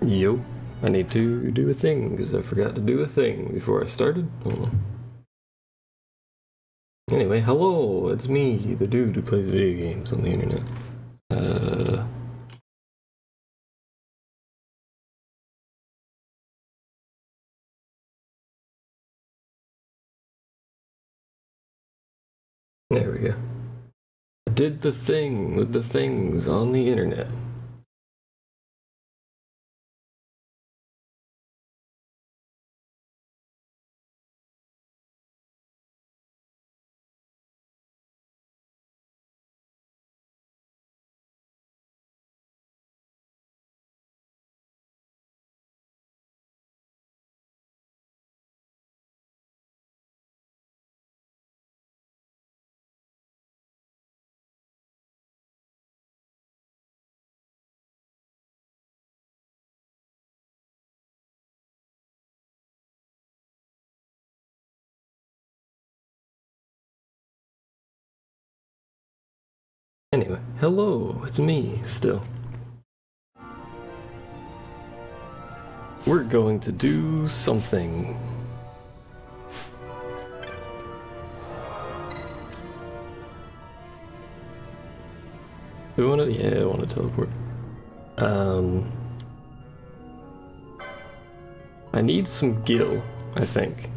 Yo, I need to do a thing because I forgot to do a thing before I started. Hold on. Anyway, hello, it's me, the dude who plays video games on the internet. There we go. I did the thing with the things on the internet. Anyway, hello, it's me, still. We're going to do something. Do we want to? Yeah, I want to teleport. I need some gil, I think.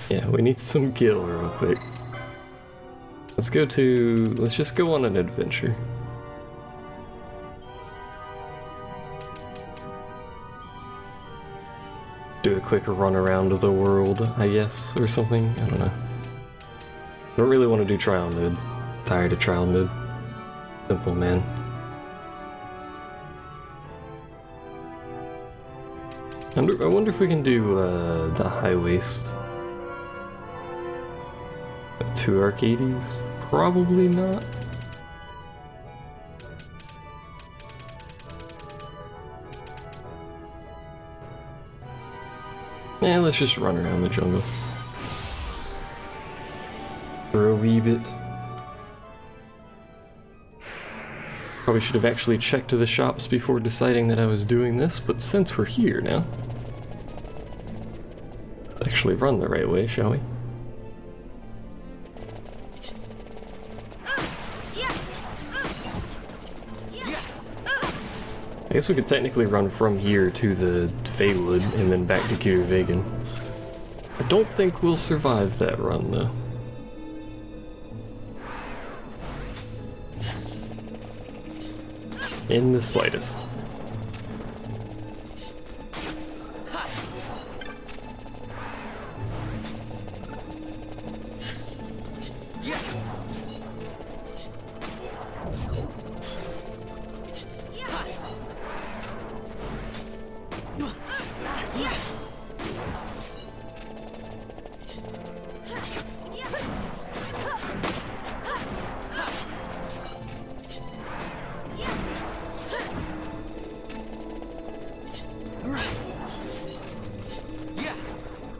Yeah, we need some gil real quick. Let's just go on an adventure. Do a quick run around the world, I guess, or something, I don't know. I don't really want to do trial mode. Tired of trial mode. Simple, man. I wonder if we can do the high waist. 2 Arcades? Probably not. Yeah, let's just run around the jungle. For a wee bit. Probably should have actually checked the shops before deciding that I was doing this, but since we're here now, let's actually run the right way, shall we? I guess we could technically run from here to the Feywood and then back to Vegan. I don't think we'll survive that run though. In the slightest.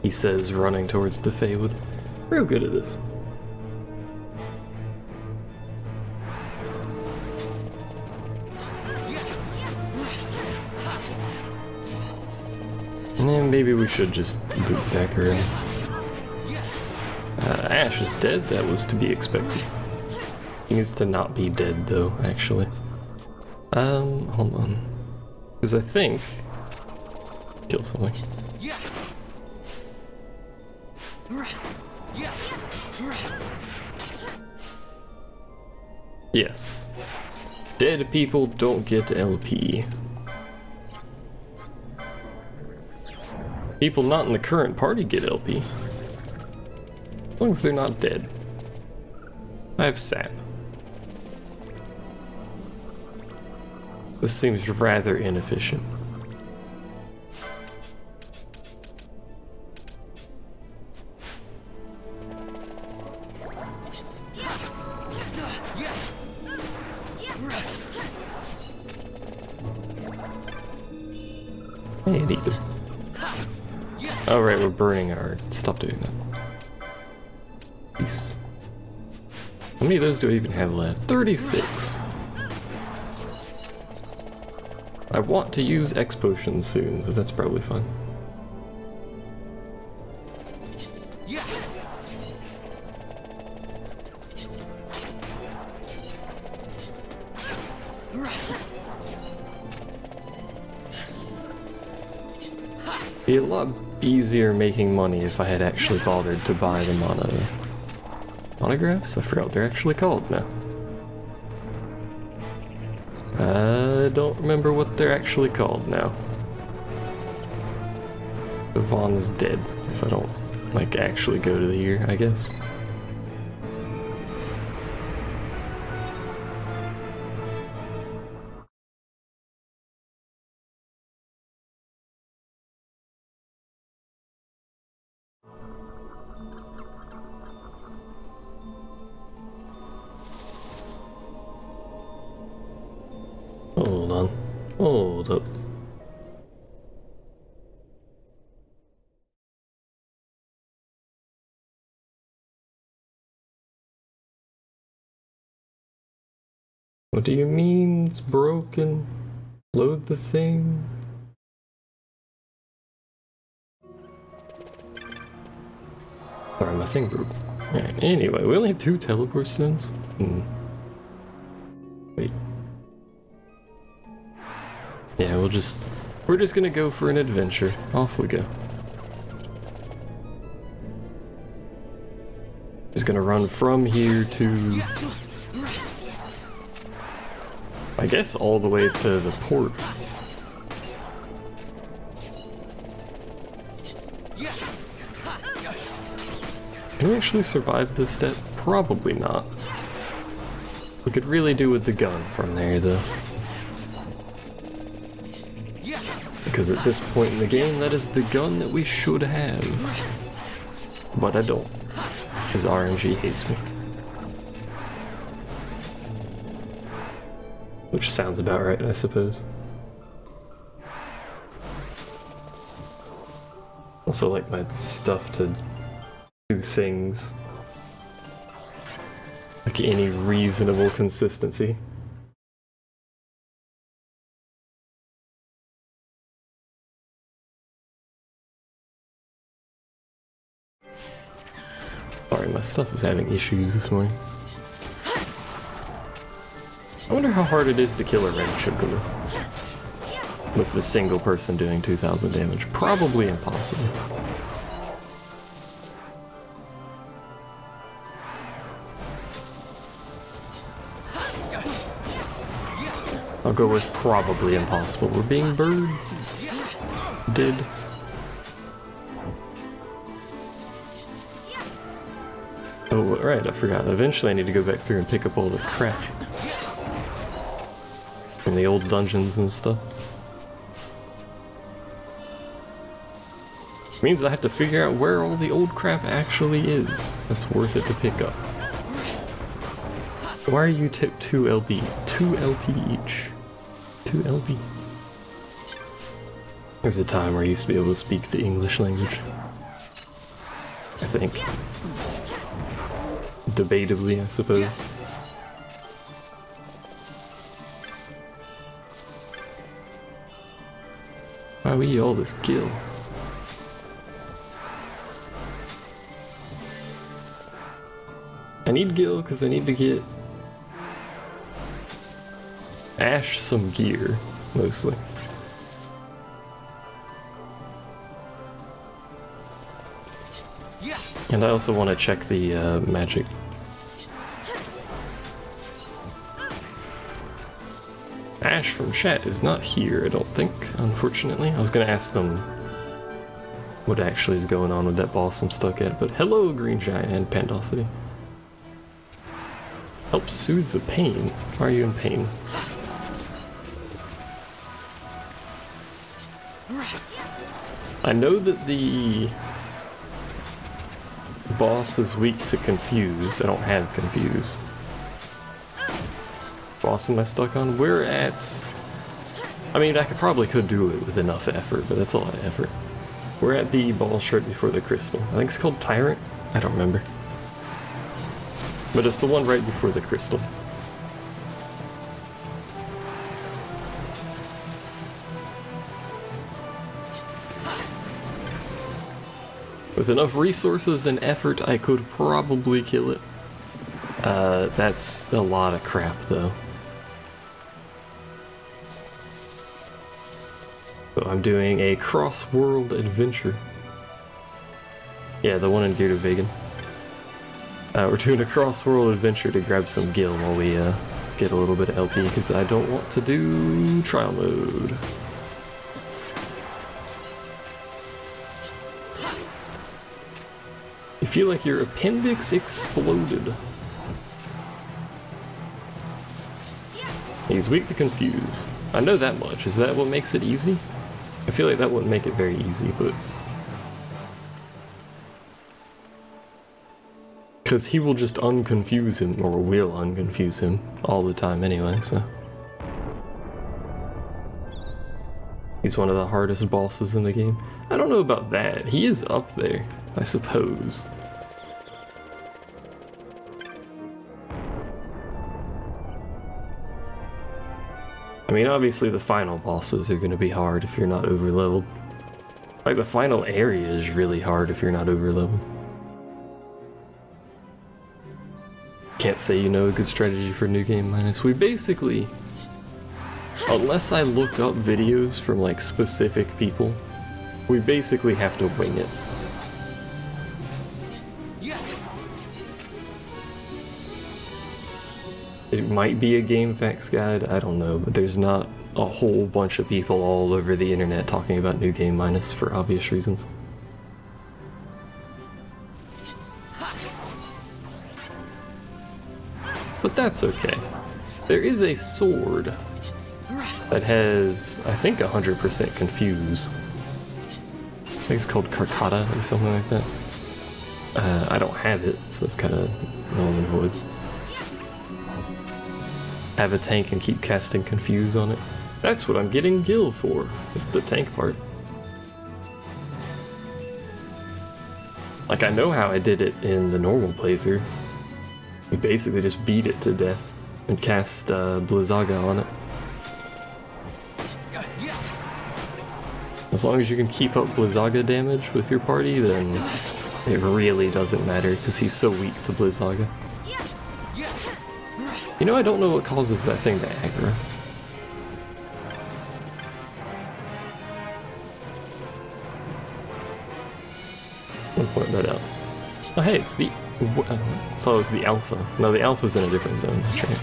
He says, running towards the Feywood. Real good at this. And maybe we should just loop back around. Ash is dead, that was to be expected. He needs to not be dead though, actually. Hold on. Because I think... kill something. Yes. Dead people don't get LP. People not in the current party get LP. As long as they're not dead. I have sap. This seems rather inefficient. Hey, an ether. Oh right, we're burning our... Stop doing that. Peace. How many of those do I even have left? 36! I want to use X potions soon, so that's probably fine. Be a lot easier making money if I had actually bothered to buy the monographs? I forgot what they're actually called now. I don't remember what they're actually called now. The Vaughn's dead if I don't, like, actually go to here, I guess. Hold on. Hold up. What do you mean it's broken? Load the thing. Sorry, my thing broke. Alright, anyway, we only have 2 teleport stones. Wait. Yeah, we're just gonna go for an adventure. Off we go. Just gonna run from here to, I guess, all the way to the port. Can we actually survive this step? Probably not. We could really do with the gun from there, though. Because at this point in the game, that is the gun that we should have. But I don't. Because RNG hates me. Which sounds about right, I suppose. Also like my stuff to do things. Like any reasonable consistency. Sorry, my stuff is having issues this morning. I wonder how hard it is to kill a red chocobo with the single person doing 2,000 damage. Probably impossible. I'll go with probably impossible. We're being bird. Did. Oh, right, I forgot. Eventually I need to go back through and pick up all the crap from the old dungeons and stuff. Which means I have to figure out where all the old crap actually is. That's worth it to pick up. Why are you tipped 2 LP? 2 LP each. 2 LP. There's a time where I used to be able to speak the English language. I think. Debatably, I suppose. Why we eat all this gil? I need gil because I need to get Ash some gear, mostly. And I also want to check the magic. Ash from chat is not here, I don't think, unfortunately. I was going to ask them what actually is going on with that boss I'm stuck at, but hello, Green Giant and Pandosity. Help soothe the pain. Why are you in pain? I know that the boss is weak to confuse. I don't have confuse. Boss am I stuck on? We're at... I mean, I probably could do it with enough effort, but that's a lot of effort. We're at the boss right before the crystal. I think it's called Tyrant? I don't remember. But it's the one right before the crystal. With enough resources and effort, I could probably kill it. That's a lot of crap, though. So I'm doing a cross-world adventure. Yeah, the one in Vegan. We're doing a cross-world adventure to grab some gil while we get a little bit of LP, because I don't want to do trial mode. You feel like your appendix exploded. He's weak to confuse. I know that much. Is that what makes it easy? I feel like that wouldn't make it very easy, but... because he will just unconfuse him, or will unconfuse him, all the time anyway, so... he's one of the hardest bosses in the game. I don't know about that. He is up there, I suppose. I mean, obviously the final bosses are going to be hard if you're not overleveled. Like, the final area is really hard if you're not overleveled. Can't say you know a good strategy for New Game Minus. We basically, unless I looked up videos from like specific people, we basically have to wing it. It might be a game facts guide, I don't know, but there's not a whole bunch of people all over the internet talking about New Game Minus for obvious reasons. But that's okay. There is a sword that has, I think, 100% confuse. I think it's called Carcata or something like that. I don't have it, so it's kind of null and void. Have a tank and keep casting confuse on it. That's what I'm getting gil for, just the tank part. Like, I know how I did it in the normal playthrough. We basically just beat it to death and cast Blizzaga on it. As long as you can keep up Blizzaga damage with your party, then it really doesn't matter because he's so weak to Blizzaga. You know, I don't know what causes that thing to aggro. I'll point that out. Oh hey, it's the... I thought it was the alpha. No, the alpha's in a different zone. That's right.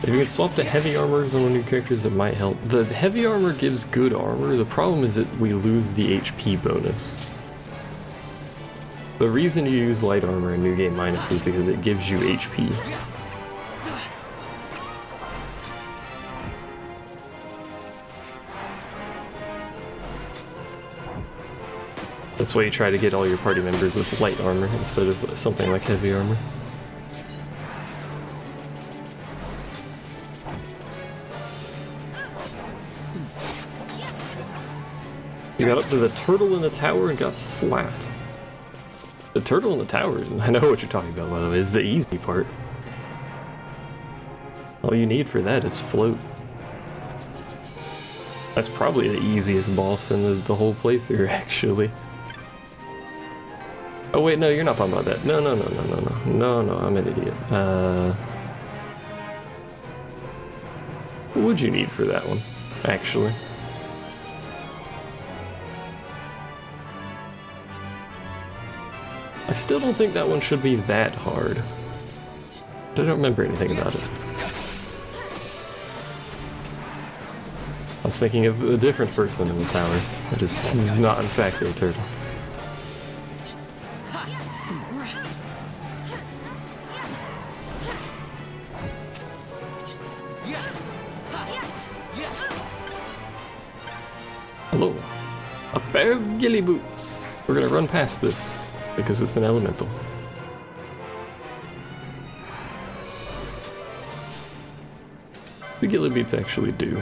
If you can swap to heavy armors on new characters, it might help. The heavy armor gives good armor. The problem is that we lose the HP bonus. The reason you use light armor in New Game Minus is because it gives you HP. That's why you try to get all your party members with light armor instead of something like heavy armor. You got up to the turtle in the tower and got slapped. The turtle in the tower, I know what you're talking about, by the way, is the easy part. All you need for that is float. That's probably the easiest boss in the whole playthrough, actually. Oh wait, no, you're not talking about that. No, I'm an idiot. What would you need for that one, actually? I still don't think that one should be that hard. I don't remember anything about it. I was thinking of a different person in the tower. That is not, in fact, a turtle. Hello. A pair of ghillie boots. We're gonna run past this because it's an elemental. The ghillie boots actually do.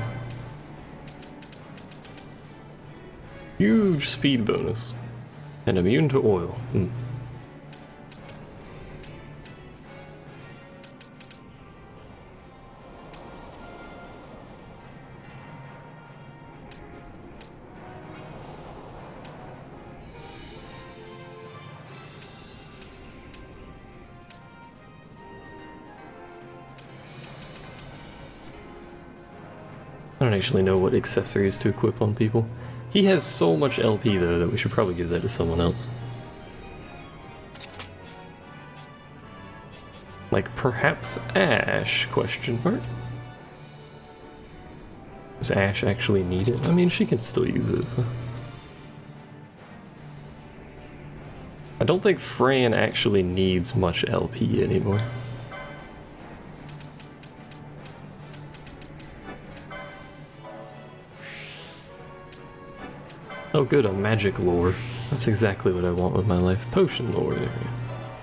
Huge speed bonus. And immune to oil. don't actually know what accessories to equip on people. He has so much LP though that we should probably give that to someone else. Like perhaps Ash, question mark? Does Ash actually need it? I mean, she can still use this. Huh? I don't think Fran actually needs much LP anymore. Oh good, a magic lore. That's exactly what I want with my life. Potion lore, there we go.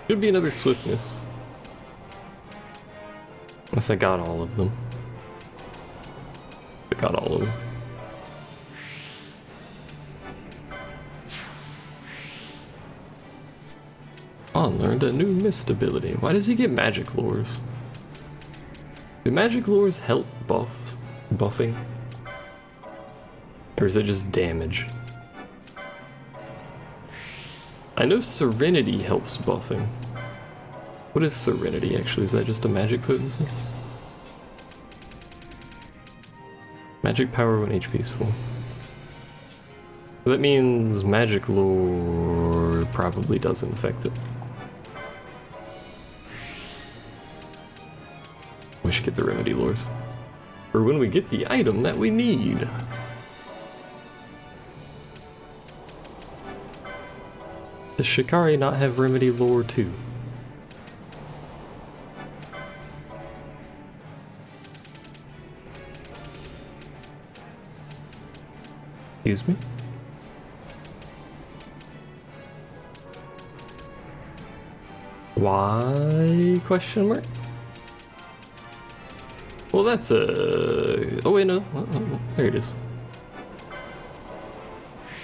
Should be another swiftness. Unless I got all of them. I got all of them. On learned a new mist ability. Why does he get magic lures? Do magic lures help buffing? Or is it just damage? I know Serenity helps buffing. What is Serenity actually? Is that just a magic potency? Magic power when HP is full. That means magic lore probably doesn't affect it. We should get the remedy lures. Or when we get the item that we need. Does Shikari not have remedy lore too? Excuse me? Why? Question mark? Well, that's a... Oh wait, no. Oh, there it is.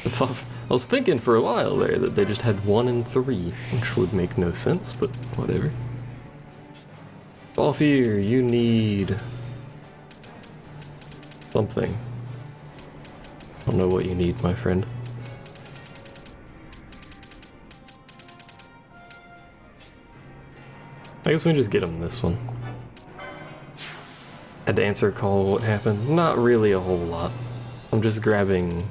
I was thinking for a while there that they just had 1 and 3, which would make no sense, but whatever. Balthier, you need... something. I don't know what you need, my friend. I guess we can just get him this one. Had to answer a call, what happened? Not really a whole lot. I'm just grabbing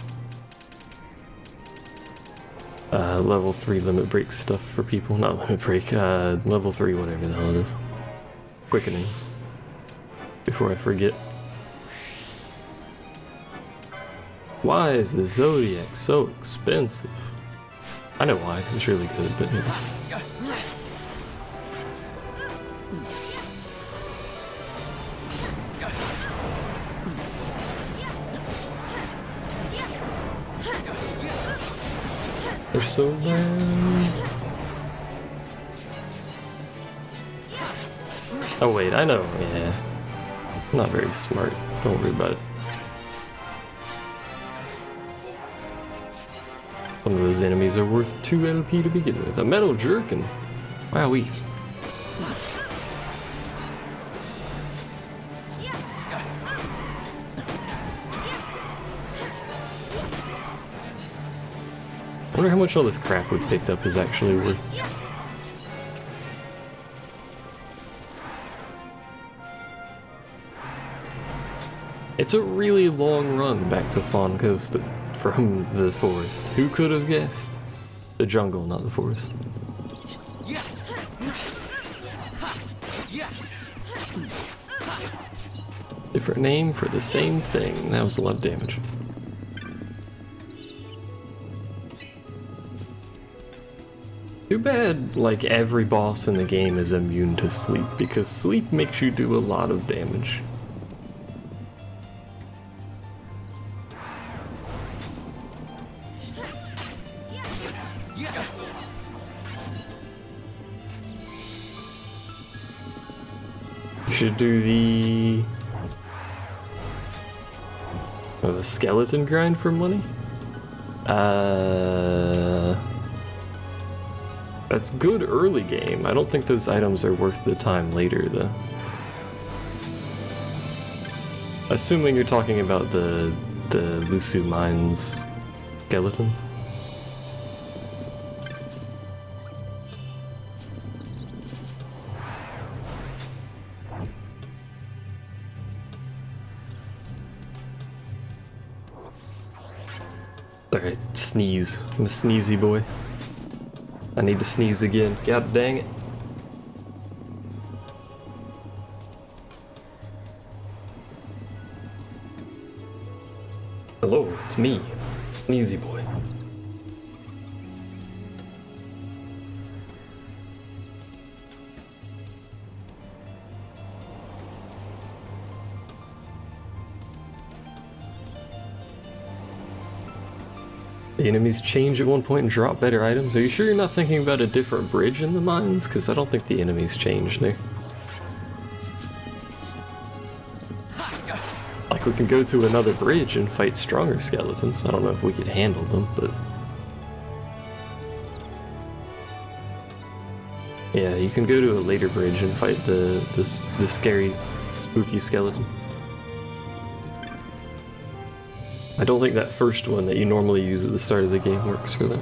level 3 limit break stuff for people. Not limit break, level 3 whatever the hell it is. Quickenings. Before I forget. Why is the Zodiac so expensive? I know why, because it's really good, but yeah. They're so loud. Oh wait, I know, yeah. I'm not very smart, don't worry about it. Some of those enemies are worth 2 LP to begin with. A metal jerkin. Wowee. I wonder how much all this crap we've picked up is actually worth. It's a really long run back to Fawn Coast from the forest. Who could have guessed? The jungle, not the forest. Different name for the same thing. That was a lot of damage. Too bad, like, every boss in the game is immune to sleep, because sleep makes you do a lot of damage. You should do the skeleton grind for money? That's good early game. I don't think those items are worth the time later, though. Assuming you're talking about the Lusu Mines skeletons. Alright, sneeze. I'm a sneezy boy. I need to sneeze again. God dang it. Hello, it's me, Sneezy Boy. The enemies change at one point and drop better items. Are you sure you're not thinking about a different bridge in the mines? Because I don't think the enemies change there. Like, we can go to another bridge and fight stronger skeletons. I don't know if we could handle them, but... yeah, you can go to a later bridge and fight the scary, spooky skeleton. I don't think that first one that you normally use at the start of the game works for that.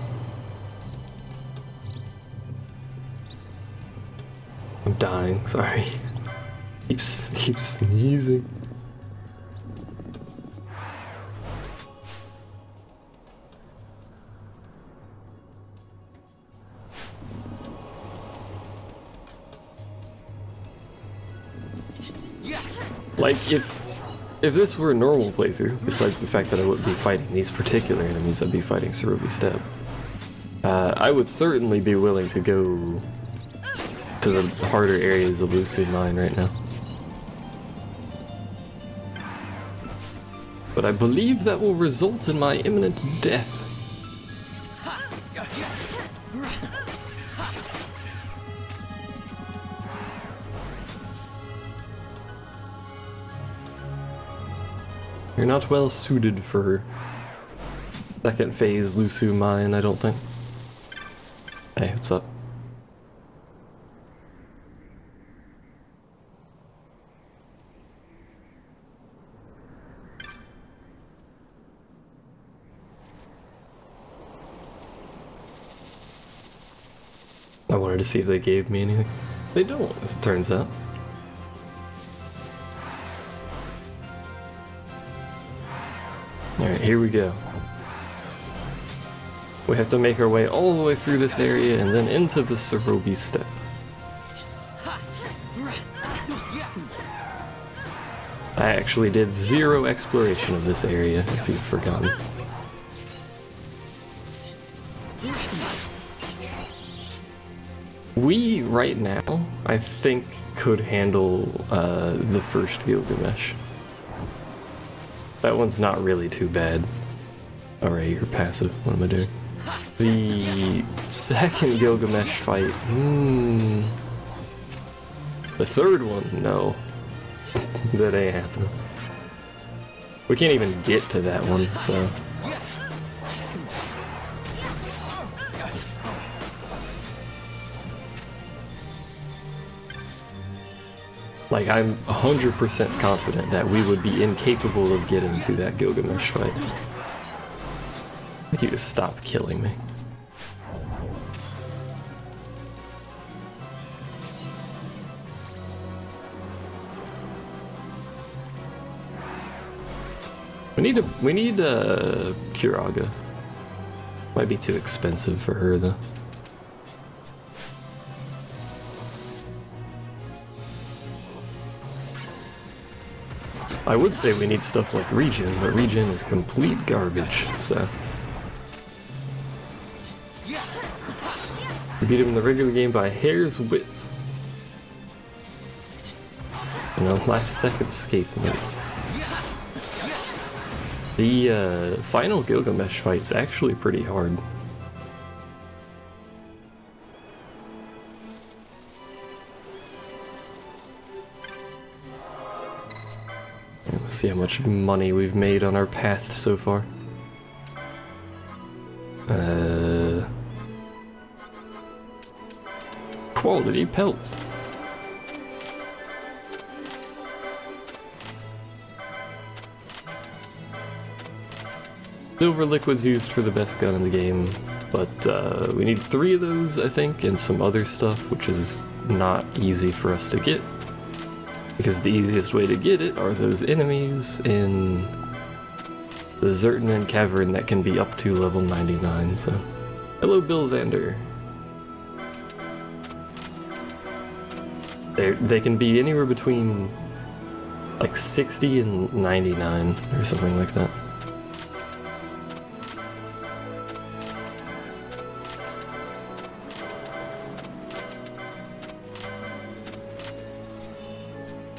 I'm dying, sorry. Keep sneezing. Like, if this were a normal playthrough, besides the fact that I wouldn't be fighting these particular enemies, I'd be fighting Cerubi Step. I would certainly be willing to go to the harder areas of Lucy Mine right now. But I believe that will result in my imminent death. You're not well suited for second phase Lusu Mine, I don't think. Hey, what's up? I wanted to see if they gave me anything. They don't, as it turns out. Alright, here we go. We have to make our way all the way through this area and then into the Cerubi Step. I actually did 0 exploration of this area, if you've forgotten. We, right now, I think, could handle the first Gilgamesh. That one's not really too bad. Alright, you're passive. What am I doing? The second Gilgamesh fight, The third one, no. That ain't happening. We can't even get to that one, so... like, I'm 100% confident that we would be incapable of getting to that Gilgamesh fight. Like, you just stop killing me. We need Kuraga. Might be too expensive for her though. I would say we need stuff like regen, but regen is complete garbage, so. We beat him in the regular game by a hair's width. You know, last second scathing it. The final Gilgamesh fight's actually pretty hard. Let's see how much money we've made on our path so far. Quality pelts. Silver liquid's used for the best gun in the game, but we need 3 of those, I think, and some other stuff, which is not easy for us to get. Because the easiest way to get it are those enemies in the Zertinen Cavern that can be up to level 99, so... Hello, Bill Xander. They can be anywhere between like 60 and 99 or something like that.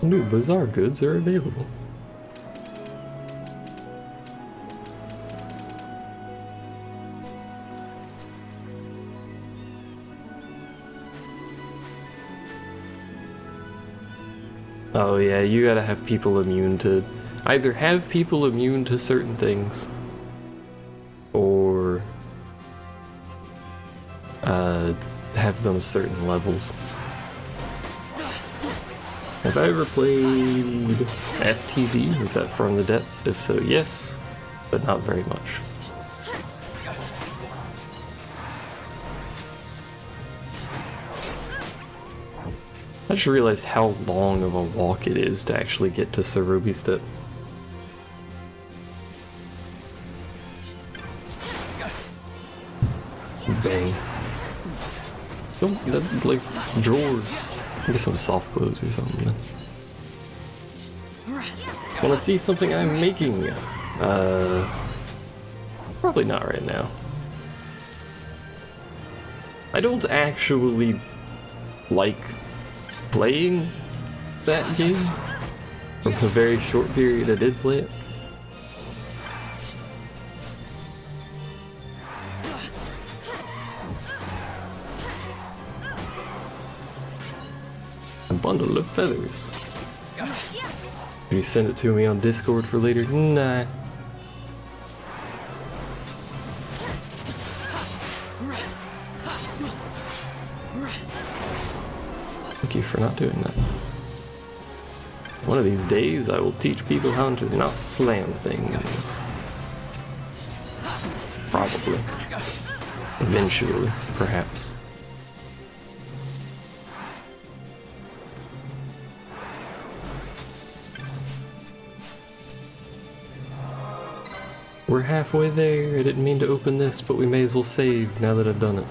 New bazaar goods are available. Oh yeah, you gotta have people immune to... Either have people immune to certain things, or have them certain levels. Have I ever played FTD? Is that From the Depths? If so, yes, but not very much. I just realized how long of a walk it is to actually get to Sarubi Step. Bang. Don't that, like, drawers. Get some soft clothes or something. Wanna see something I'm making? Probably not right now. I don't actually like playing that game. From the very short period I did play it. A bundle of feathers. Can you send it to me on Discord for later? Nah. Thank you for not doing that. One of these days I will teach people how to not slam things. Probably. Eventually, perhaps. We're halfway there. I didn't mean to open this, but we may as well save now that I've done it.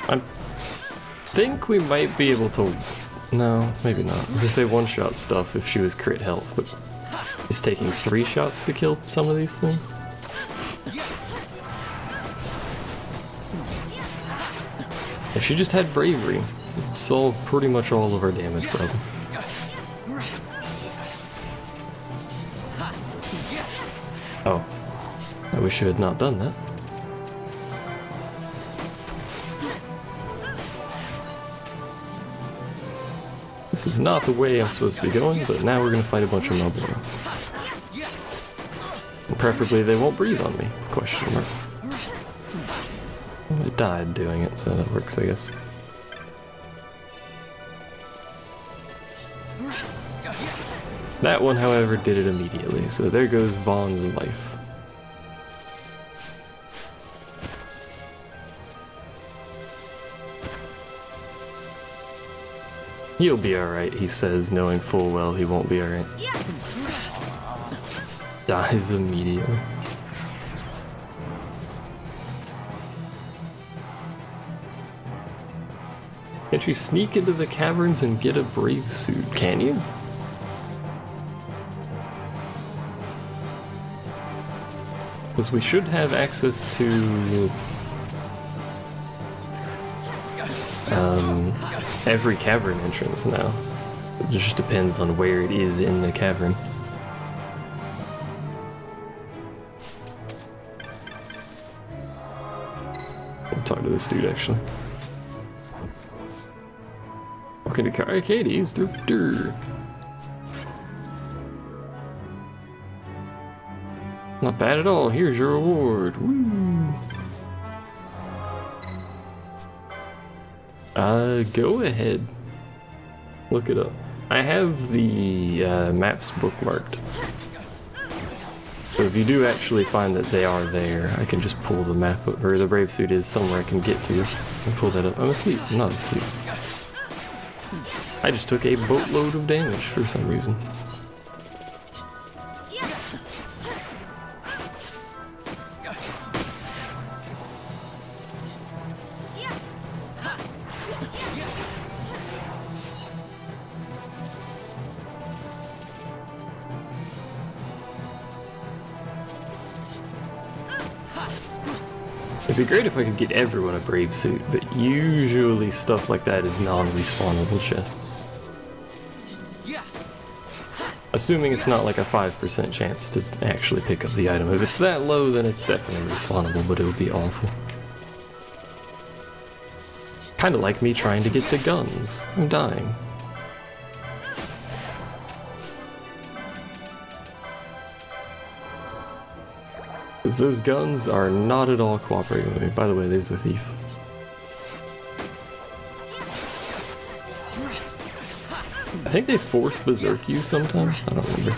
I think we might be able to... No, maybe not. I was gonna say one-shot stuff if she was crit health, but she's taking 3 shots to kill some of these things. If she just had bravery, it'd solve pretty much all of our damage problem. Oh. I wish I had not done that. This is not the way I'm supposed to be going, but now we're gonna fight a bunch of Moblin. And preferably they won't breathe on me, question mark. I died doing it, so that works, I guess. That one, however, did it immediately, so there goes Vaughn's life. He'll be alright, he says, knowing full well he won't be alright. Dies immediately. Can't you sneak into the caverns and get a brave suit? Can you? Because we should have access to every cavern entrance now. It just depends on where it is in the cavern. I'll talk to this dude actually. Walking to Arcades, Not bad at all. Here's your reward. Woo! Go ahead. Look it up. I have the maps bookmarked. But if you do actually find that they are there, I can just pull the map up, or the brave suit is somewhere I can get to, and pull that up. I'm asleep. I'm not asleep. I just took a boatload of damage for some reason. It'd be great if I could get everyone a brave suit, but usually stuff like that is non-respawnable chests. Assuming it's not like a 5% chance to actually pick up the item. If it's that low, then it's definitely respawnable, but it would be awful. Kinda like me trying to get the guns. I'm dying. Because those guns are not at all cooperating with me. By the way, there's the thief. I think they force berserk you sometimes. I don't remember.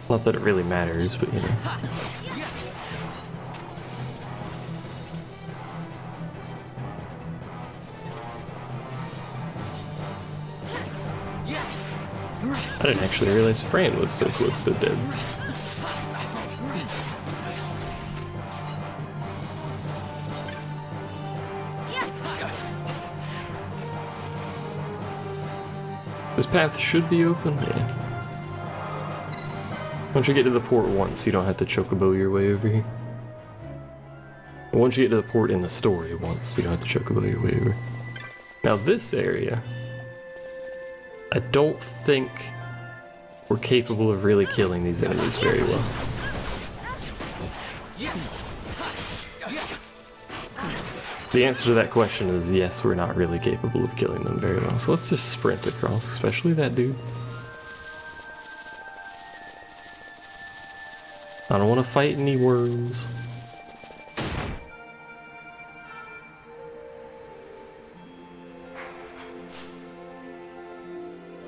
Not that it really matters, but you know. I didn't actually realize Fran was so close to dead. This path should be open, yeah. Once you get to the port once, you don't have to chocobo your way over here. And once you get to the port in the story once, you don't have to chocobo your way over. Now this area, I don't think we're capable of really killing these enemies very well. The answer to that question is yes, we're not really capable of killing them very well. So let's just sprint across, especially that dude. I don't want to fight any worms.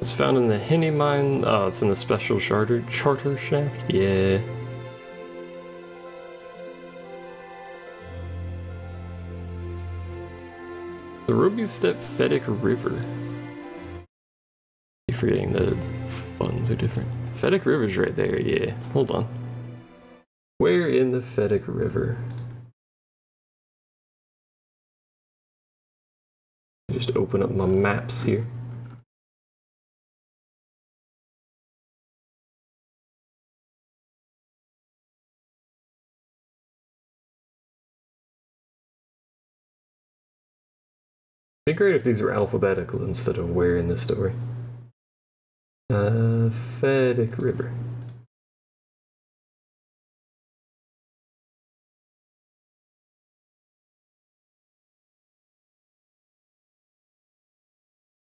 It's found in the Henny mine. Oh, it's in the special charter shaft? Yeah. The Ruby Step Fedic River. You're forgetting the buttons are different. Fedic River's right there, yeah. Hold on. Where in the Fedic River? Just open up my maps here. It'd be great if these were alphabetical instead of where in the story. Fedic River.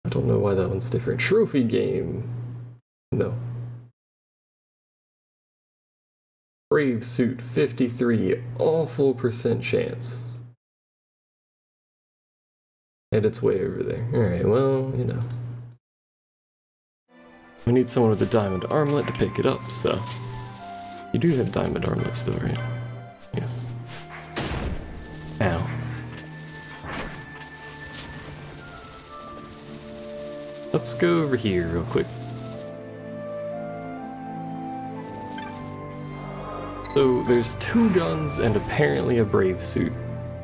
I don't know why that one's different. Trophy game. No. Brave suit 53. Awful % chance. And it's way over there. Alright, well, you know. We need someone with a diamond armlet to pick it up, so. You do have diamond armlets though, right? Yes. Ow. Let's go over here real quick. So there's 2 guns and apparently a brave suit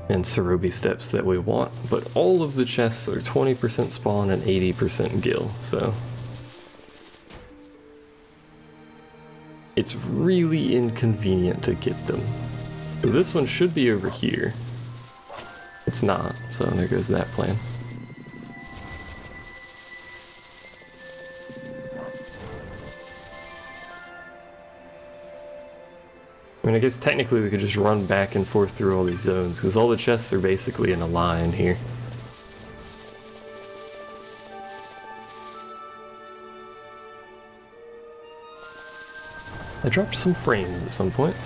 and Cerubi steps that we want, but all of the chests are 20% spawn and 80% gil, so it's really inconvenient to get them. So this one should be over here. It's not, so there goes that plan. I mean, I guess technically we could just run back and forth through all these zones, because all the chests are basically in a line here. I dropped some frames at some point.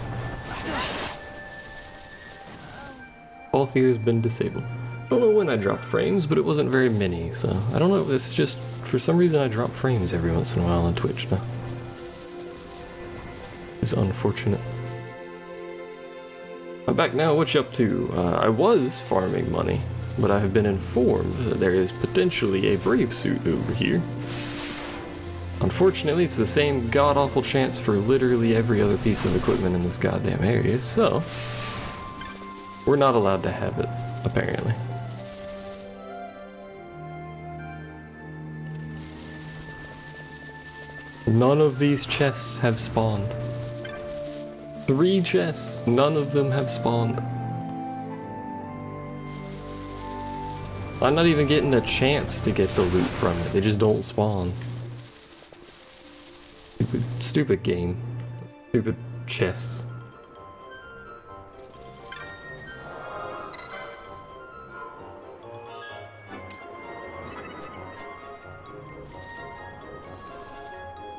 Balthier's been disabled. I don't know when I dropped frames, but it wasn't very many, so I don't know, it's just, for some reason I drop frames every once in a while on Twitch now. is unfortunate. I'm back now, what you up to? I was farming money, but I have been informed that there is potentially a brave suit over here. Unfortunately, it's the same god-awful chance for literally every other piece of equipment in this goddamn area, so we're not allowed to have it, apparently. None of these chests have spawned. 3 chests, none of them have spawned. I'm not even getting a chance to get the loot from it, they just don't spawn. Stupid game. Stupid chests.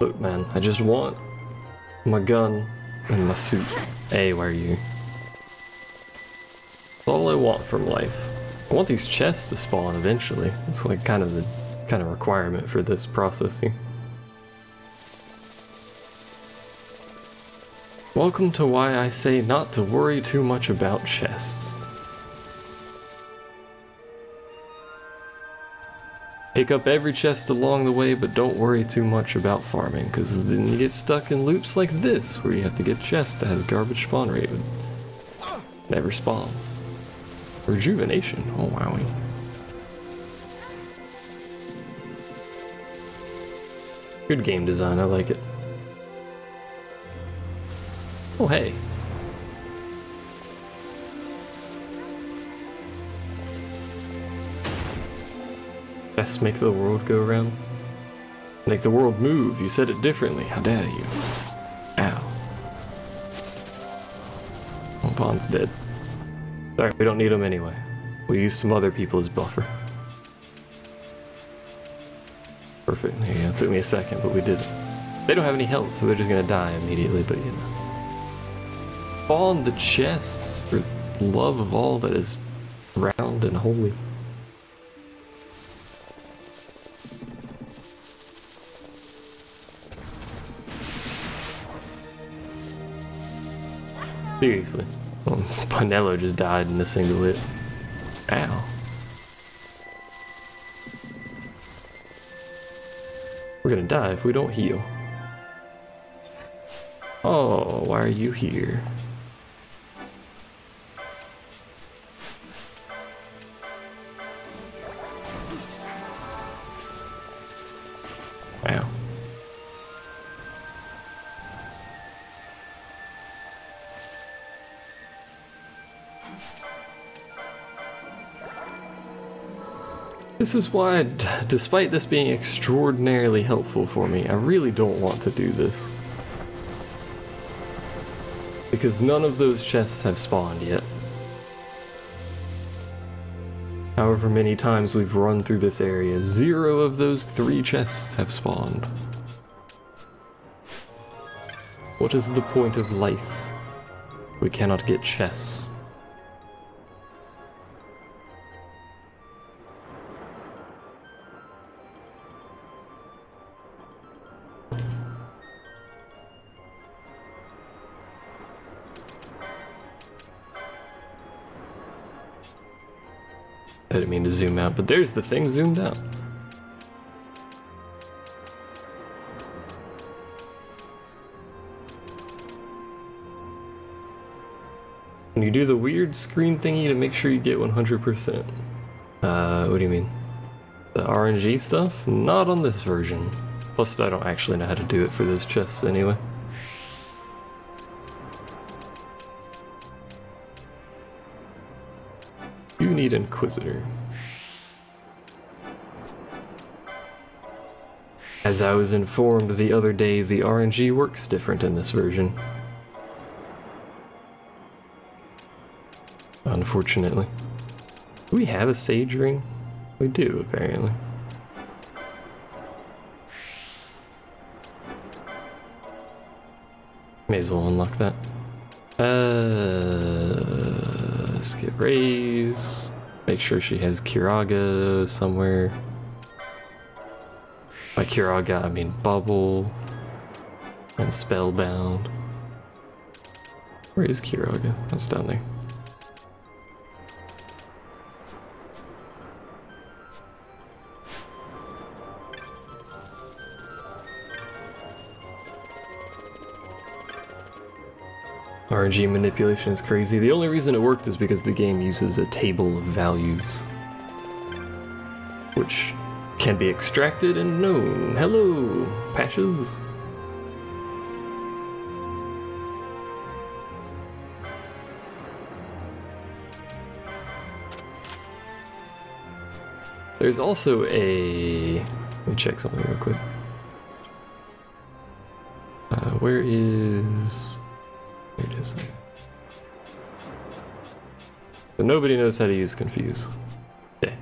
Look, man, I just want my gun and my suit. Hey, where are you? That's all I want from life. I want these chests to spawn eventually. It's like kind of the requirement for this processing. Welcome to why I say not to worry too much about chests. Pick up every chest along the way, but don't worry too much about farming, because then you get stuck in loops like this, where you have to get a chest that has garbage spawn rate. Never spawns. Rejuvenation, oh wowie. Good game design, I like it. Oh hey. Best make the world go round. Make the world move, you said it differently, how dare you. Ow. Oh, Vaughn's dead. Sorry, we don't need him anyway. We'll use some other people as buffer. Perfect, there you go. It took me a second, but we did it. They don't have any health, so they're just gonna die immediately, but you know. Spawn the chests for love of all that is round and holy. Seriously. Well, Pinello just died in a single hit. Ow. We're gonna die if we don't heal. Oh, why are you here? Ow. This is why, despite this being extraordinarily helpful for me, I really don't want to do this. Because none of those chests have spawned yet. However many times we've run through this area, 0 of those 3 chests have spawned. What is the point of life? We cannot get chests. I didn't mean to zoom out, but there's the thing zoomed out. When you do the weird screen thingy to make sure you get 100%. What do you mean? The RNG stuff? Not on this version. Plus, I don't actually know how to do it for those chests anyway. You need Inquisitor. As I was informed the other day, the RNG works different in this version. Unfortunately. Do we have a Sage Ring? We do, apparently. May as well unlock that. Let's get Raise. Make sure she has Kiraga somewhere. By Kiraga, I mean Bubble and Spellbound. Where is Kiraga? That's down there. RNG manipulation is crazy. The only reason it worked is because the game uses a table of values, which can be extracted and known. Hello, Patches. There's also a... Let me check something real quick. Where is... There it is. So nobody knows how to use Confuse. Yeah.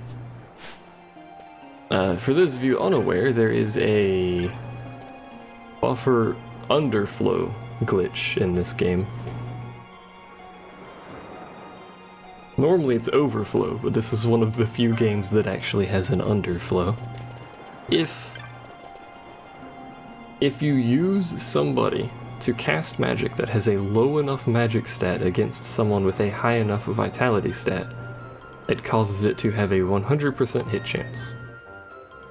For those of you unaware, there is a buffer underflow glitch in this game. Normally it's overflow, but this is one of the few games that actually has an underflow. If you use somebody to cast magic that has a low enough magic stat against someone with a high enough vitality stat, it causes it to have a 100% hit chance.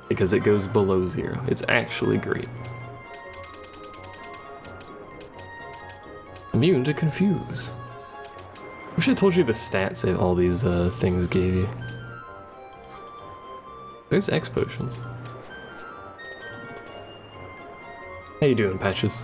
Because it goes below 0. It's actually great. Immune to Confuse. Wish I told you the stats that all these things gave you. There's X potions. How you doing, Patches?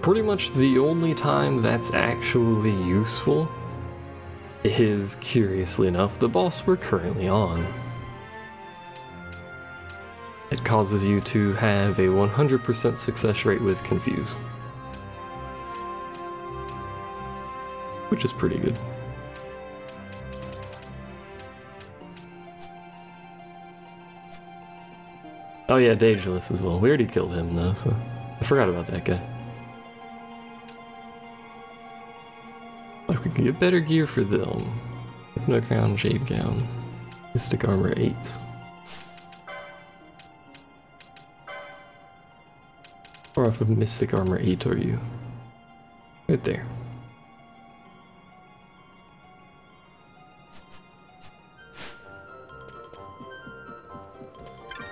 Pretty much the only time that's actually useful is, curiously enough, the boss we're currently on. It causes you to have a 100% success rate with Confuse, which is pretty good. Oh yeah, Daedalus as well. We already killed him though, so I forgot about that guy. Like, we can get better gear for them. No crown, jade gown, mystic armor 8s. Or off of mystic armor 8 are you? Right there.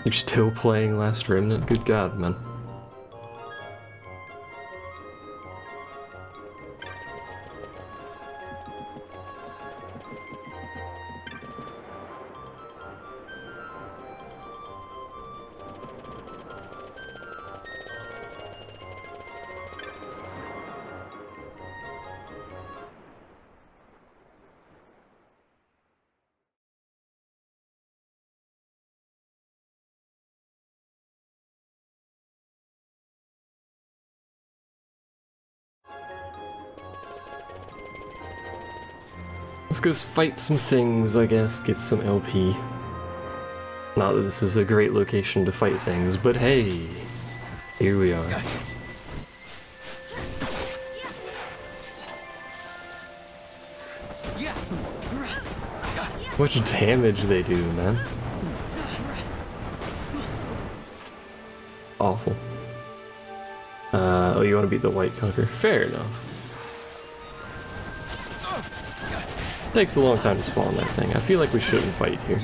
You're still playing Last Remnant? Good God, man. Let's go fight some things, I guess, get some LP. Not that this is a great location to fight things, but hey, here we are. How much damage they do, man. Awful. Oh, you want to beat the White Conqueror? Fair enough. Takes a long time to spawn that thing. I feel like we shouldn't fight here.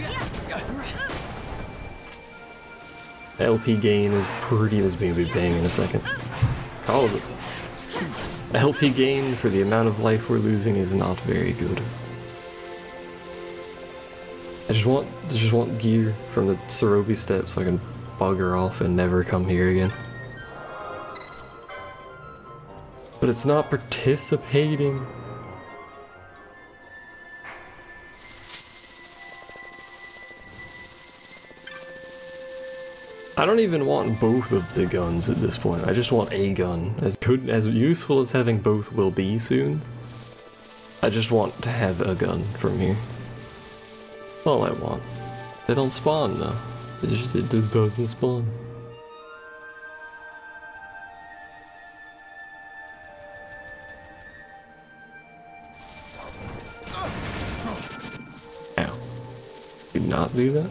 LP gain is pretty... This is going to be bang in a second. Call it. LP gain for the amount of life we're losing is not very good. I just want gear from the Cerobi steps so I can bugger off and never come here again. But it's not participating. I don't even want both of the guns at this point. I just want a gun. As useful as having both will be soon, I just want to have a gun from here. That's all I want. They don't spawn though. It just doesn't spawn. not do that?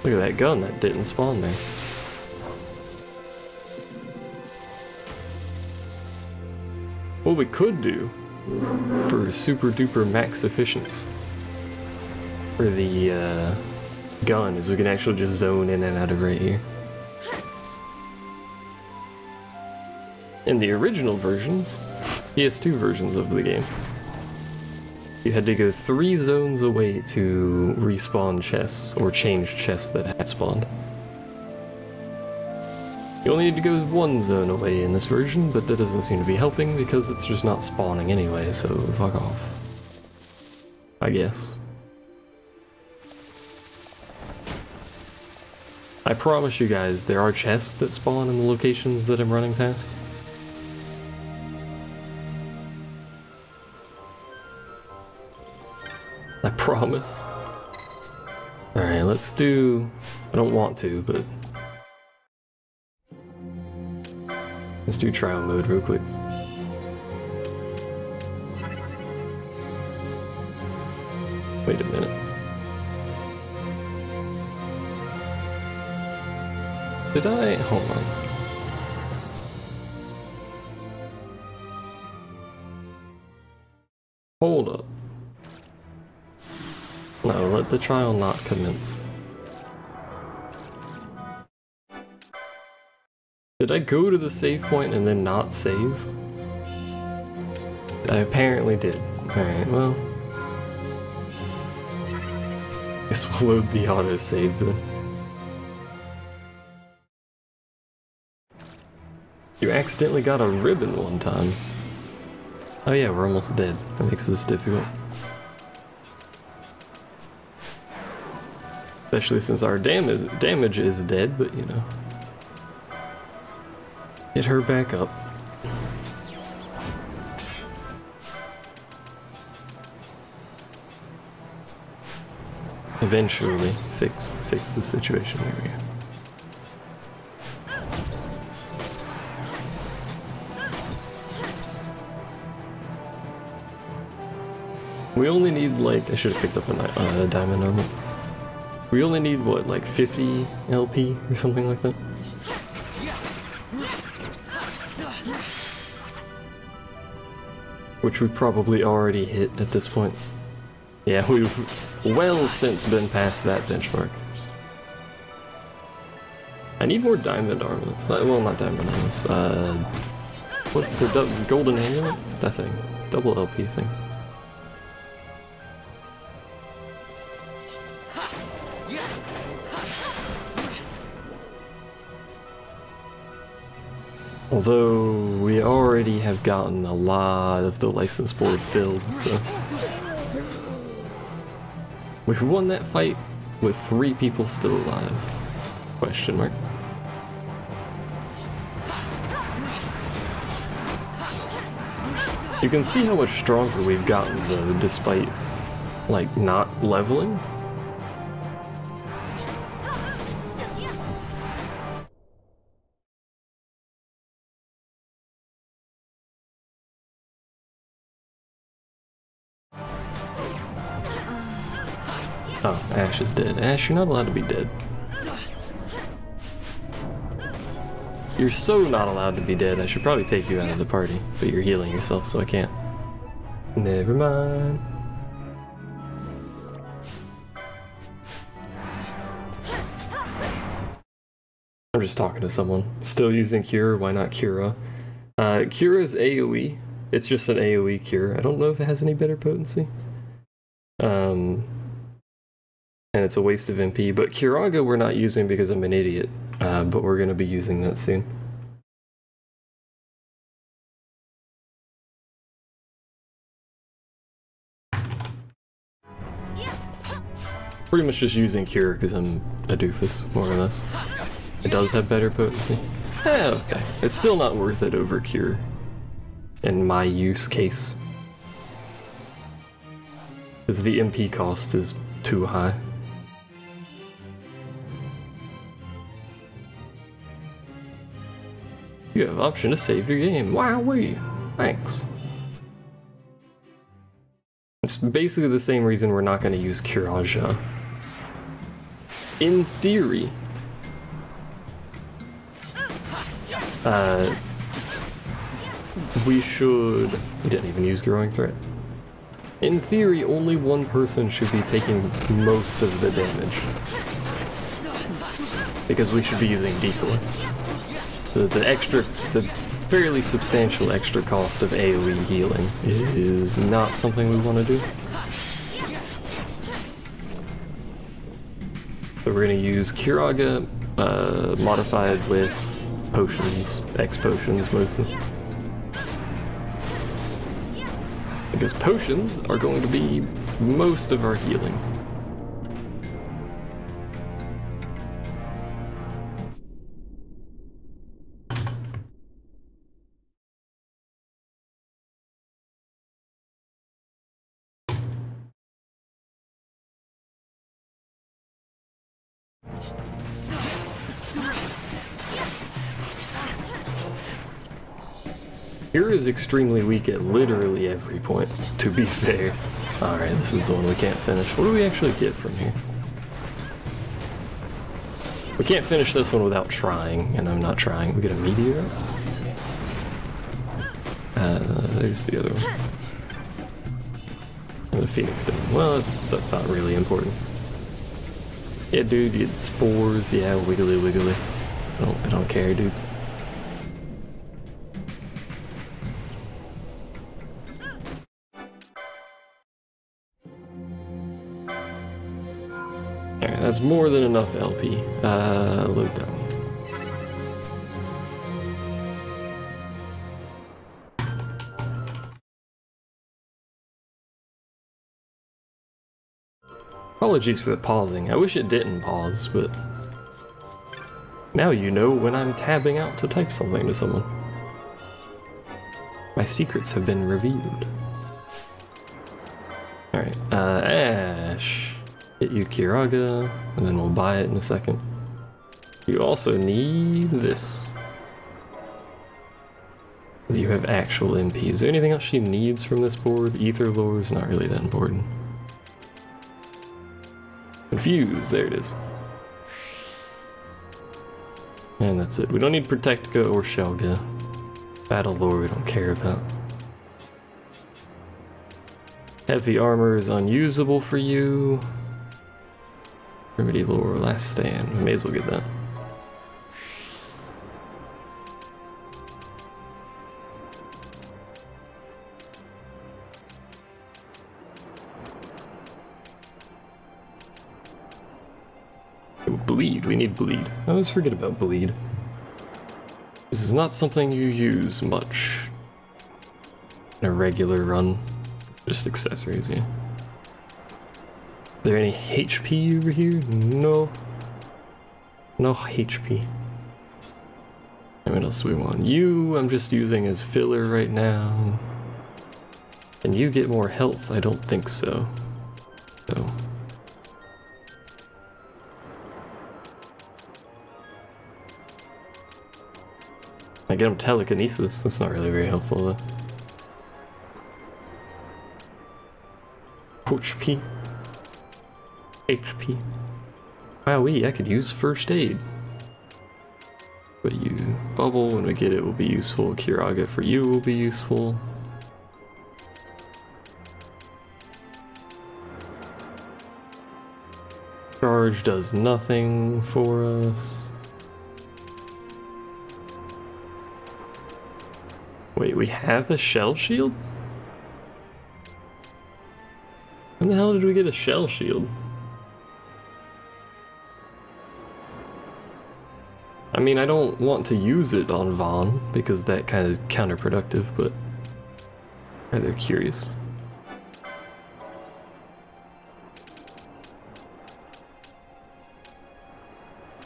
Look at that gun that didn't spawn there. What we could do for super duper max efficiency for the gun is we can actually just zone in and out of right here. In the original versions, PS2 versions of the game, you had to go 3 zones away to respawn chests, or change chests that had spawned. You only need to go 1 zone away in this version, but that doesn't seem to be helping because it's just not spawning anyway, so fuck off. I guess. I promise you guys, there are chests that spawn in the locations that I'm running past. I promise. Alright, let's do... I don't want to, but... let's do trial mode real quick. Wait a minute. Did I? Hold on. Hold up. No, let the trial not commence. Did I go to the save point and then not save? I apparently did. Alright, well... guess we'll load the autosave then. You accidentally got a ribbon one time. Oh yeah, we're almost dead. That makes this difficult. Especially since our damage is dead, but you know. Get her back up. Eventually fix the situation. There we go. We only need like, I should have picked up a diamond armor. We only need what, like 50 LP or something like that? Which we probably already hit at this point. Yeah, we've well since been past that benchmark. I need more diamond armlets. Well, not diamond armlets. What, the golden amulet? That thing. Double LP thing. Although we already have gotten a lot of the license board filled, so... we've won that fight with 3 people still alive. Question mark. You can see how much stronger we've gotten though, despite, like, not leveling. Oh, Ash is dead. Ash, you're not allowed to be dead. You're so not allowed to be dead, I should probably take you out of the party. But you're healing yourself, so I can't. Never mind. I'm just talking to someone. Still using Cure, why not Cura? Cura is AoE. It's just an AoE cure. I don't know if it has any better potency. And it's a waste of MP, but Curaga we're not using because I'm an idiot, but we're going to be using that soon. Pretty much just using Cure because I'm a doofus, more or less. It does have better potency. Okay. It's still not worth it over Cure, in my use case. Because the MP cost is too high. You have option to save your game. Wowee! Thanks. It's basically the same reason we're not going to use Kiraja. In theory, we should... We didn't even use Growing Threat. In theory, only one person should be taking most of the damage. Because we should be using Decoy. The fairly substantial extra cost of AoE healing is not something we want to do. So we're going to use Kiraga, modified with potions, X potions mostly. Because potions are going to be most of our healing. Here is extremely weak at literally every point, to be fair. Alright, this is the one we can't finish. What do we actually get from here? We can't finish this one without trying, and I'm not trying. We get a meteor? There's the other one. And the Phoenix Dome. Well, that's not really important. Yeah, dude, you get spores. Yeah, wiggly wiggly. I don't care, dude. Alright, that's more than enough LP. Load down. Apologies for the pausing. I wish it didn't pause, but now you know when I'm tabbing out to type something to someone. My secrets have been revealed. Alright, Ash. Get you Kiraga, and then we'll buy it in a second. You also need this. You have actual MP. Is there anything else she needs from this board? Ether lore is not really that important. Confuse, there it is. And that's it. We don't need Protectica or Shelga. Battle lore we don't care about. Heavy armor is unusable for you. Remedy lore, last stand. We may as well get that. Bleed, we need bleed. I always forget about bleed. This is not something you use much in a regular run. Just accessories, yeah. Are there any HP over here? No. No HP. And what else do we want? You, I'm just using as filler right now. Can you get more health? I don't think so. So. I get him telekinesis. That's not really very helpful though. HP. HP. Wowee, I could use first aid. But you bubble when we get it will be useful. Kiraga for you will be useful. Charge does nothing for us. Wait, we have a shell shield? When the hell did we get a shell shield? I mean, I don't want to use it on Vaughn, because that kind of counterproductive, but rather curious.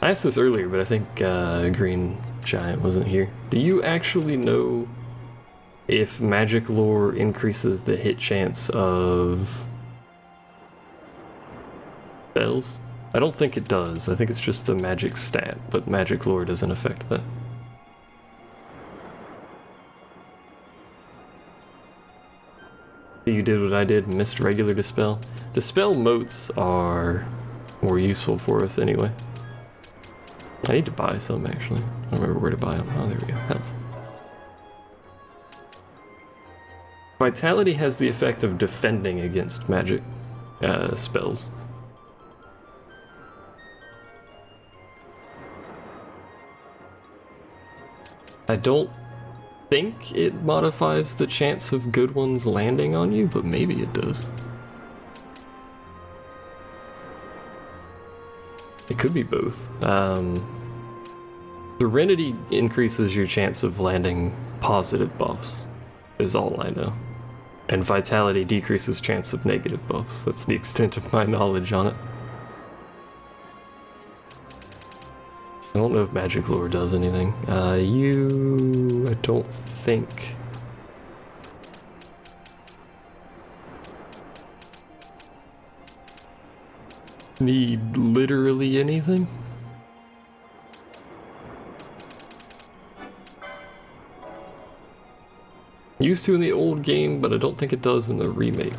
I asked this earlier, but I think Green Giant wasn't here. Do you actually know if magic lore increases the hit chance of spells? I don't think it does. I think it's just the magic stat, but magic lore doesn't affect that. You did what I did and missed regular Dispel. Dispel motes are more useful for us anyway. I need to buy some, actually. I don't remember where to buy them. Oh, there we go. Health. Vitality has the effect of defending against magic spells. I don't think it modifies the chance of good ones landing on you, but maybe it does. It could be both. Serenity increases your chance of landing positive buffs, is all I know. And Vitality decreases chance of negative buffs. That's the extent of my knowledge on it. I don't know if Magic Lore does anything. I don't think... need literally anything. Used to in the old game, but I don't think it does in the remake.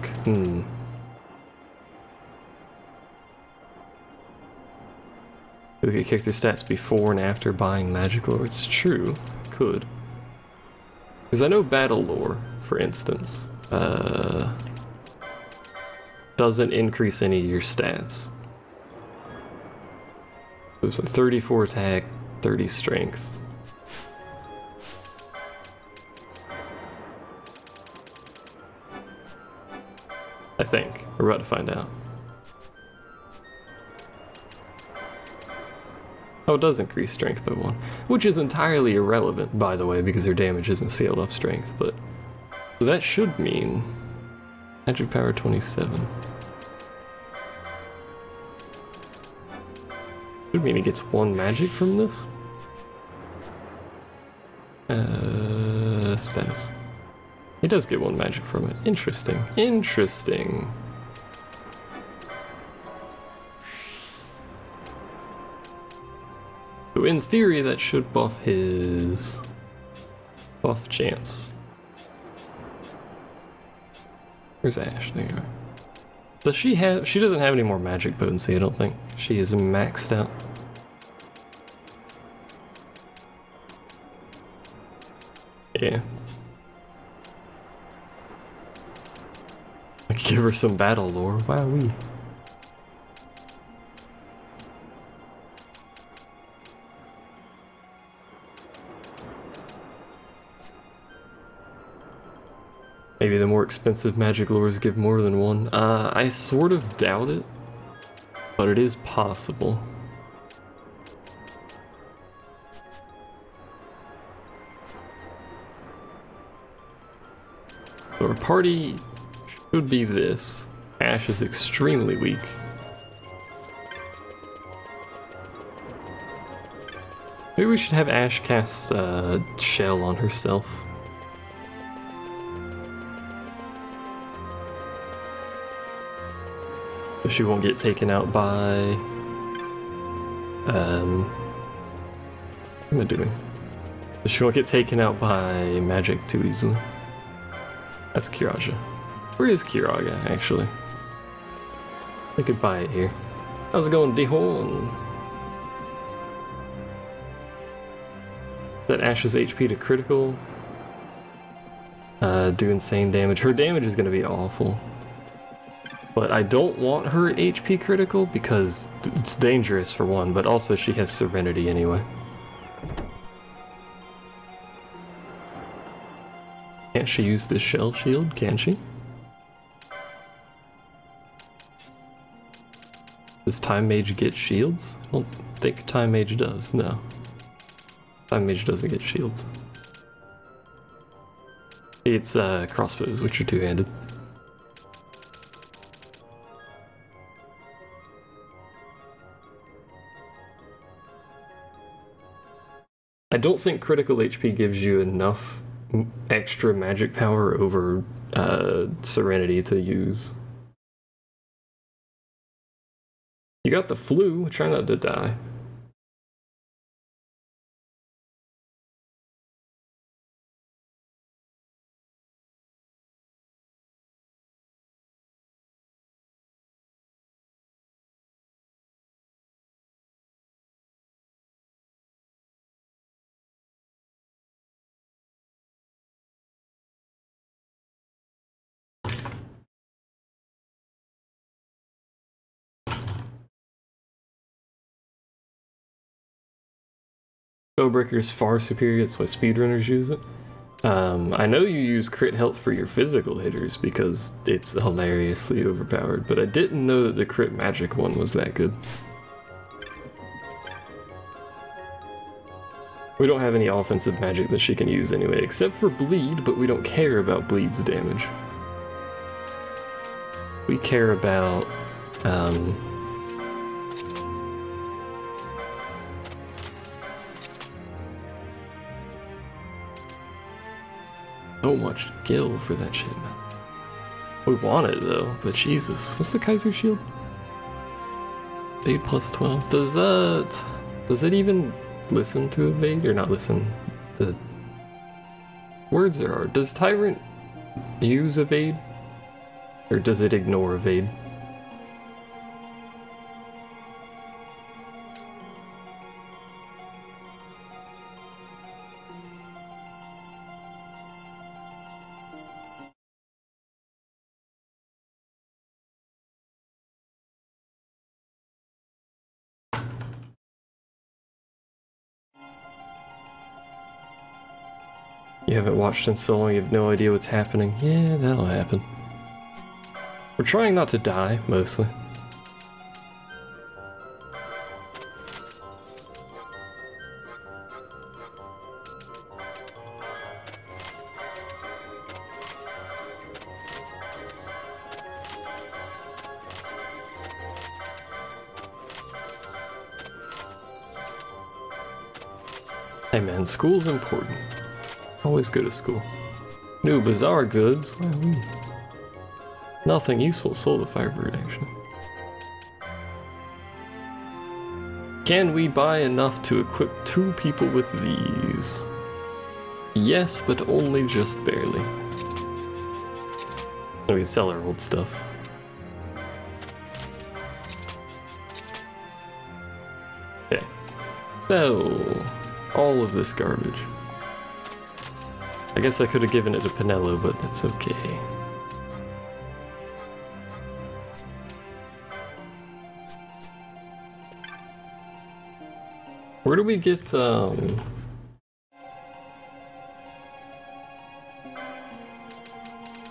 Look at character stats before and after buying Magic Lore. It's true. Could. Because I know Battle Lore, for instance, doesn't increase any of your stats. So it's a 34 attack, 30 strength. I think. We're about to find out. Oh, it does increase strength by 1. Which is entirely irrelevant, by the way, because her damage isn't scaled off strength, but... So that should mean... Magic power 27. Should mean he gets 1 magic from this? Status. He does get 1 magic from it. Interesting. Interesting. So in theory, that should buff his... buff chance. Where's Ash? There you go. Does she have... she doesn't have any more magic potency, I don't think. She is maxed out. Yeah. I could give her some battle lore. Wowee. Maybe the more expensive magic lures give more than 1. I sort of doubt it, but it is possible. So our party should be this. Ash is extremely weak. Maybe we should have Ash cast Shell on herself. So she won't get taken out by... what am I doing? So she won't get taken out by magic too easily. That's Kiraja. Where is Kiraga, actually? I could buy it here. How's it going, D-Horn? Set Ash's HP to critical. Do insane damage. Her damage is going to be awful. But I don't want her HP critical because it's dangerous for 1, but also she has Serenity anyway. Can't she use this shell shield? Can she? Does Time Mage get shields? I don't think Time Mage does, no. Time Mage doesn't get shields. It's crossbows, which are two-handed. I don't think critical HP gives you enough extra magic power over Serenity to use. You got the flu, try not to die. Spellbreaker is far superior, that's why speedrunners use it. I know you use crit health for your physical hitters because it's hilariously overpowered, but I didn't know that the crit magic one was that good. We don't have any offensive magic that she can use anyway, except for bleed, but we don't care about bleed's damage. We care about, so much gil for that shit, man. We want it though, but Jesus. What's the Kaiser shield? 8 plus 12. Does it even listen to evade or not listen? The words are hard. Does Tyrant use evade? Or does it ignore evade? You haven't watched in so long, you have no idea what's happening. Yeah, that'll happen. We're trying not to die, mostly. Hey man, school's important. Always go to school. New bazaar goods? Wow. Nothing useful sold at Firebird, actually. Can we buy enough to equip 2 people with these? Yes, but only just barely. And we sell our old stuff. Okay. So, all of this garbage. I guess I could have given it to Pinello, but that's okay. Where do we get, I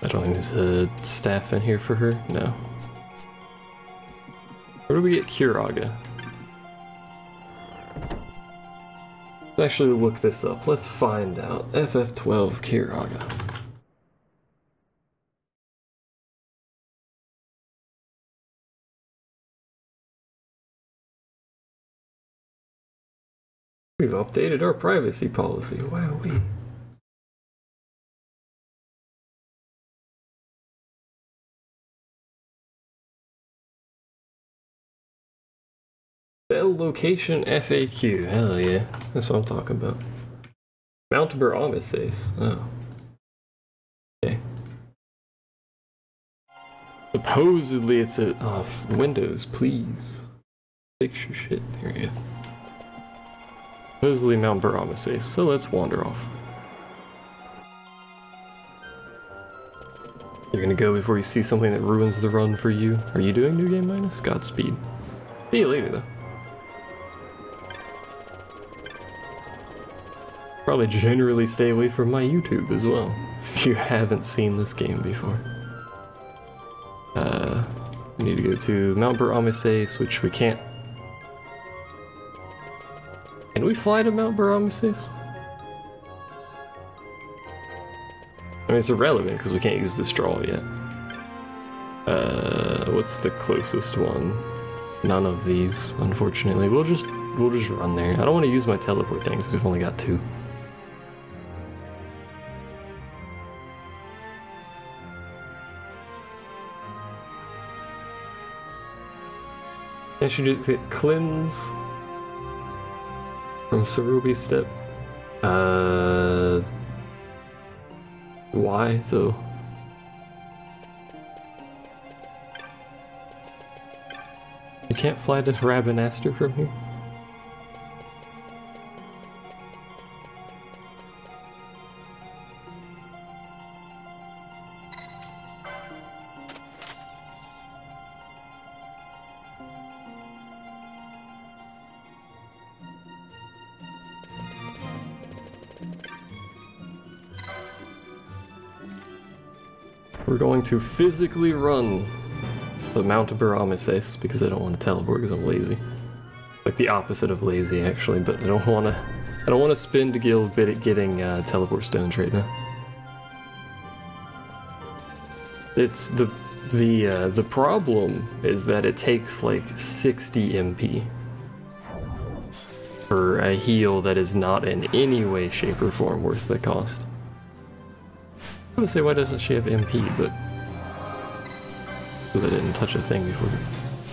don't think there's a staff in here for her, no. Where do we get Kiraga? Let's actually look this up. Let's find out. FF12 Kiraga. We've updated our privacy policy. Wowee. Bell location FAQ. Hell yeah. That's what I'm talking about. Mount Baromeses. Oh. Okay. Supposedly it's a Windows, please. Fix your shit. There we go. Supposedly Mount Baromeses. So let's wander off. You're gonna go before you see something that ruins the run for you. Are you doing New Game Minus? Godspeed. See you later though. Probably generally stay away from my YouTube as well, if you haven't seen this game before. We need to go to Mount Baromeses, which we can't. Can we fly to Mount Baromeses? I mean, it's irrelevant because we can't use the straw yet. What's the closest one? None of these, unfortunately. We'll just run there. I don't want to use my teleport things because we've only got 2. I should just get cleanse from Cerubi Step. Why though? You can't fly to Rabanaster from here? We're going to physically run the Mount of Baramises because I don't want to teleport because I'm lazy. Like the opposite of lazy, actually, but I don't want to spend a guild bit at getting teleport stones right now. It's the problem is that it takes like 60 MP for a heal that is not in any way, shape, or form worth the cost. I would say, why doesn't she have MP? But I didn't touch a thing before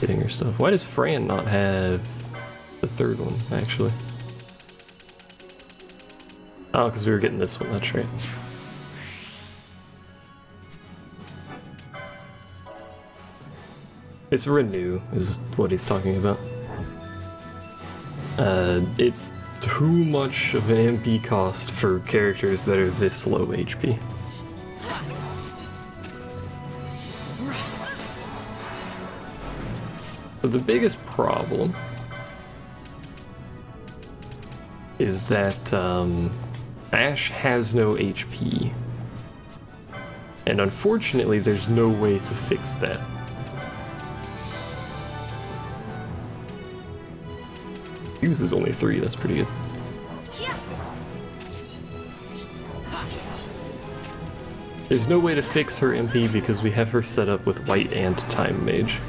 getting her stuff. Why does Fran not have the third one, actually? Oh, because we were getting this one, that's right. It's renew, is what he's talking about. It's too much of an MP cost for characters that are this low HP. But the biggest problem is that Ashe has no HP. And unfortunately, there's no way to fix that. Fuse is only 3, that's pretty good. There's no way to fix her MP because we have her set up with White and Time Mage.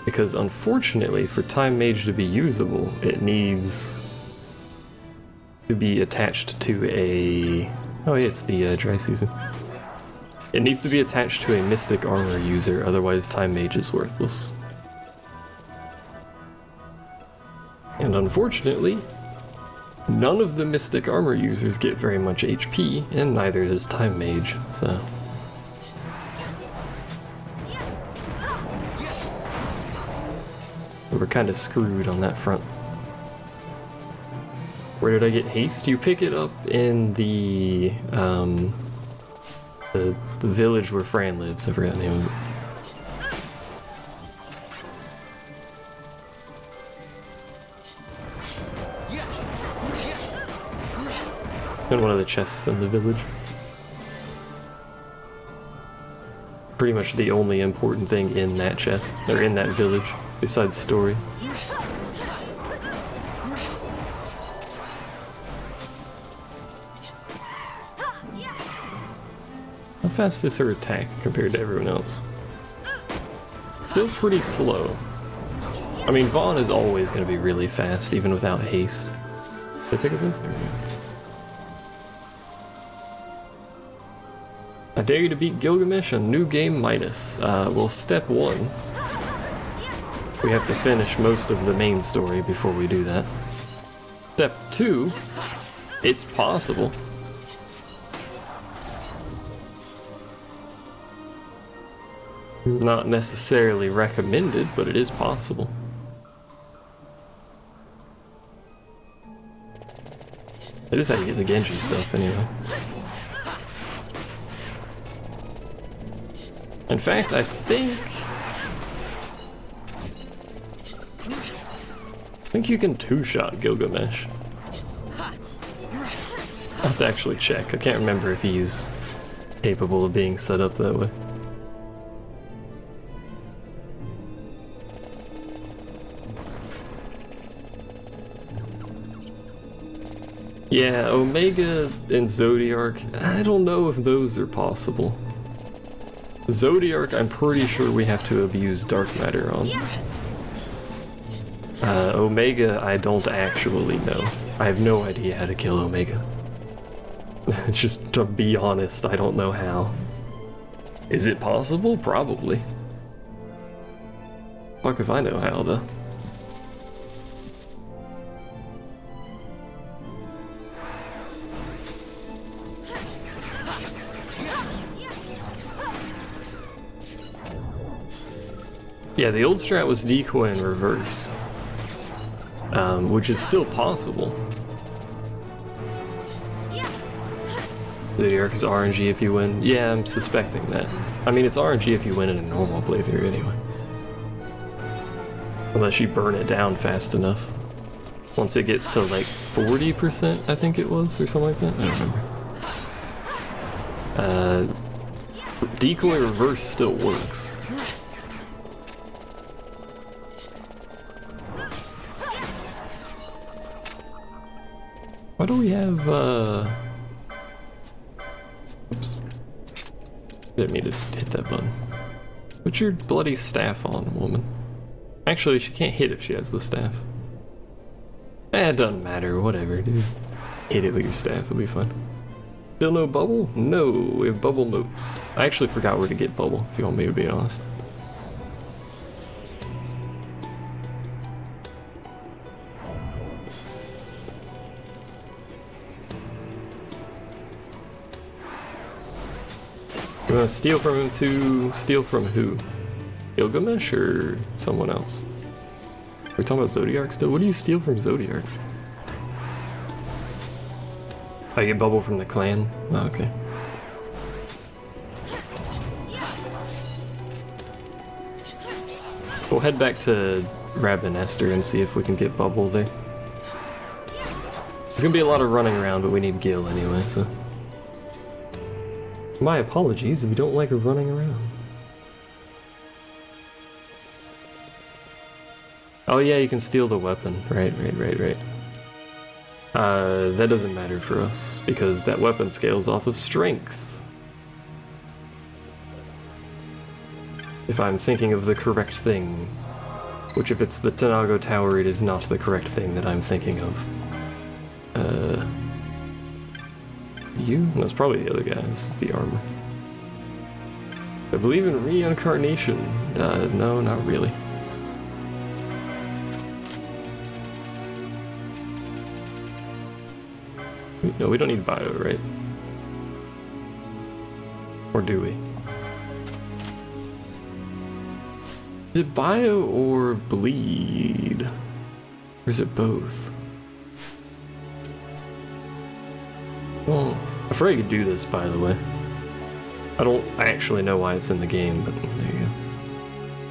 Because unfortunately, for Time Mage to be usable, it needs to be attached to a... Oh yeah, it's the dry season. It needs to be attached to a Mystic Armor user, otherwise Time Mage is worthless. And unfortunately, none of the Mystic Armor users get very much HP, and neither does Time Mage, so... We're kind of screwed on that front. Where did I get haste? You pick it up in the village where Fran lives. I forgot the name of it. In one of the chests in the village. Pretty much the only important thing in that chest, or in that village, besides story. How fast is her attack compared to everyone else? Still pretty slow. I mean, Vaughn is always going to be really fast, even without haste. Did I pick up this? There we go. I dare you to beat Gilgamesh, a new game minus. Well, step 1. We have to finish most of the main story before we do that. Step 2, it's possible. Not necessarily recommended, but it is possible. It is how you get the Genji stuff, anyway. In fact, I think you can two-shot Gilgamesh. I'll have to actually check. I can't remember if he's capable of being set up that way. Yeah, Omega and Zodiac, I don't know if those are possible. Zodiac, I'm pretty sure we have to abuse dark matter on. Omega, I don't actually know. I have no idea how to kill Omega. Just to be honest, I don't know how. Is it possible? Probably. Fuck if I know how, though. Yeah, the old strat was decoy in reverse, which is still possible. Zodiac is RNG if you win. Yeah, I'm suspecting that. I mean, it's RNG if you win in a normal playthrough anyway. Unless you burn it down fast enough. Once it gets to like 40%, I think it was, or something like that. I don't remember. decoy reverse still works. Why do we have, oops. Didn't mean to hit that button. Put your bloody staff on, woman. Actually, she can't hit if she has the staff. It doesn't matter, whatever, dude. Hit it with your staff, it'll be fine. Still no bubble? No, we have bubble notes. I actually forgot where to get bubble, if you want me to be honest. You want to steal from him to steal from who? Gilgamesh or someone else? Are we talking about Zodiac still? What do you steal from Zodiac? Oh, you get bubble from the clan? Oh, okay. We'll head back to Rabin Esther and see if we can get bubble there. There's gonna be a lot of running around, but we need Gil anyway, so. My apologies if you don't like her running around. Oh yeah, you can steal the weapon. Right. That doesn't matter for us, because that weapon scales off of strength. If I'm thinking of the correct thing. Which if it's the Tanago Tower, it is not the correct thing that I'm thinking of. You? No, it's probably the other guy. This is the armor. I believe in reincarnation. No, not really. No, we don't need bio, right? Or do we? Is it bio or bleed? Or is it both? Well, I forgot you could do this, by the way. I don't actually know why it's in the game, but there you go.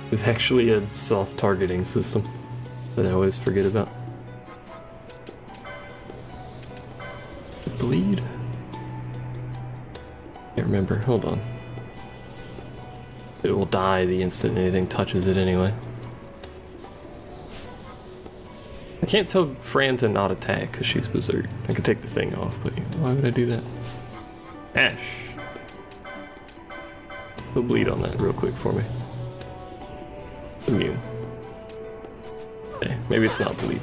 There's actually a self-targeting system that I always forget about. Bleed? Can't remember. Hold on. It will die the instant anything touches it anyway. I can't tell Fran to not attack because she's berserk. I could take the thing off, but why would I do that? Ash. Go bleed on that real quick for me. Immune. Okay, maybe it's not bleed.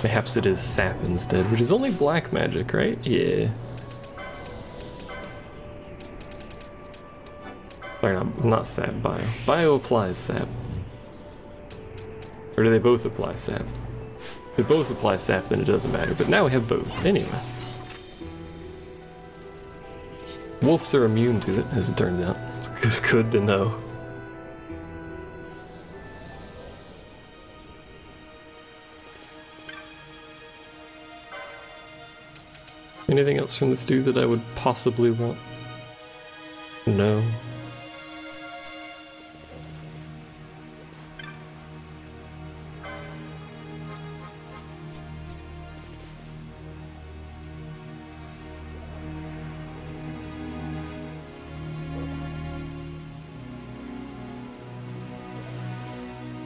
Perhaps it is sap instead, which is only black magic, right? Yeah. Sorry, not sap, bio. Bio applies sap. Or do they both apply sap? If they both apply sap, then it doesn't matter, but now we have both. Anyway. Wolves are immune to it, as it turns out. It's good to know. Anything else from the stew that I would possibly want? No.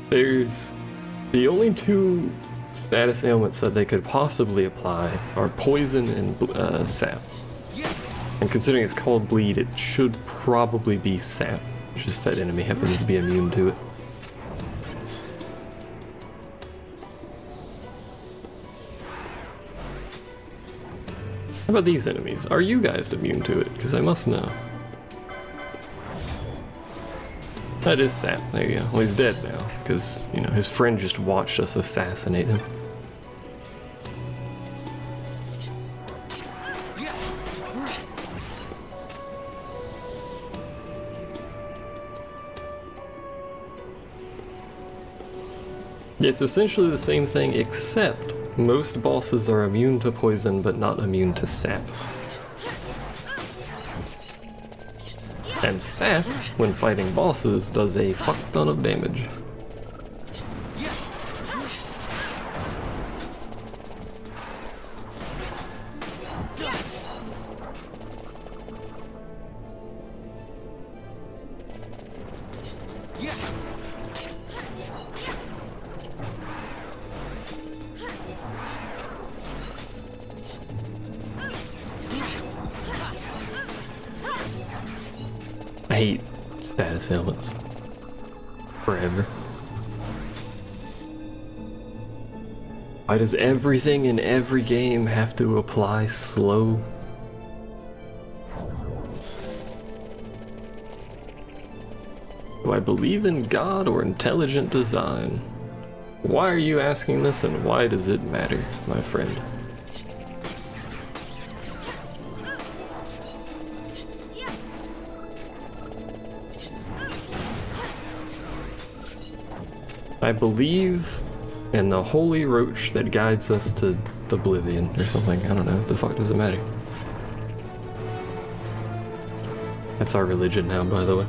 There's the only two status ailments that they could possibly apply are poison and sap. And considering it's called bleed, it should probably be sap. It's just that enemy happens to be immune to it. How about these enemies? Are you guys immune to it? Because I must know. That is sap. There you go. Well, he's dead now, because, you know, his friend just watched us assassinate him. It's essentially the same thing, except most bosses are immune to poison, but not immune to sap. And sap, when fighting bosses, does a fuck ton of damage. I hate status ailments. Forever. Why does everything in every game have to apply slow? Do I believe in God or intelligent design? Why are you asking this, and why does it matter, my friend? I believe in the holy roach that guides us to oblivion or something. I don't know. The fuck does it matter? That's our religion now, by the way.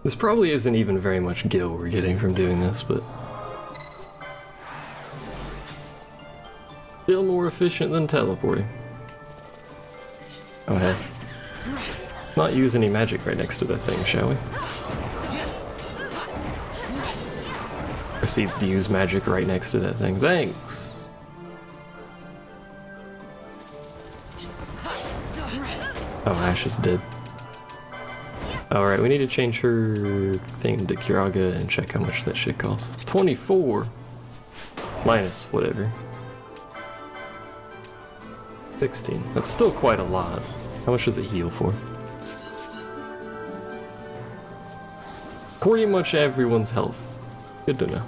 This probably isn't even very much gil we're getting from doing this, but still more efficient than teleporting. Oh hey. Not use any magic right next to that thing, shall we? Proceeds to use magic right next to that thing. Thanks! Oh, Ash is dead. Alright, we need to change her thing to Kiraga and check how much that shit costs. 24! Minus whatever. 16. That's still quite a lot. How much does it heal for? Pretty much everyone's health. Good to know.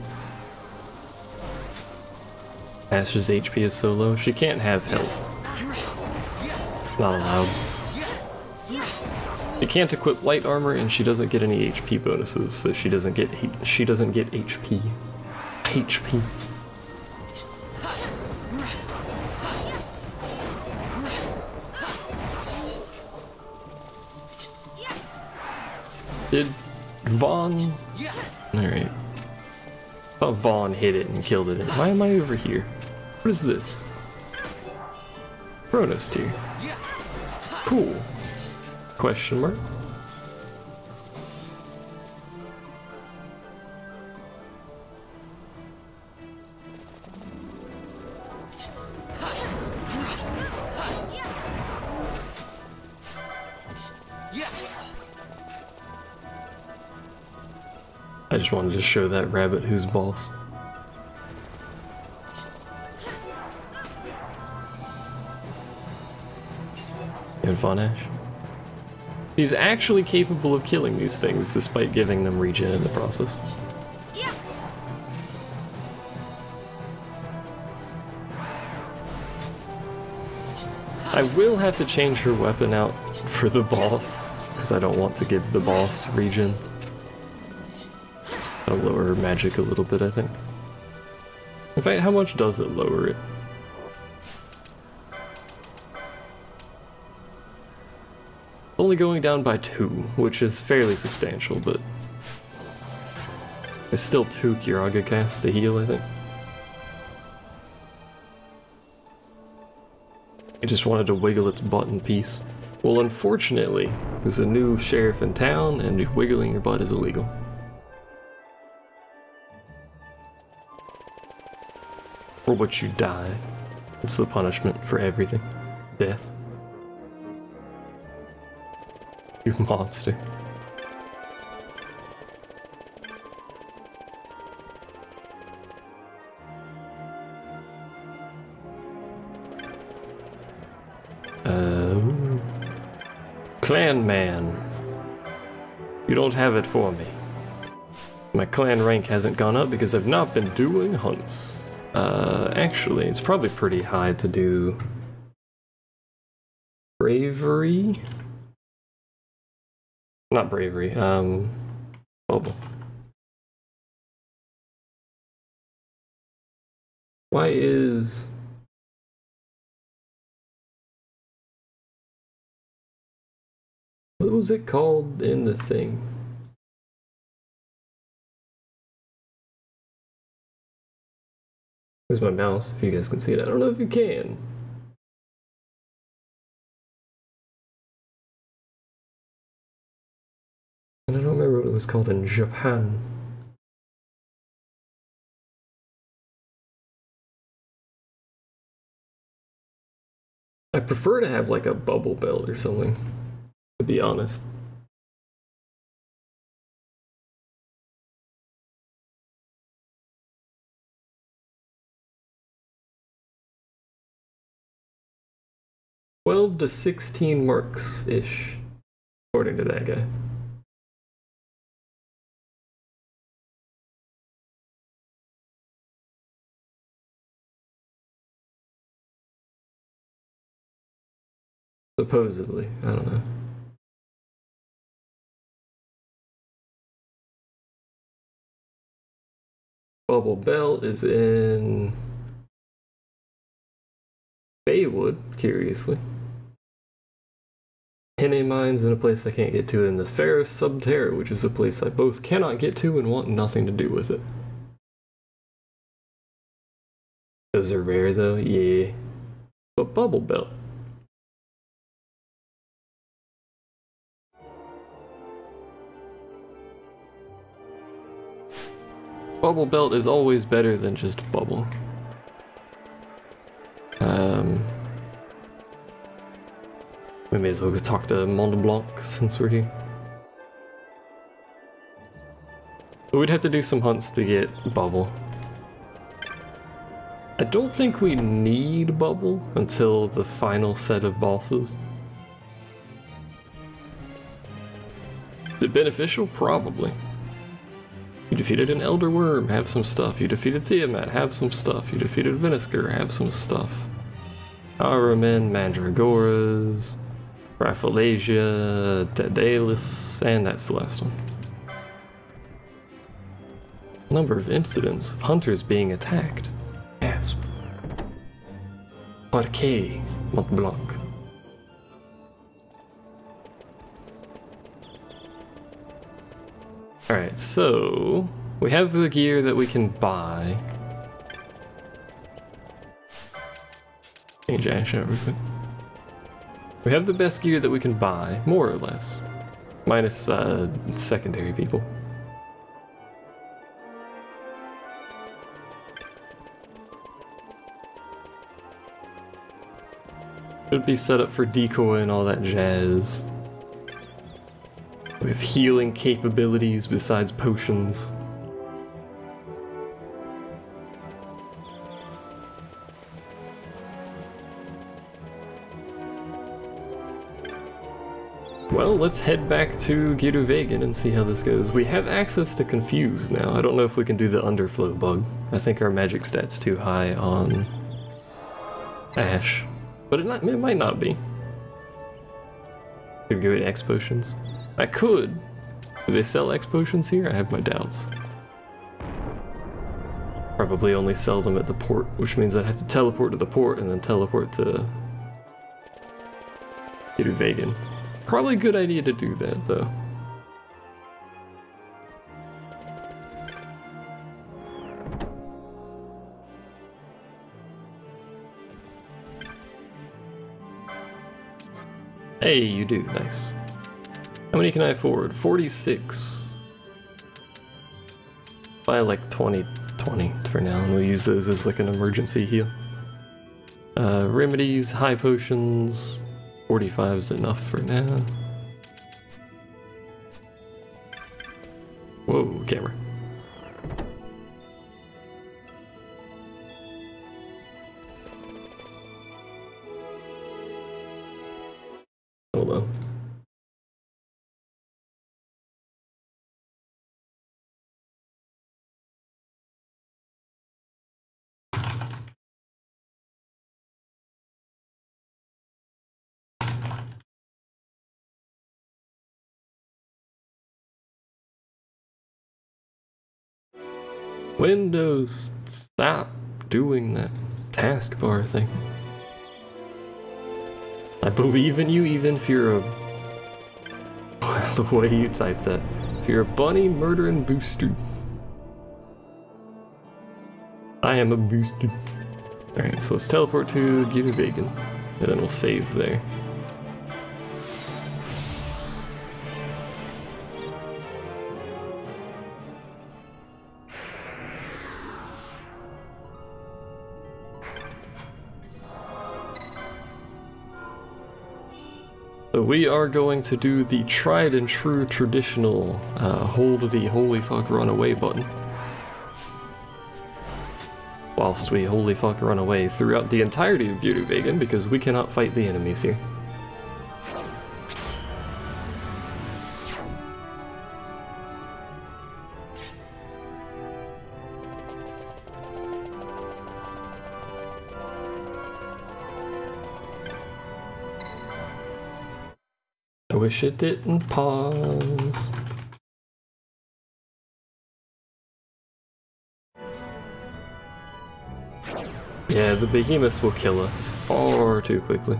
Ash's HP is so low, she can't have health. Not allowed. She can't equip light armor, and she doesn't get any HP bonuses, so she doesn't get HP. HP. Did Vaughn? Alright. I thought Vaughn hit it and killed it. Why am I over here? What is this? Chronos tier. Cool. Question mark? I just wanted to show that rabbit who's boss. You had fun, Ash? He's actually capable of killing these things despite giving them regen in the process. I will have to change her weapon out for the boss, because I don't want to give the boss regen. That'll lower her magic a little bit, I think. In fact, how much does it lower it? Only going down by 2, which is fairly substantial, but it's still 2 Kiraga casts to heal, I think. I just wanted to wiggle its butt in peace. Well, unfortunately, there's a new sheriff in town, and wiggling your butt is illegal. For which you die. It's the punishment for everything. Death. You monster. Clan man. You don't have it for me. My clan rank hasn't gone up because I've not been doing hunts. Actually, it's probably pretty high to do bravery. Not bravery, bubble. Why is... What was it called in the thing? There's my mouse, if you guys can see it. I don't know if you can. And I don't remember what it was called in Japan. I prefer to have like a bubble belt or something, to be honest. $12 to 16 marks-ish, according to that guy. Supposedly, I don't know. Bubble Belt is in Baywood, curiously. Henne Mines in a place I can't get to, in the Ferris Subterra, which is a place I both cannot get to and want nothing to do with it. Those are rare though, yeah. But Bubble Belt. Bubble Belt is always better than just bubble. We may as well go talk to Mont Blanc since we're here. But we'd have to do some hunts to get bubble. I don't think we need bubble until the final set of bosses. Is it beneficial? Probably. You defeated an Elder Worm, have some stuff. You defeated Tiamat, have some stuff. You defeated Vinegar, have some stuff. Aramen, Mandragoras, Rafflesia, Daedalus, and that's the last one. Number of incidents of hunters being attacked. Yes. Parquet, Mont Blanc. Alright, so we have the gear that we can buy. Change Ash out real quick. We have the best gear that we can buy, more or less. Minus secondary people. Should be set up for decoy and all that jazz. We have healing capabilities besides potions. Well, let's head back to Giruvegan and see how this goes. We have access to Confuse now. I don't know if we can do the underflow bug. I think our magic stat's too high on Ash. But it might not be. Could go at X potions. I could. Do they sell X potions here? I have my doubts. Probably only sell them at the port, which means I'd have to teleport to the port and then teleport to Giruvegan. Probably a good idea to do that, though. Hey, you do. Nice. How many can I afford? 46. Buy like 20 for now, and we'll use those as like an emergency heal. Remedies, high potions. 45 is enough for now. Whoa, camera. Hold on. Windows, stop doing that taskbar thing. I believe in you even if you're a... the way you type that. If you're a bunny murdering booster. I am a booster. Alright, so let's teleport to Vegan, and then we'll save there. So we are going to do the tried and true traditional hold the holy fuck run away button. Whilst we holy fuck run away throughout the entirety of Vegan, because we cannot fight the enemies here. I wish it didn't pause. Yeah, the behemoths will kill us far too quickly.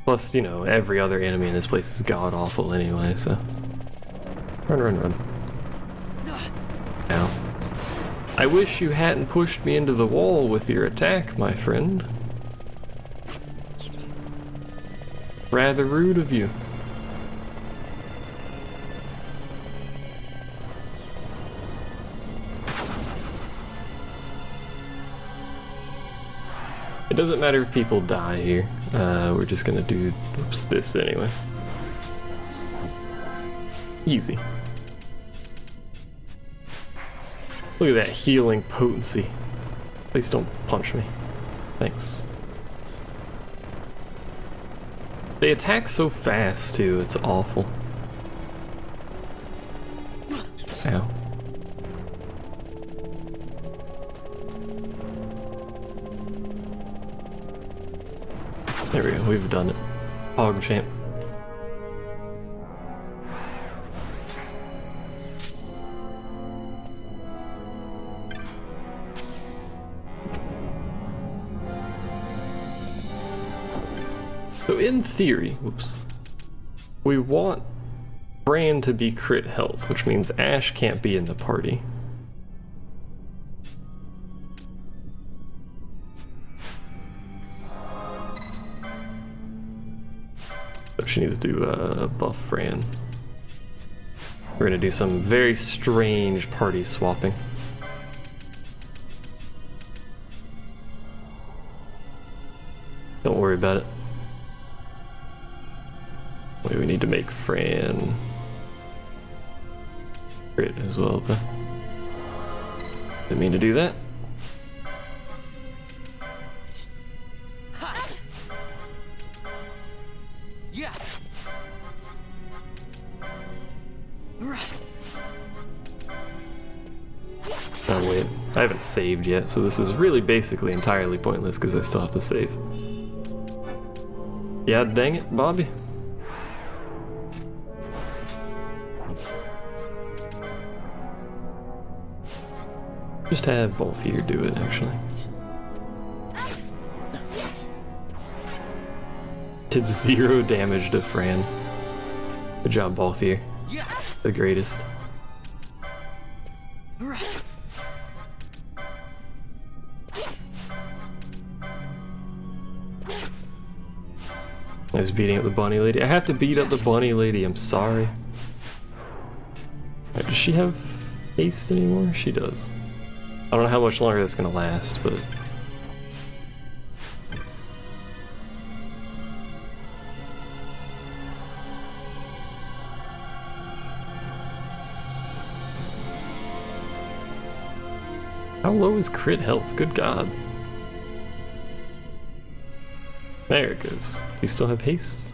Plus, you know, every other enemy in this place is god-awful anyway, so... Run, run, run. Ow. I wish you hadn't pushed me into the wall with your attack, my friend. Rather rude of you. It doesn't matter if people die here. We're just gonna do this anyway. Easy. Look at that healing potency. Please don't punch me. Thanks. They attack so fast too, it's awful. Ow. There we go, we've done it. PogChamp. So in theory, whoops, we want Bran to be crit health, which means Ash can't be in the party. So she needs to buff Fran. We're gonna do some very strange party swapping. Don't worry about it. Wait, we need to make Fran crit as well, though. Didn't mean to do that. Yeah. Oh wait, I haven't saved yet, so this is really basically entirely pointless because I still have to save. Yeah, dang it, Bobby. Just have both of you do it, actually. Did 0 damage to Fran. Good job, both of you. The greatest. I was beating up the bunny lady. I have to beat up the bunny lady, I'm sorry. Right, does she have haste anymore? She does. I don't know how much longer that's gonna last, but... How low is crit health? Good God. There it goes. Do you still have haste?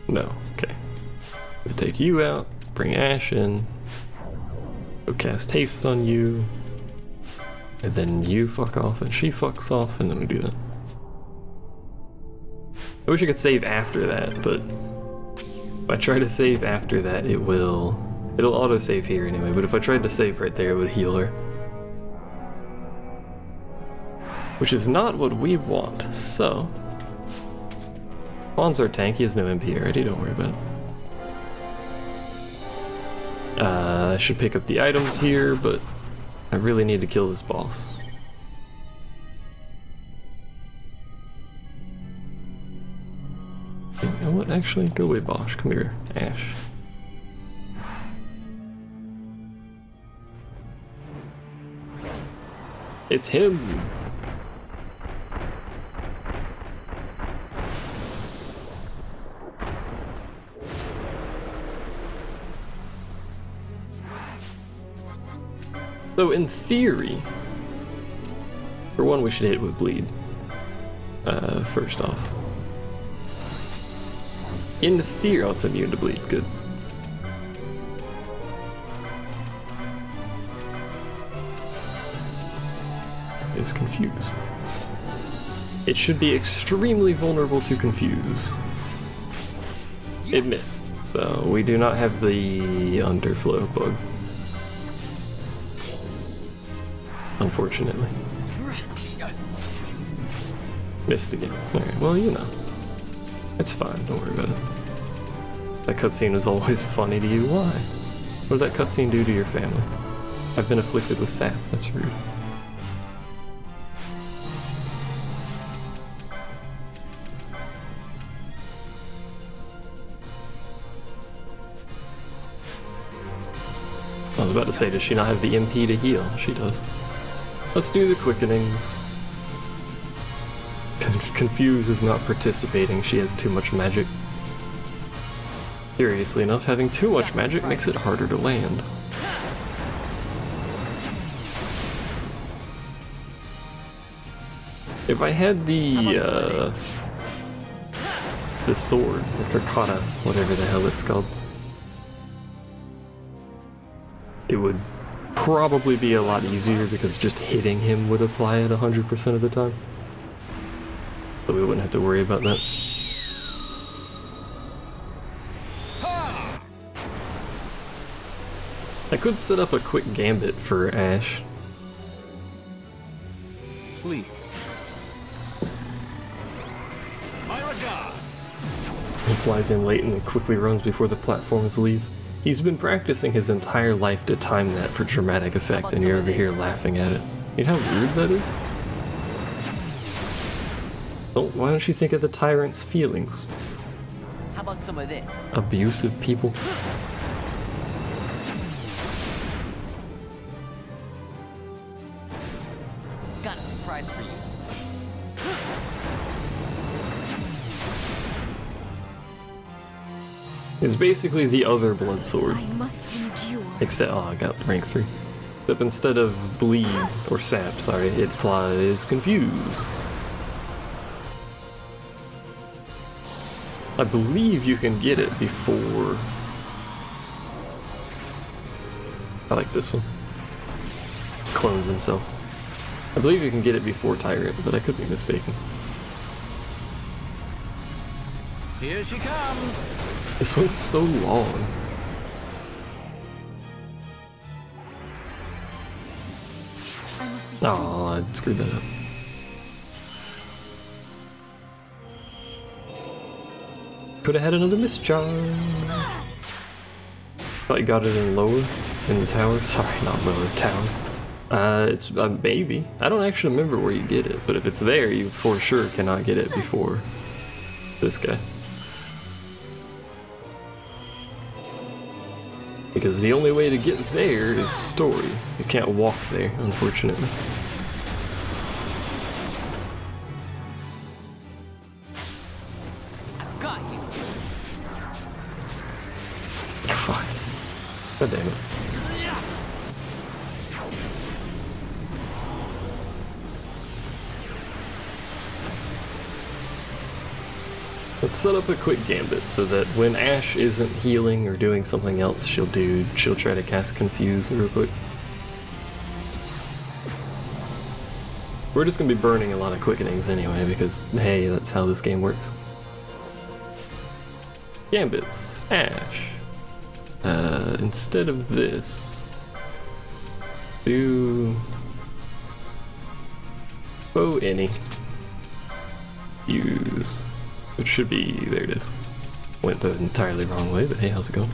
No. Okay. We'll take you out, bring Ash in, go cast haste on you, and then you fuck off and she fucks off, and then we do that. I wish I could save after that, but if I try to save after that, it'll auto-save here anyway, but if I tried to save right there, it would heal her. Which is not what we want, so... Juan's our tank, he has no MP already, don't worry about it. I should pick up the items here, but I really need to kill this boss. You know what, actually? Go away, Bosch. Come here, Ash. It's him! So in theory, for one, we should hit it with bleed. First off. In theory, oh, it's immune to bleed, good. Is confuse. It should be extremely vulnerable to confuse. It missed, so we do not have the underflow bug. Unfortunately. Missed again. Alright, well, you know. It's fine, don't worry about it. That cutscene is always funny to you. Why? What did that cutscene do to your family? I've been afflicted with sap. That's rude. I was about to say, does she not have the MP to heal? She does. Let's do the quickenings. Confuse is not participating, she has too much magic. Curiously enough, having too much magic makes it harder to land. If I had the sword, the Karkata, whatever the hell it's called, it would probably be a lot easier because just hitting him would apply it 100% of the time. So we wouldn't have to worry about that. I could set up a quick gambit for Ash. Please. My regards. He flies in late and quickly runs before the platforms leave. He's been practicing his entire life to time that for dramatic effect, and you're over here laughing at it. You know how rude that is? Well, why don't you think of the Tyrant's feelings? How about some of this? Abusive people. Got a surprise for you. It's basically the other blood sword. I must endure. Except, oh, I got rank 3. Except instead of bleed, or sap, sorry, it flies confuse. I believe you can get it before... I like this one. Clones himself. I believe you can get it before Tyrant, but I could be mistaken. Here she comes. This one's so long. I must be strong. Oh, I screwed that up. Could have had another mischarge. Thought you got it in lower, in the tower. Sorry, not lower, tower. It's a maybe. I don't actually remember where you get it, but if it's there, you for sure cannot get it before this guy. Because the only way to get there is story. You can't walk there, unfortunately. Got you. Fuck. God damn it. Let's set up a quick gambit so that when Ash isn't healing or doing something else, she'll try to cast Confuse real quick. We're just gonna be burning a lot of quickenings anyway because, hey, that's how this game works. Gambits. Ash. Instead of this, do... Oh, any. Use. It should be, there it is. Went the entirely wrong way, but hey, how's it going?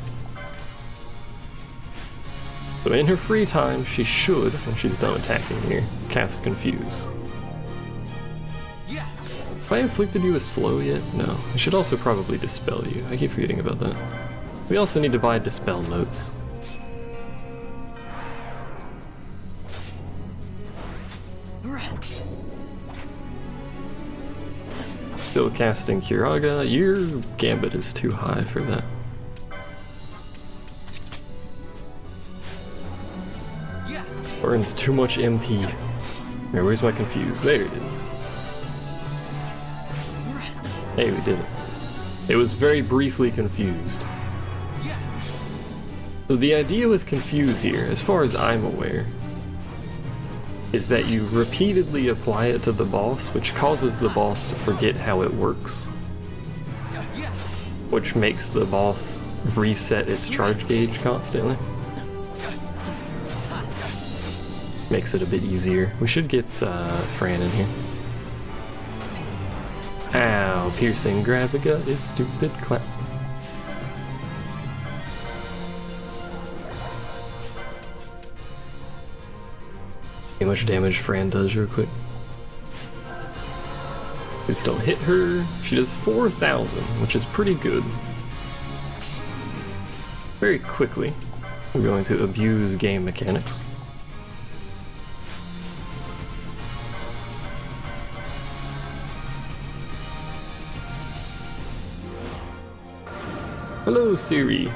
So in her free time, she should, when she's done attacking here, cast Confuse. Have I inflicted you a slow yet? No. I should also probably Dispel you. I keep forgetting about that. We also need to buy Dispel notes. Still casting Kiraga. Your Gambit is too high for that. Burns too much MP. Here, where's my Confuse? There it is. Hey, we did it. It was very briefly confused. So the idea with Confuse here, as far as I'm aware, is that you repeatedly apply it to the boss, which causes the boss to forget how it works. Which makes the boss reset its charge gauge constantly. Makes it a bit easier. We should get Fran in here. Ow, piercing grab a gut is stupid clap. See how much damage Fran does real quick. Please don't hit her. She does 4,000, which is pretty good. Very quickly, we're going to abuse game mechanics. Hello, Siri.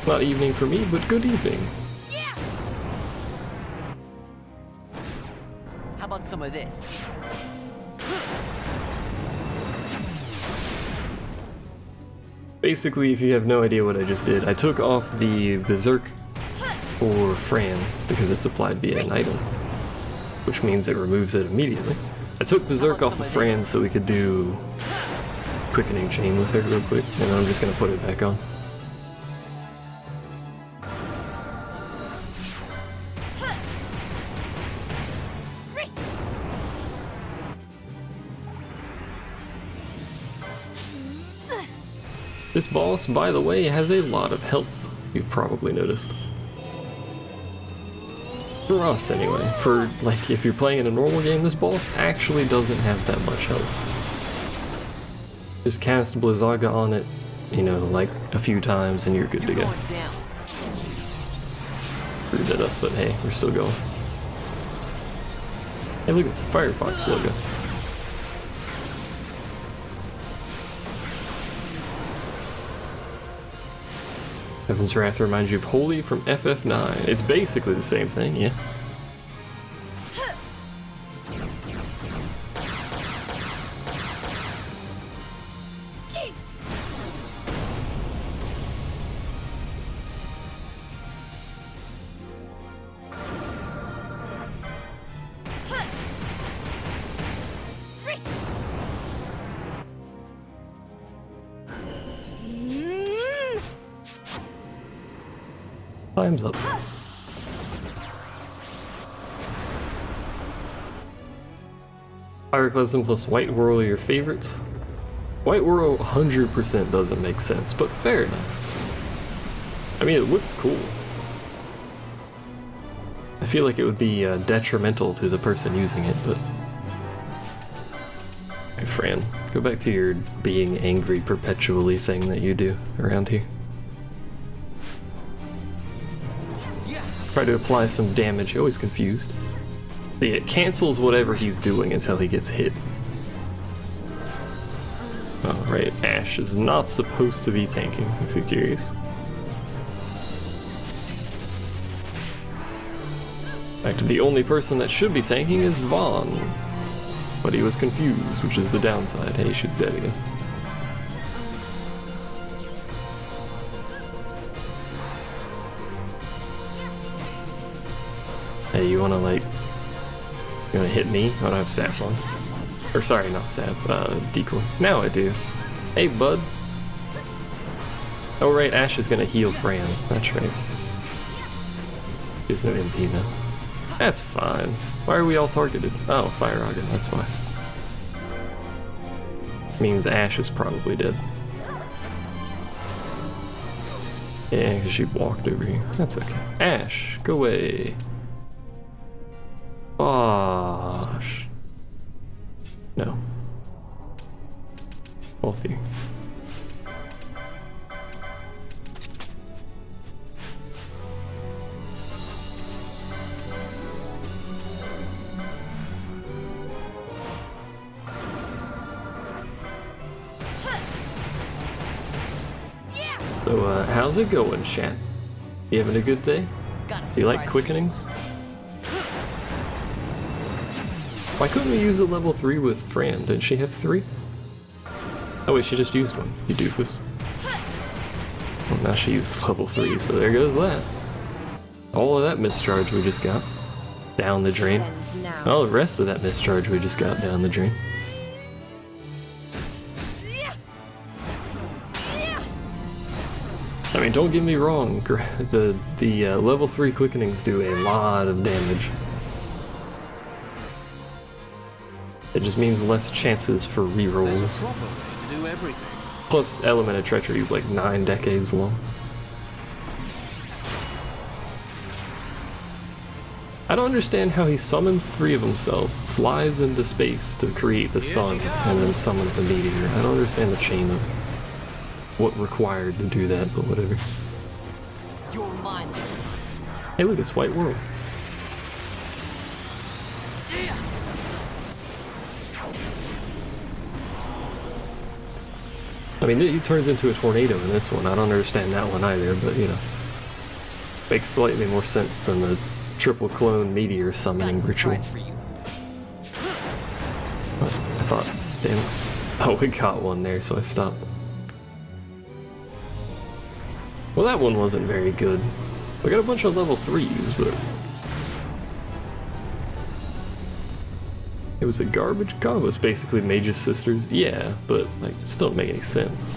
Not evening for me, but good evening. How about some of this? Basically, if you have no idea what I just did, I took off the Berserk for Fran because it's applied via an item, which means it removes it immediately. I took Berserk off of Fran so we could do Quickening Chain with her real quick, and then I'm just gonna put it back on. This boss, by the way, has a lot of health, you've probably noticed. For us, anyway. For, like, if you're playing in a normal game, this boss actually doesn't have that much health. Just cast Blizzaga on it, you know, like a few times and you're good to go. Screwed that up, but hey, we're still going. Hey, look, it's the Firefox logo. Heaven's Wrath reminds you of Holy from FF9. It's basically the same thing, yeah. Time's up. Pyroclasm plus White Whirl are your favorites? White Whirl 100% doesn't make sense, but fair enough. I mean, it looks cool. I feel like it would be detrimental to the person using it, but... Hey, Fran, go back to your being angry perpetually thing that you do around here. Try to apply some damage. Always confused. See, it cancels whatever he's doing until he gets hit. Alright, Ashe is not supposed to be tanking, if you're curious. In fact, the only person that should be tanking is Vaughn. But he was confused, which is the downside. Hey, she's dead again. Hey, you wanna hit me? I don't have sap on. Or sorry, not sap, decoy. Now I do. Hey, bud. Oh right, Ashe is gonna heal Fran. That's right. There's no MP now. That's fine. Why are we all targeted? Oh, Fire Augen, that's why. Means Ashe is probably dead. Yeah, because she walked over here. That's okay. Ash, go away. Bosh. No. Both of you. So, how's it going, chat? You having a good day? Do you like quickenings? Why couldn't we use a level 3 with Fran? Didn't she have 3? Oh wait, she just used one, you doofus. Well, now she used level 3, so there goes that. All of that mischarge we just got down the drain. All the rest of that mischarge we just got down the drain. I mean, don't get me wrong, the level 3 quickenings do a lot of damage. It just means less chances for rerolls. Plus, Element of Treachery is like 9 decades long. I don't understand how he summons 3 of himself, flies into space to create the sun, and then summons a meteor. I don't understand the chain of what required to do that, but whatever. You're mine. Hey look, it's White World. I mean, he turns into a tornado in this one. I don't understand that one either, but you know. Makes slightly more sense than the triple clone meteor summoning ritual. I thought, damn it. Oh, we got one there, so I stopped. Well, that one wasn't very good. We got a bunch of level 3s, but it was a garbage combo. It's basically Mage's Sisters. Yeah, but like, it still don't make any sense.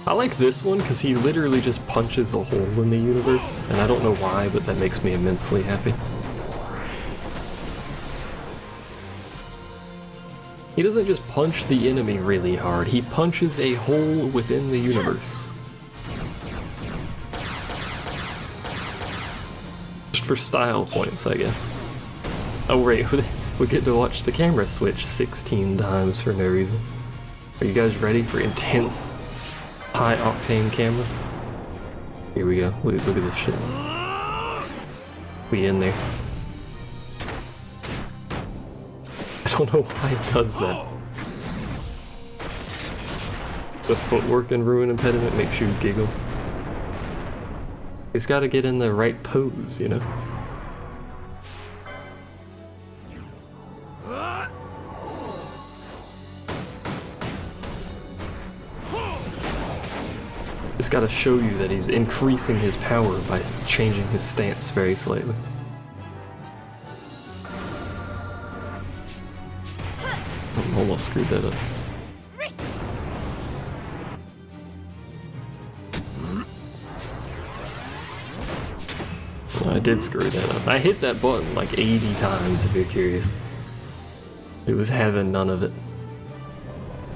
I like this one because he literally just punches a hole in the universe, and I don't know why, but that makes me immensely happy. He doesn't just punch the enemy really hard, he punches a hole within the universe. Just for style points, I guess. Oh wait, we get to watch the camera switch 16 times for no reason. Are you guys ready for intense high octane camera? Here we go. Look at this shit. We in there. I don't know why it does that. The footwork in Ruin Impediment makes you giggle. He's got to get in the right pose, you know? It's got to show you that he's increasing his power by changing his stance very slightly. I almost screwed that up. I did screw that up. I hit that button like 80 times if you're curious. It was having none of it.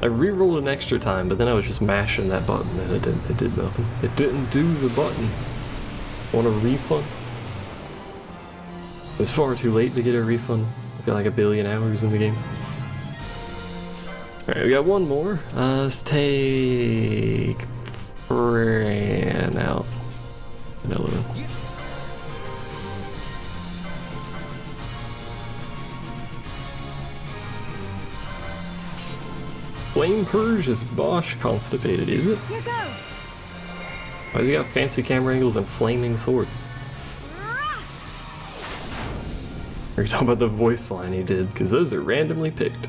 I re-rolled an extra time, but then I was just mashing that button and it did nothing. It didn't do the button. Want a refund? It's far too late to get a refund. I feel like a billion hours in the game. Alright, we got one more. Let's take Fran out. Another one. Flame Purge is Bosch constipated, is it? Here goes. Why does he got fancy camera angles and flaming swords? Are you talking about the voice line he did? Because those are randomly picked.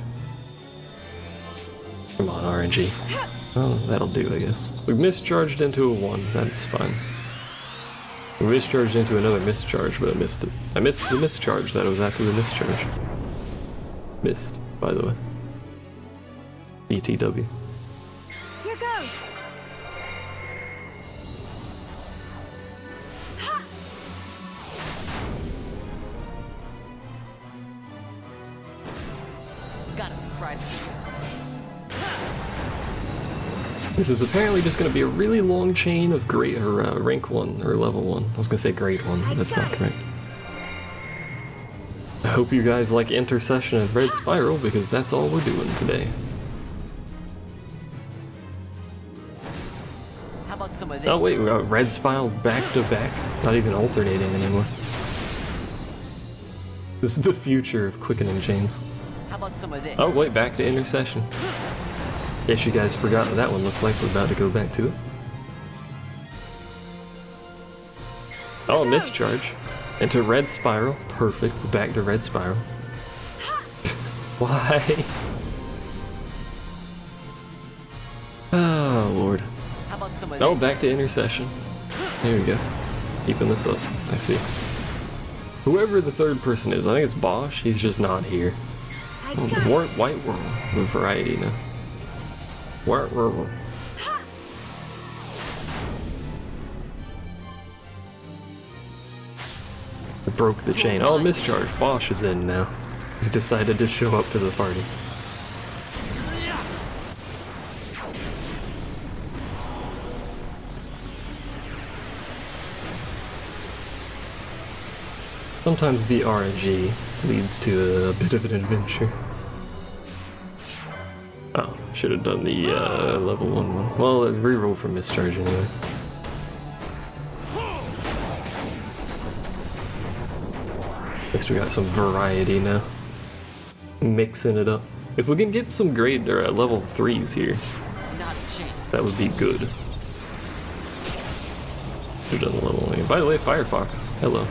Come on, RNG. Oh, that'll do, I guess. We mischarged into a 1, that's fine. We mischarged into another mischarge, but I missed it. I missed the mischarge that was after the mischarge. Missed, by the way. BTW. Here goes. Got a surprise for you. This is apparently just going to be a really long chain of grade or rank 1 or level 1. I was going to say grade 1, but that's not correct. I hope you guys like Intercession and Red Spiral because that's all we're doing today. How about some of this? Oh wait, we got Red Spiral back to back, not even alternating anymore. This is the future of quickening chains. How about some of this? Oh wait, back to Intercession. Guess you guys forgot what that one looked like. We're about to go back to it. Oh, Mischarge. Into Red Spiral. Perfect. We're back to Red Spiral. Why? Oh, Lord. How about some of Oh, this? back to Intercession. There we go. Keeping this up. I see. Whoever the third person is, I think it's Bosch. He's just not here. White World. The variety now. White World. Broke the chain. Oh, Mischarge. Bosch is in now. He's decided to show up to the party. Sometimes the RNG leads to a bit of an adventure. Oh, should have done the level 1 one. Well, reroll for Mischarge anyway. At least we got some variety now. Mixing it up. If we can get some grade or level 3s here, Not a chance. that would be good. Should have done the level 1. By the way, Firefox, hello.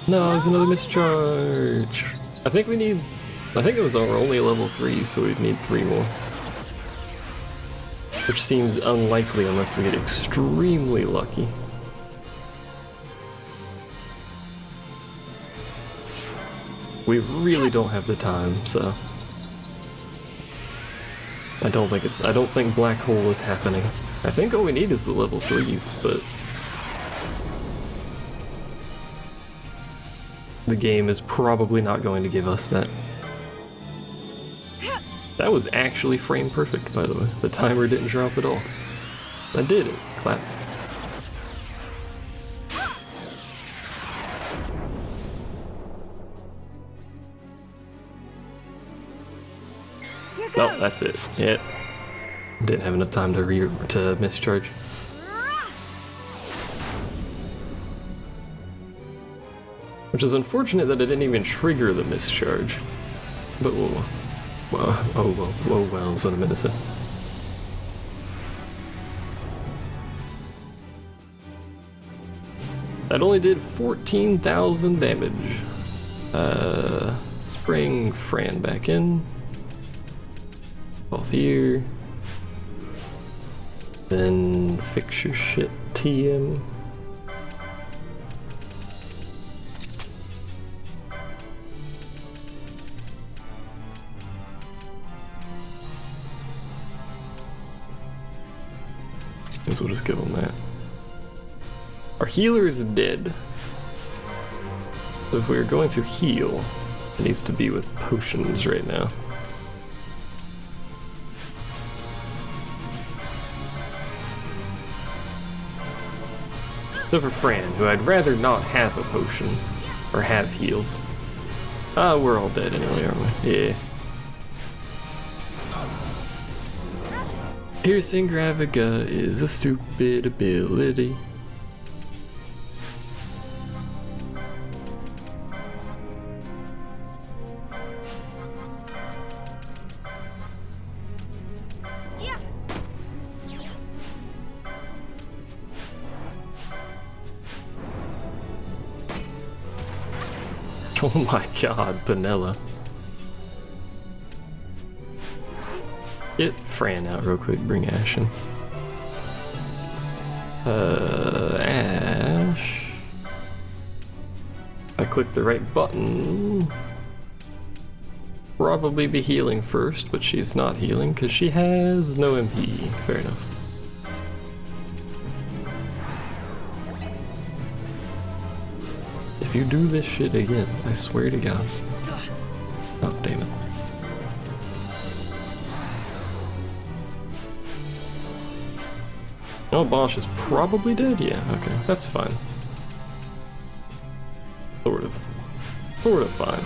No, there's another Mischarge. I think it was our only level 3, so we'd need 3 more. Which seems unlikely unless we get extremely lucky. We really don't have the time, so I don't think Black Hole is happening. I think all we need is the level 3s, but the game is probably not going to give us that. That was actually frame perfect, by the way. The timer didn't drop at all. I did it. Clap. Oh, that's it. Yeah. Didn't have enough time to mischarge. Which is unfortunate that it didn't even trigger the mischarge. But whoa, well, is what I meant to say. That only did 14,000 damage. Bring Fran back in. Both here. Then fix your shit, TM. Guess we'll just give him that. Our healer is dead. So if we're going to heal, it needs to be with potions right now. Except for Fran, who I'd rather not have a potion, or have heals. Ah, we're all dead anyway, aren't we? Yeah. Piercing Graviga is a stupid ability. Oh my god, Panella. Get Fran out real quick, bring Ash in. Ash. I clicked the right button. Probably be healing first, but she is not healing because she has no MP. Fair enough. If you do this shit again, I swear to God. Oh, damn it. Oh, Bosch is probably dead? Yeah, okay, that's fine. Sort of. Sort of fine.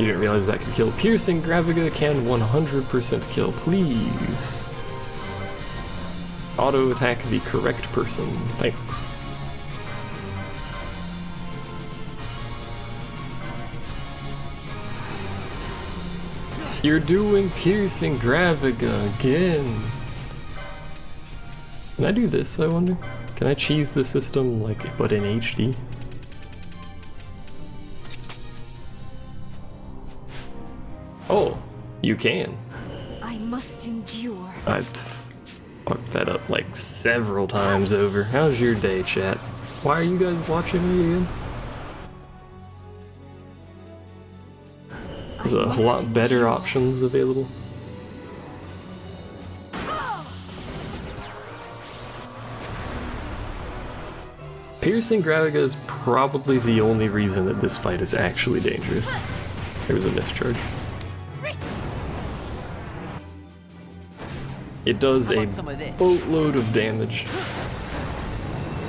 You didn't realize that could kill. Piercing Graviga can 100% kill, please. Auto attack the correct person, thanks. You're doing Piercing Graviga again. Can I do this, I wonder? Can I cheese the system, like, but in HD? Oh, you can. I must endure. I've fucked that up like several times over. How's your day, chat? Why are you guys watching me again? There's a lot better options available. Piercing Graviga is probably the only reason that this fight is actually dangerous. There's a mischarge. It does a boatload of damage.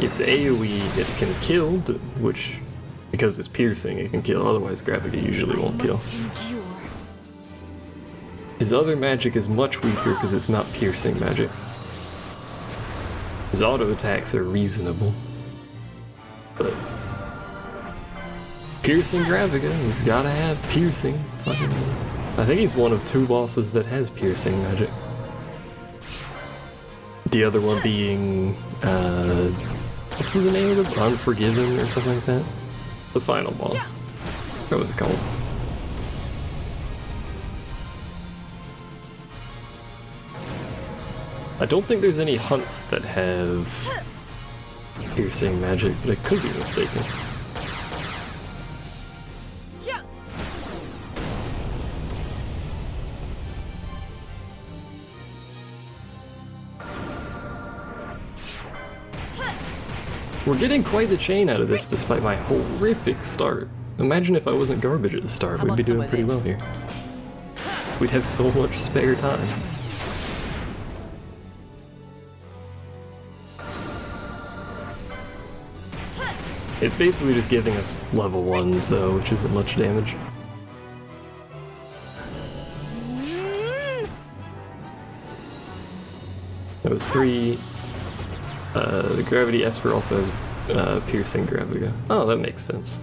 It's AoE, it can kill, which, because it's piercing, it can kill, otherwise Graviga usually won't kill. His other magic is much weaker because it's not piercing magic. His auto attacks are reasonable. But piercing Graviga, he's gotta have piercing. Fucking, I think he's one of 2 bosses that has piercing magic. The other one being, what's the name of it? Unforgiven or something like that? The final boss. What was it called? I don't think there's any hunts that have piercing magic, but I could be mistaken. We're getting quite the chain out of this despite my horrific start. Imagine if I wasn't garbage at the start, we'd be doing pretty well here. We'd have so much spare time. It's basically just giving us level 1s though, which isn't much damage. That was 3. The Gravity Esper also has Piercing Graviga. Oh, that makes sense.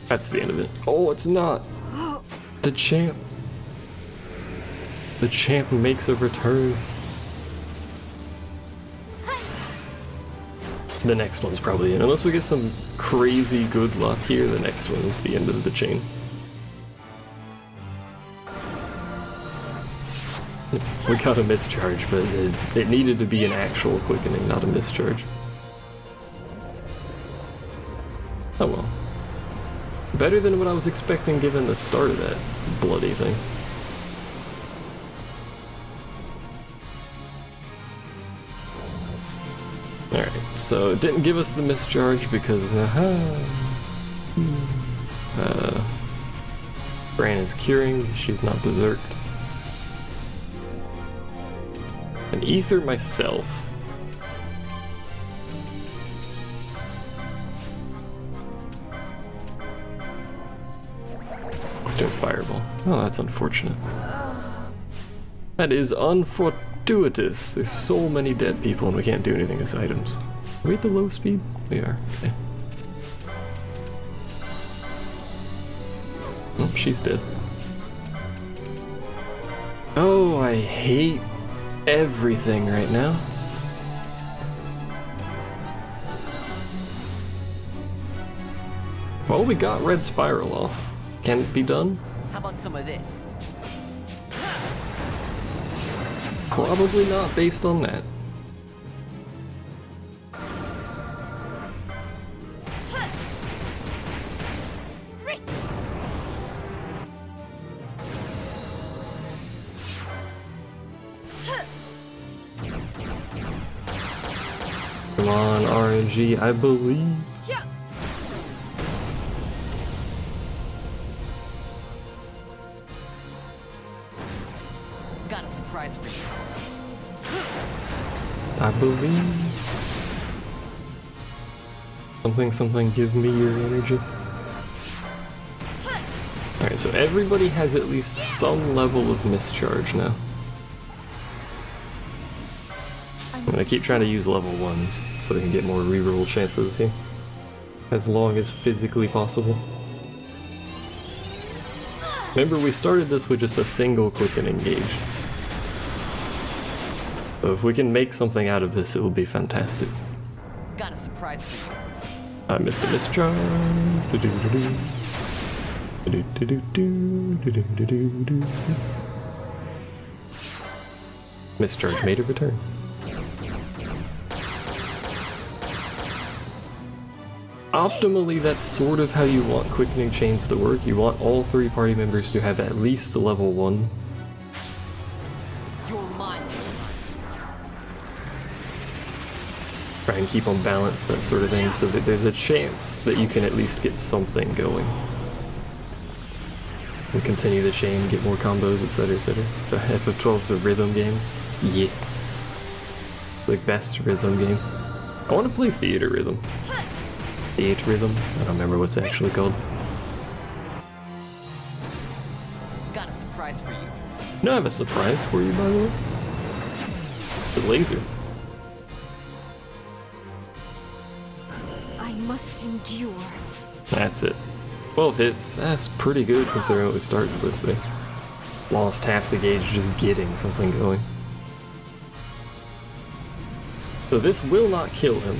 That's the end of it. Oh, it's not! The champ! The champ makes a return. The next one's probably in. Unless we get some crazy good luck here, the next one is the end of the chain. We got a mischarge, but it needed to be an actual quickening, not a mischarge. Oh well. Better than what I was expecting given the start of that bloody thing. Alright, so it didn't give us the mischarge because Bran is curing, she's not berserked. An ether myself. Let's do a fireball. Oh, that's unfortunate. That is unfortuitous. There's so many dead people and we can't do anything as items. Are we at the low speed? We are. Okay. Oh, she's dead. Oh, I hate everything right now. Well, we got Red Spiral off. Can it be done? How about some of this? Probably not based on that. Come on, RNG, I believe. Yeah. Got a surprise for you. I believe. Something, give me your energy. Alright, so everybody has at least some level of mischarge now. I'm gonna keep trying to use level 1s so we can get more reroll chances here. As long as physically possible. Remember, we started this with just a single quick and engage. So if we can make something out of this, it will be fantastic. Got a surprise for you. I missed a mischarge. Mischarge made a return. Optimally, that's sort of how you want quickening chains to work. You want all 3 party members to have at least level 1. You're mine. Try and keep them balanced, that sort of thing, so that there's a chance that you can at least get something going. And continue the chain, get more combos, etc, etc. F of 12, the rhythm game. Yeah. The best rhythm game. I want to play theater rhythm. Theater rhythm? I don't remember what's actually called. Got a surprise for you. No, I have a surprise for you, by the way. The laser. I must endure. That's it. 12 hits. That's pretty good considering what we started with, but lost half the gauge just getting something going. So this will not kill him.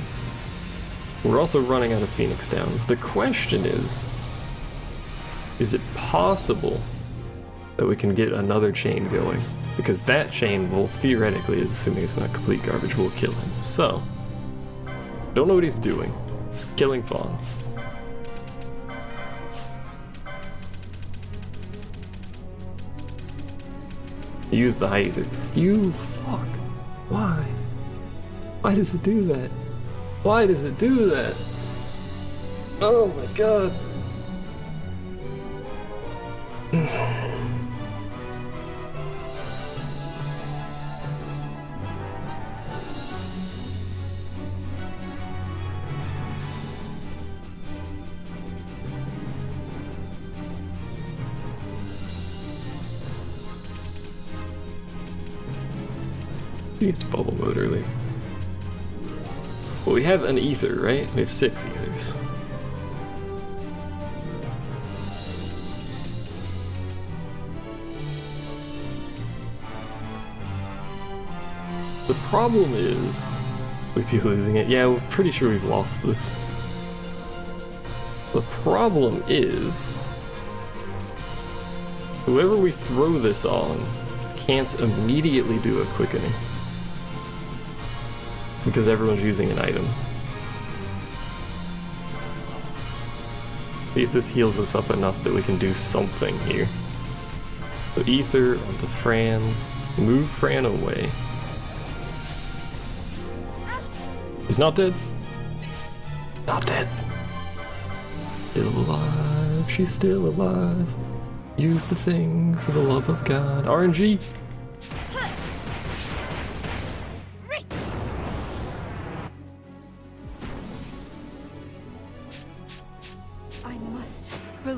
We're also running out of Phoenix Downs. The question is it possible that we can get another chain going? Because that chain will theoretically, assuming it's not complete garbage, will kill him. So, don't know what he's doing. He's killing Fawn. Use the Hydra. You fuck. Why? Why does it do that? Why does it do that? Oh my god. Used bubble mode early. Well, we have an ether, right? We have 6 ethers. The problem is Sleepy losing it. Yeah, we're pretty sure we've lost this. The problem is whoever we throw this on can't immediately do a quickening. Because everyone's using an item. See if this heals us up enough that we can do something here. So Ether onto Fran. Move Fran away. He's not dead. Not dead. Still alive. She's still alive. Use the thing for the love of God. RNG.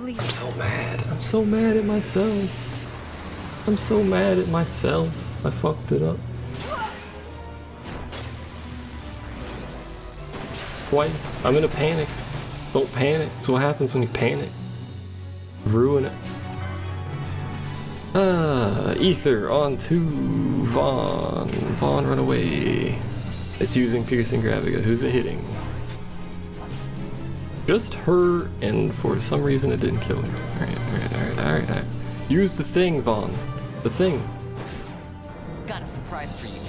I'm so mad. I'm so mad at myself. I'm so mad at myself. I fucked it up. Twice. I'm in a panic. Don't panic. That's what happens when you panic. Ruin it. Ether onto Vaughn. Vaughn, run away. It's using Piercing Graviga. Who's it hitting? Just her, and for some reason it didn't kill her. Alright. Use the thing, Vaughn. The thing. Got a surprise for you.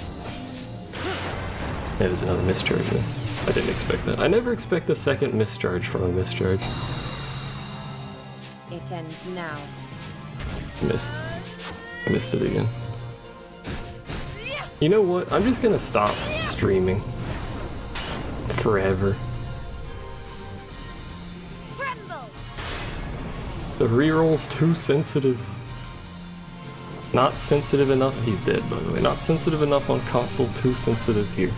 It was another mischarge then. I didn't expect that. I never expect a second mischarge from a mischarge. It ends now. Missed. I missed it again. You know what? I'm just gonna stop streaming. Forever. Tremble! The reroll's too sensitive. Not sensitive enough. He's dead, by the way. Not sensitive enough on console, too sensitive here.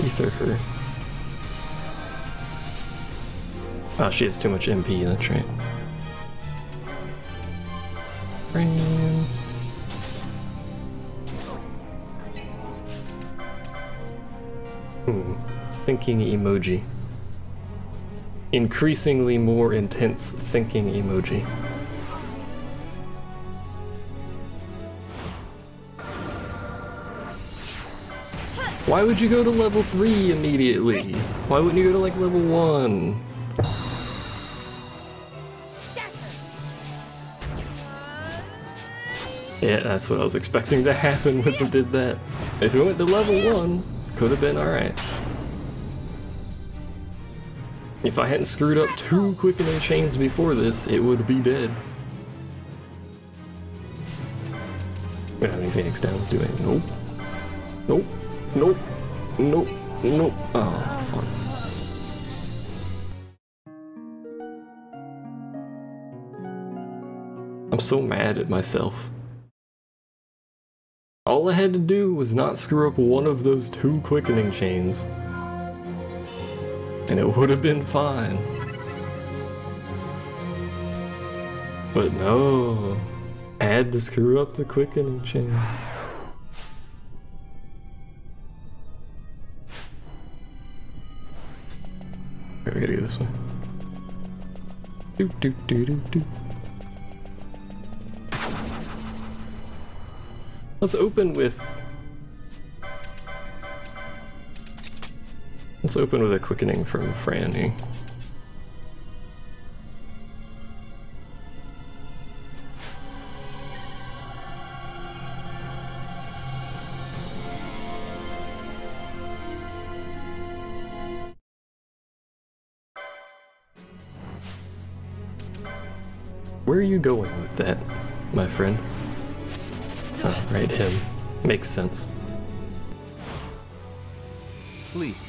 Ether her. Oh, she has too much MP, that's right. Thinking emoji. Increasingly more intense thinking emoji. Why would you go to level 3 immediately? Why wouldn't you go to like level 1? Yeah, that's what I was expecting to happen when you did that. If it went to level 1, could have been alright. If I hadn't screwed up 2 quickening chains before this, it would be dead. We don't have any Phoenix Downs, do we? Nope. Nope. Nope. Nope. Nope. Oh, fuck. I'm so mad at myself. All I had to do was not screw up one of those 2 quickening chains. And it would have been fine. But no. I had to screw up the quickening chains. Okay, we gotta go this way. Do do do do do. Let's open with a quickening from Franny. Where are you going with that, my friend? Oh, right, him. Makes sense. Please.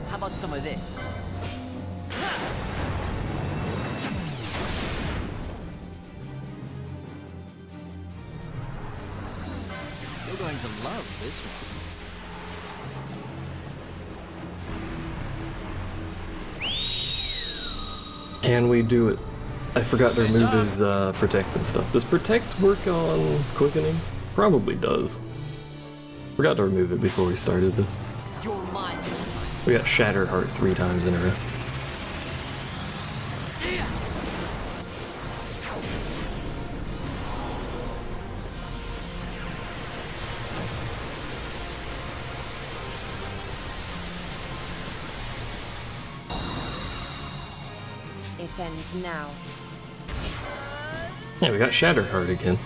How about some of this? You're going to love this one. Can we do it? I forgot to remove his protect and stuff. Does protect work on quickenings? Probably does. Forgot to remove it before we started this. You're mine this time. We got Shattered Heart 3 times in a row. It ends now. Yeah, we got Shattered Heart again.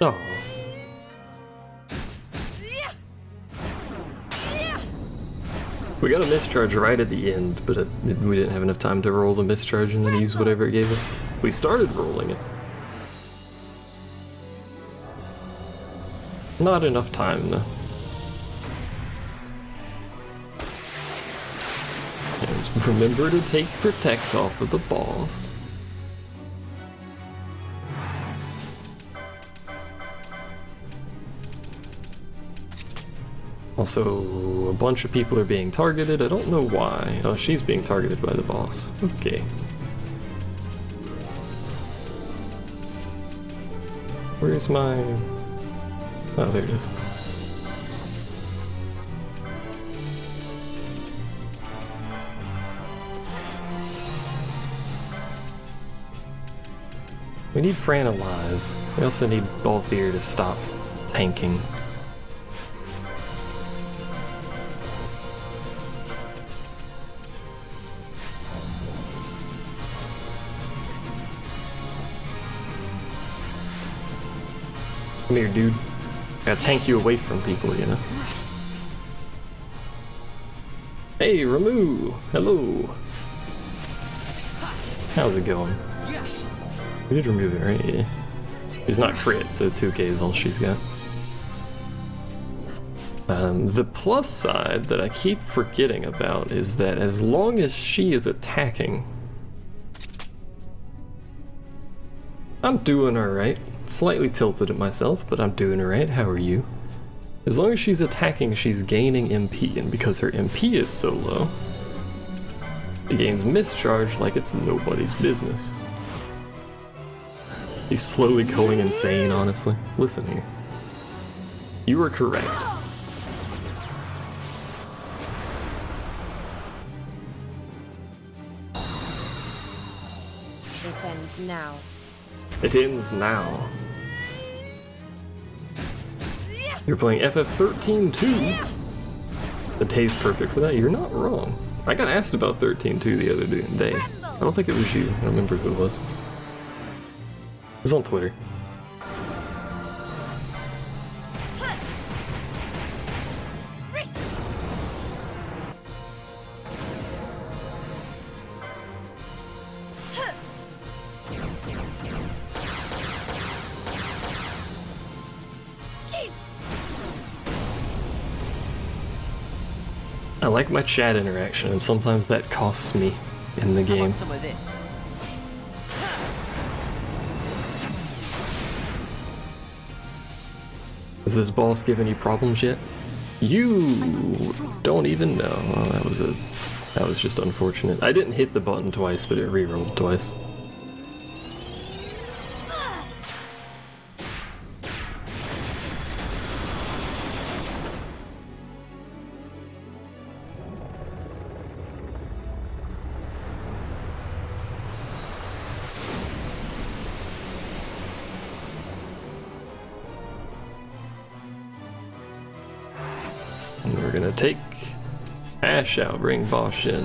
Oh. We got a mischarge right at the end, but we didn't have enough time to roll the mischarge and then use whatever it gave us. We started rolling it. Not enough time, though. And remember to take Protect off of the boss. Also, a bunch of people are being targeted. I don't know why. Oh, she's being targeted by the boss. Okay. Where's my... Oh, there it is. We need Fran alive. We also need Balthier to stop tanking. Come here, dude. Gotta tank you away from people, you know? Hey, Ramu! Hello! How's it going? We did remove it, right? Yeah. She's not crit, so 2k is all she's got. The plus side that I keep forgetting about is that as long as she is attacking, I'm doing alright. Slightly tilted at myself, but I'm doing alright. How are you? As long as she's attacking, she's gaining MP, and because her MP is so low, it gains mischarge like it's nobody's business. He's slowly going insane, honestly. Listen here. You were correct. It ends now. It ends now. You're playing FF13 too. The day's perfect for that. You're not wrong. I got asked about 13-2 the other day. I don't think it was you. I don't remember who it was. It was on Twitter. I like my chat interaction, and sometimes that costs me in the How game. about some of this? Is this boss giving you problems yet? You don't even know. Oh, that was just unfortunate. I didn't hit the button twice, but it rerolled twice. And we're gonna take Ash out, bring Bosch in,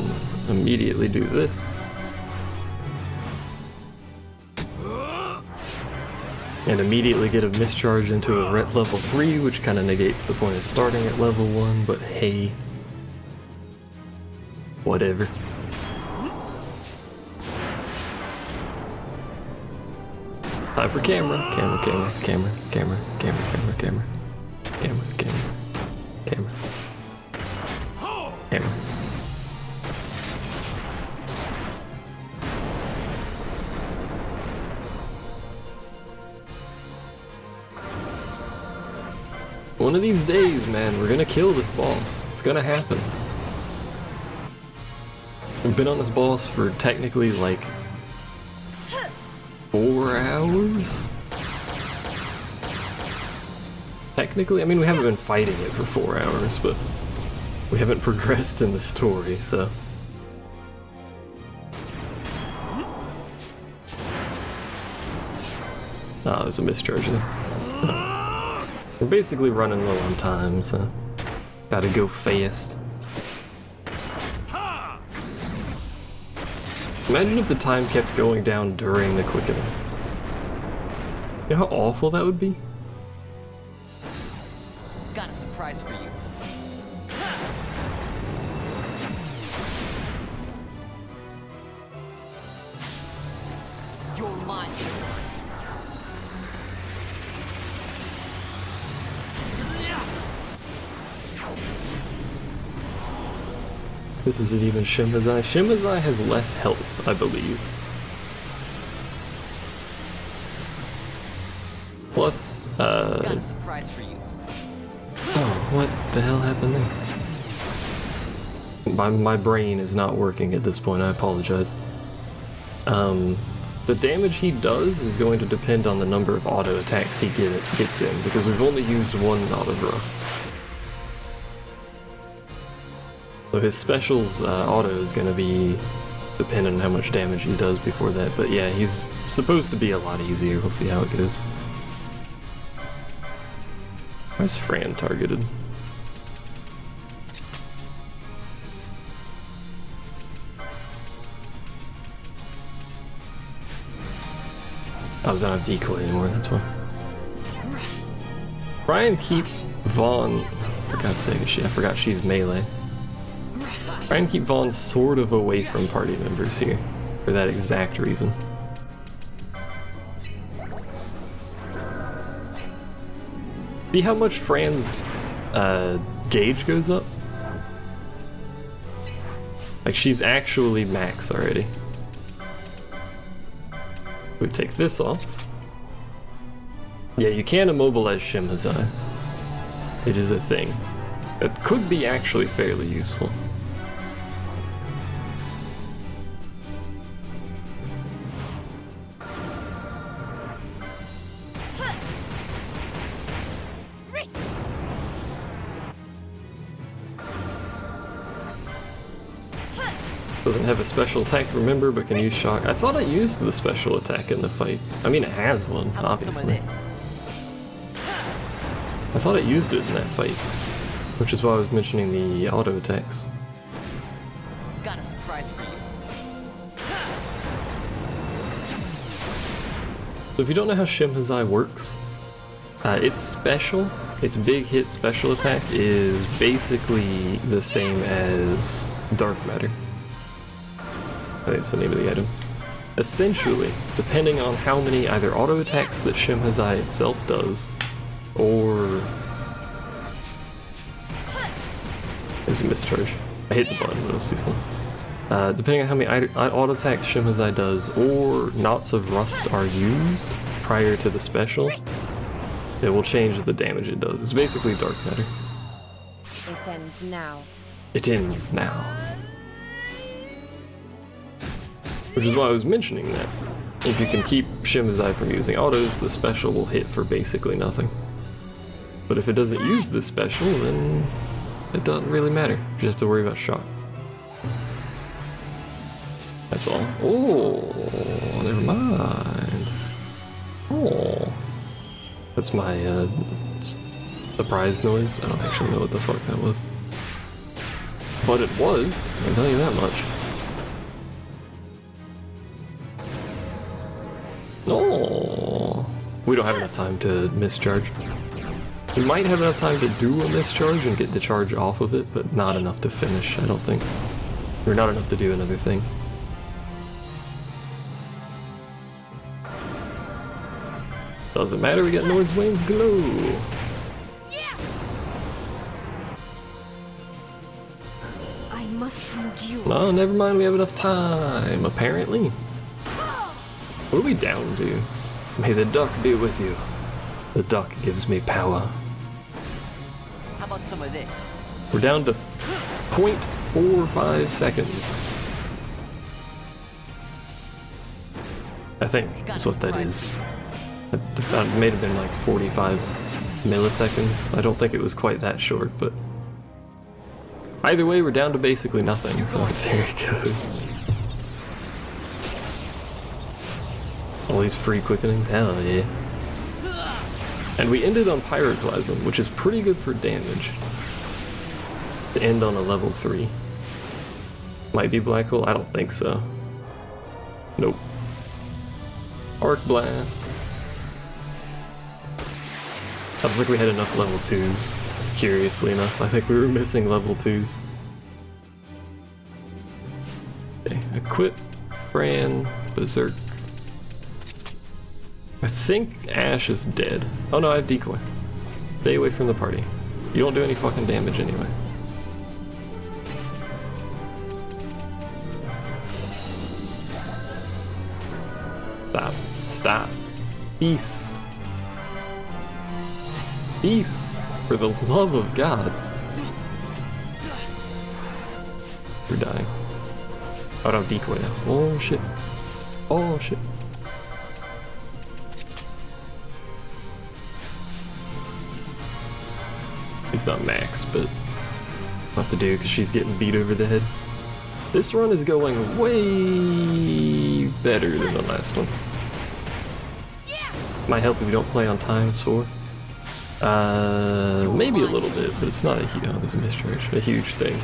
immediately do this. And immediately get a mischarge into a ret level 3, which kind of negates the point of starting at level 1, but hey. Whatever. Time for camera. Camera, camera, camera, camera, camera, camera, camera. Camera, camera. Camera. Camera. One of these days, man, we're gonna kill this boss. It's gonna happen. We've been on this boss for technically like 4 hours? Technically, I mean, we haven't been fighting it for 4 hours, but we haven't progressed in the story, so. Oh, there's a mischarge there. We're basically running low on time, so gotta go fast. Imagine if the time kept going down during the quickening. You know how awful that would be? Got a surprise for you. You're mine this time. This isn't even Shimazai. Shimazai has less health, I believe. Plus, Got a surprise for you. oh, What the hell happened there? My brain is not working at this point, I apologize. The damage he does is going to depend on the number of auto attacks he gets in, because we've only used one Knot of Rust. So his special's auto is going to be dependent on how much damage he does before that, but yeah, he's supposed to be a lot easier. We'll see how it goes. Where's Fran targeted? I was not a decoy anymore, that's why. Try and keep Vaughn, for God's sake, I forgot she's melee. Try and keep Vaughn sort of away from party members here, for that exact reason. See how much Fran's gauge goes up? Like, she's actually max already. We take this off. Yeah, you can immobilize Shimhazai. It is a thing. It could be actually fairly useful. Doesn't have a special attack, remember, but can use shock. I thought I used the special attack in the fight. I mean, it has one, How about some obviously. of this? I thought I used it in that fight, which is why I was mentioning the auto attacks. Got a surprise for you. So if you don't know how Shimhazai works, its special, its big hit special attack is basically the same as Dark Matter. I think it's the name of the item. Essentially, depending on how many either auto attacks that Shimhazai itself does, or... There's a mischarge. I hit the button, but it was too slow. Depending on how many auto attacks Shimhazai does, or Knots of Rust are used prior to the special, it will change the damage it does. It's basically Dark Matter. It ends now. It ends now. Which is why I was mentioning that. If you can keep Shimhazai from using autos, the special will hit for basically nothing. But if it doesn't use this special, then it doesn't really matter. You just have to worry about shock. That's all. Oh, never mind. Oh. That's my surprise noise. I don't actually know what the fuck that was. But it was, I'll tell you that much. No, we don't have enough time to mischarge. We might have enough time to do a mischarge and get the charge off of it, but not enough to finish, I don't think. Or not enough to do another thing. Doesn't matter, we got Nord's Wane's Glow. I must endure. No, never mind, we have enough time, apparently. What are we down to? May the duck be with you. The duck gives me power. How about some of this? We're down to 0.45 seconds. I think that's what that is. That may have been like 45 milliseconds. I don't think it was quite that short, but either way, we're down to basically nothing, so there it goes. All these free quickenings, hell yeah. And we ended on Pyroclasm, which is pretty good for damage. To end on a level 3. Might be Black Hole? I don't think so. Nope. Arc Blast. I don't think we had enough level 2s, curiously enough. I think we were missing level 2s. Okay, equip, Fran, Berserk. I think Ash is dead. Oh no, I have Decoy. Stay away from the party. You don't do any fucking damage anyway. Stop. Stop. Cease. Cease. For the love of God. You're dying. Oh, no, decoy now. Oh, shit. Oh, shit. He's not max, but I'll have to do because she's getting beat over the head. This run is going way better than the last one. Might help if you don't play on ×4. Maybe a little bit, but it's not a huge, oh, there's a mischarge, a huge thing.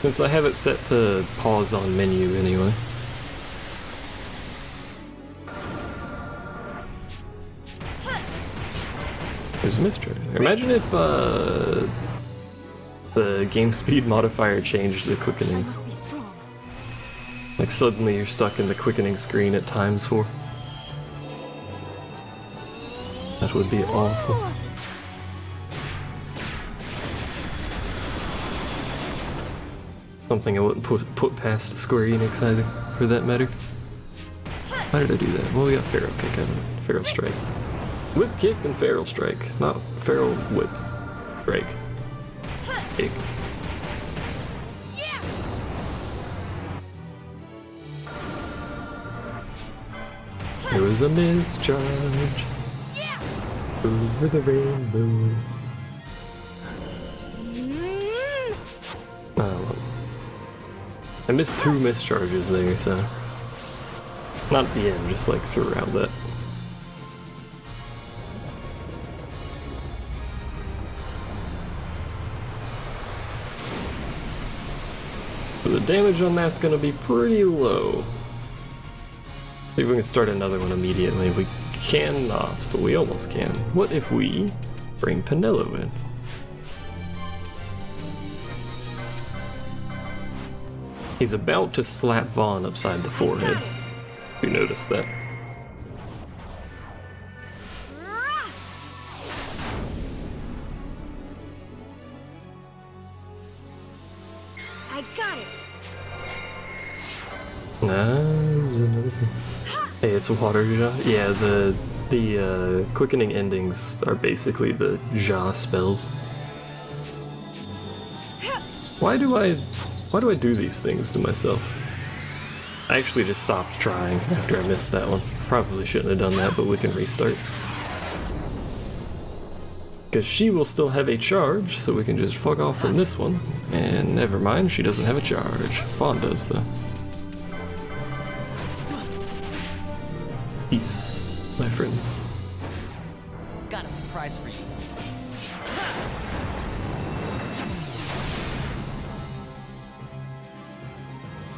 Since I have it set to pause on menu anyway. There's a mischarge. Imagine if the game speed modifier changed the quickenings. Like suddenly you're stuck in the quickening screen at ×4. That would be awful. Something I wouldn't put past Square Enix either, for that matter. Why did I do that? Well, we got Feral Kick out of it. Feral Strike. Whip Kick and Feral Strike, not Feral Whip. Strike. Kick. There was a mischarge over the rainbow. Oh, I missed 2 mischarges there, so not at the end, just like throughout that. So the damage on that's gonna be pretty low. See if we can start another one immediately. We cannot, but we almost can. What if we bring Penelo in? He's about to slap Vaughn upside the forehead. You noticed that? I got it. There's another thing. Hey, it's a water Ja. Yeah, the quickening endings are basically the Ja spells. Why do I do these things to myself? I actually just stopped trying after I missed that one. Probably shouldn't have done that, but we can restart. Because she will still have a charge, so we can just fuck off from this one. And never mind, she doesn't have a charge. Vaughn does, though. Peace, my friend. Got a surprise for you.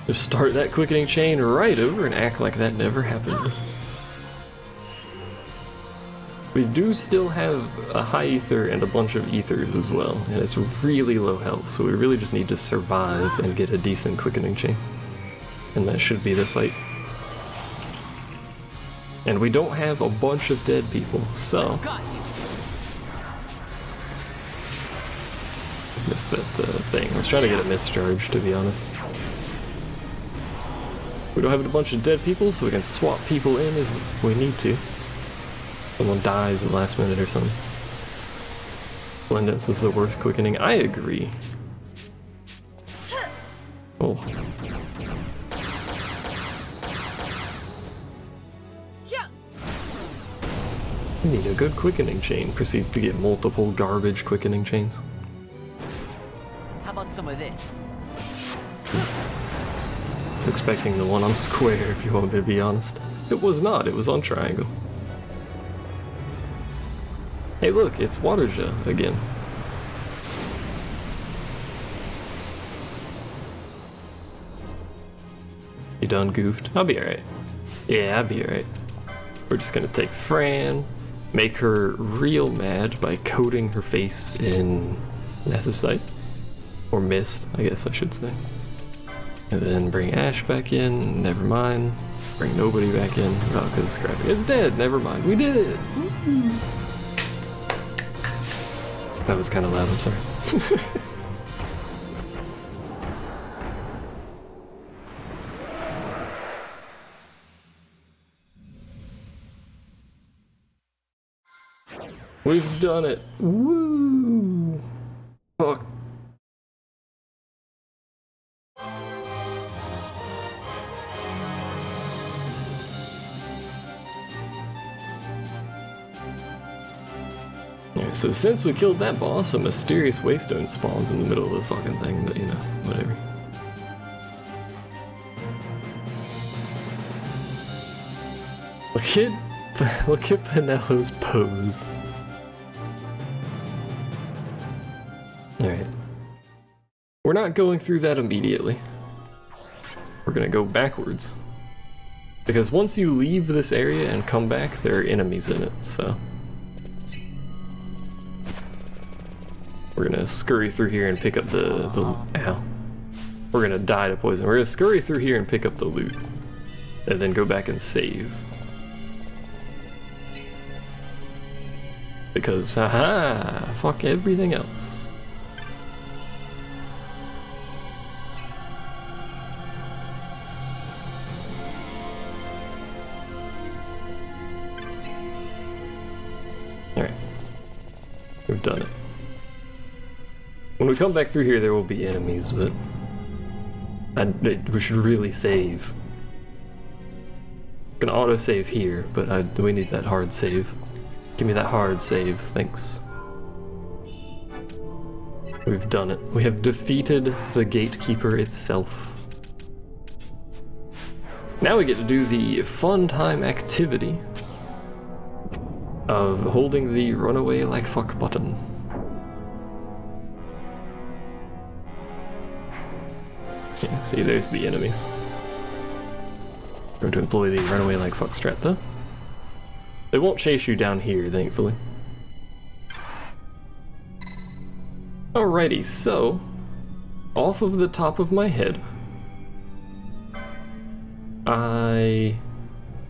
Just start that quickening chain right over and act like that never happened. We do still have a high ether and a bunch of ethers as well, and it's really low health, so we really just need to survive and get a decent quickening chain. And that should be the fight. And we don't have a bunch of dead people, so... Missed that thing. I was trying to get a mischarge, to be honest. We don't have a bunch of dead people, so we can swap people in if we need to. Someone dies at the last minute or something. Blendance is the worst quickening. I agree. Oh. We need a good quickening chain. Proceeds to get multiple garbage quickening chains. How about some of this? I was expecting the one on square, if you want me to be honest. It was not, it was on triangle. Hey look, it's Waterja again. You done goofed? I'll be alright. Yeah, I'll be alright. We're just gonna take Fran, make her real mad by coating her face in Nethicite. Or mist, I guess I should say. And then bring Ash back in, never mind. Bring nobody back in, oh, because it's scrappy. It's dead, never mind, we did it! Woo-hoo. That was kind of loud, I'm sorry. We've done it. Woo! Fuck. Yeah, so since we killed that boss, a mysterious waystone spawns in the middle of the fucking thing, but you know, whatever. Look at Penello's pose. Alright. We're not going through that immediately. We're gonna go backwards. Because once you leave this area and come back, there are enemies in it, so. We're gonna scurry through here and pick up the ow. We're gonna die to poison. We're gonna scurry through here and pick up the loot. And then go back and save. Because, haha, fuck everything else. Alright. We've done it. When we come back through here, there will be enemies, but we should really save. Can auto-save here, but we need that hard save. Give me that hard save, thanks. We've done it. We have defeated the gatekeeper itself. Now we get to do the fun time activity of holding the runaway like fuck button. Yeah, see, there's the enemies. We're going to employ the runaway like fuck strat though. They won't chase you down here, thankfully. Alrighty, so off of the top of my head, I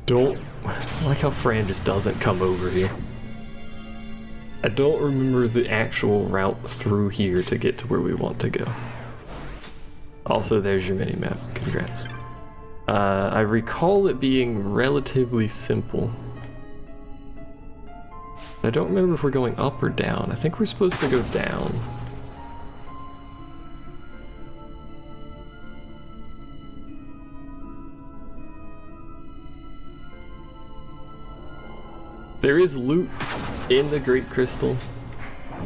don't like how Fran just doesn't come over here. I don't remember the actual route through here to get to where we want to go. Also, there's your mini-map. Congrats. I recall it being relatively simple. I don't remember if we're going up or down. I think we're supposed to go down. There is loot in the Great Crystal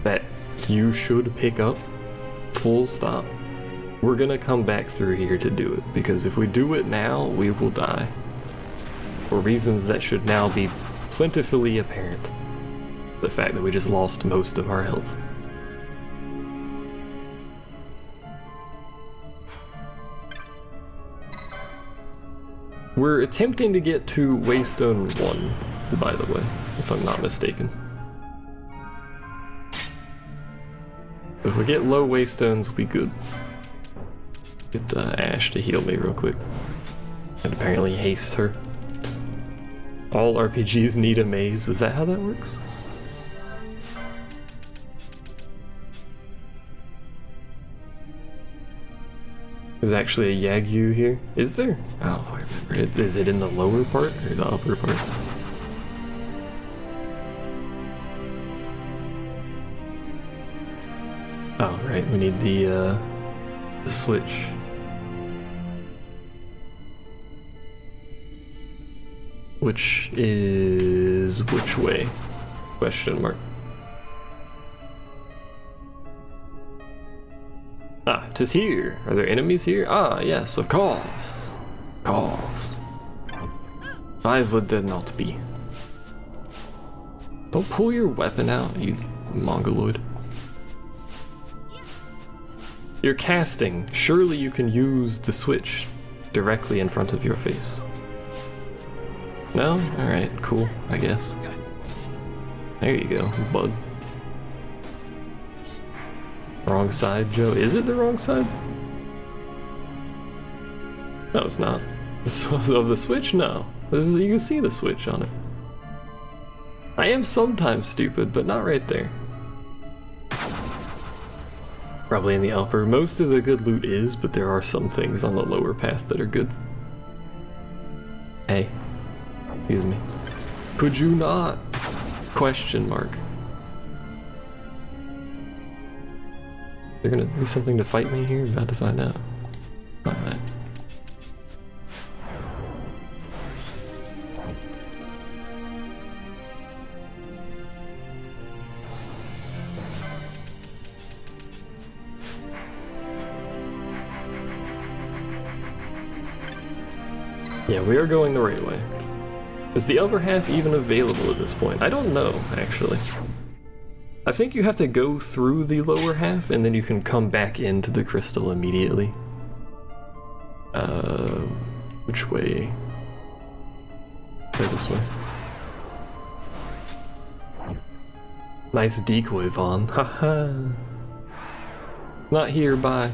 that you should pick up, full stop. We're gonna come back through here to do it, because if we do it now, we will die. For reasons that should now be plentifully apparent. The fact that we just lost most of our health. We're attempting to get to Waystone 1, by the way, if I'm not mistaken. If we get low Waystones, we good. Get Ash to heal me real quick. And apparently haste her. All RPGs need a maze, is that how that works? There's actually a Yagyu here. Is there? I don't know if I remember. Is it in the lower part or the upper part? Oh, right. We need the switch. Which is which way? Question mark. Ah, 'tis here. Are there enemies here? Ah, yes, of course. Of course. Why would there not be? Don't pull your weapon out, you mongoloid. You're casting. Surely you can use the switch directly in front of your face. No? Alright, cool, I guess. There you go, bud. Wrong side, Joe. Is it the wrong side? No, it's not. Of the switch? No. You can see the switch on it. I am sometimes stupid, but not right there. Probably in the upper. Most of the good loot is, but there are some things on the lower path that are good. Hey. Excuse me. Could you not? Question mark. There gonna be something to fight me here? About to find out. Alright. Yeah, we are going the right way. Is the upper half even available at this point? I don't know, actually. I think you have to go through the lower half and then you can come back into the crystal immediately. Which way? Go this way. Nice decoy, Vaughn. Haha. Not here, bye.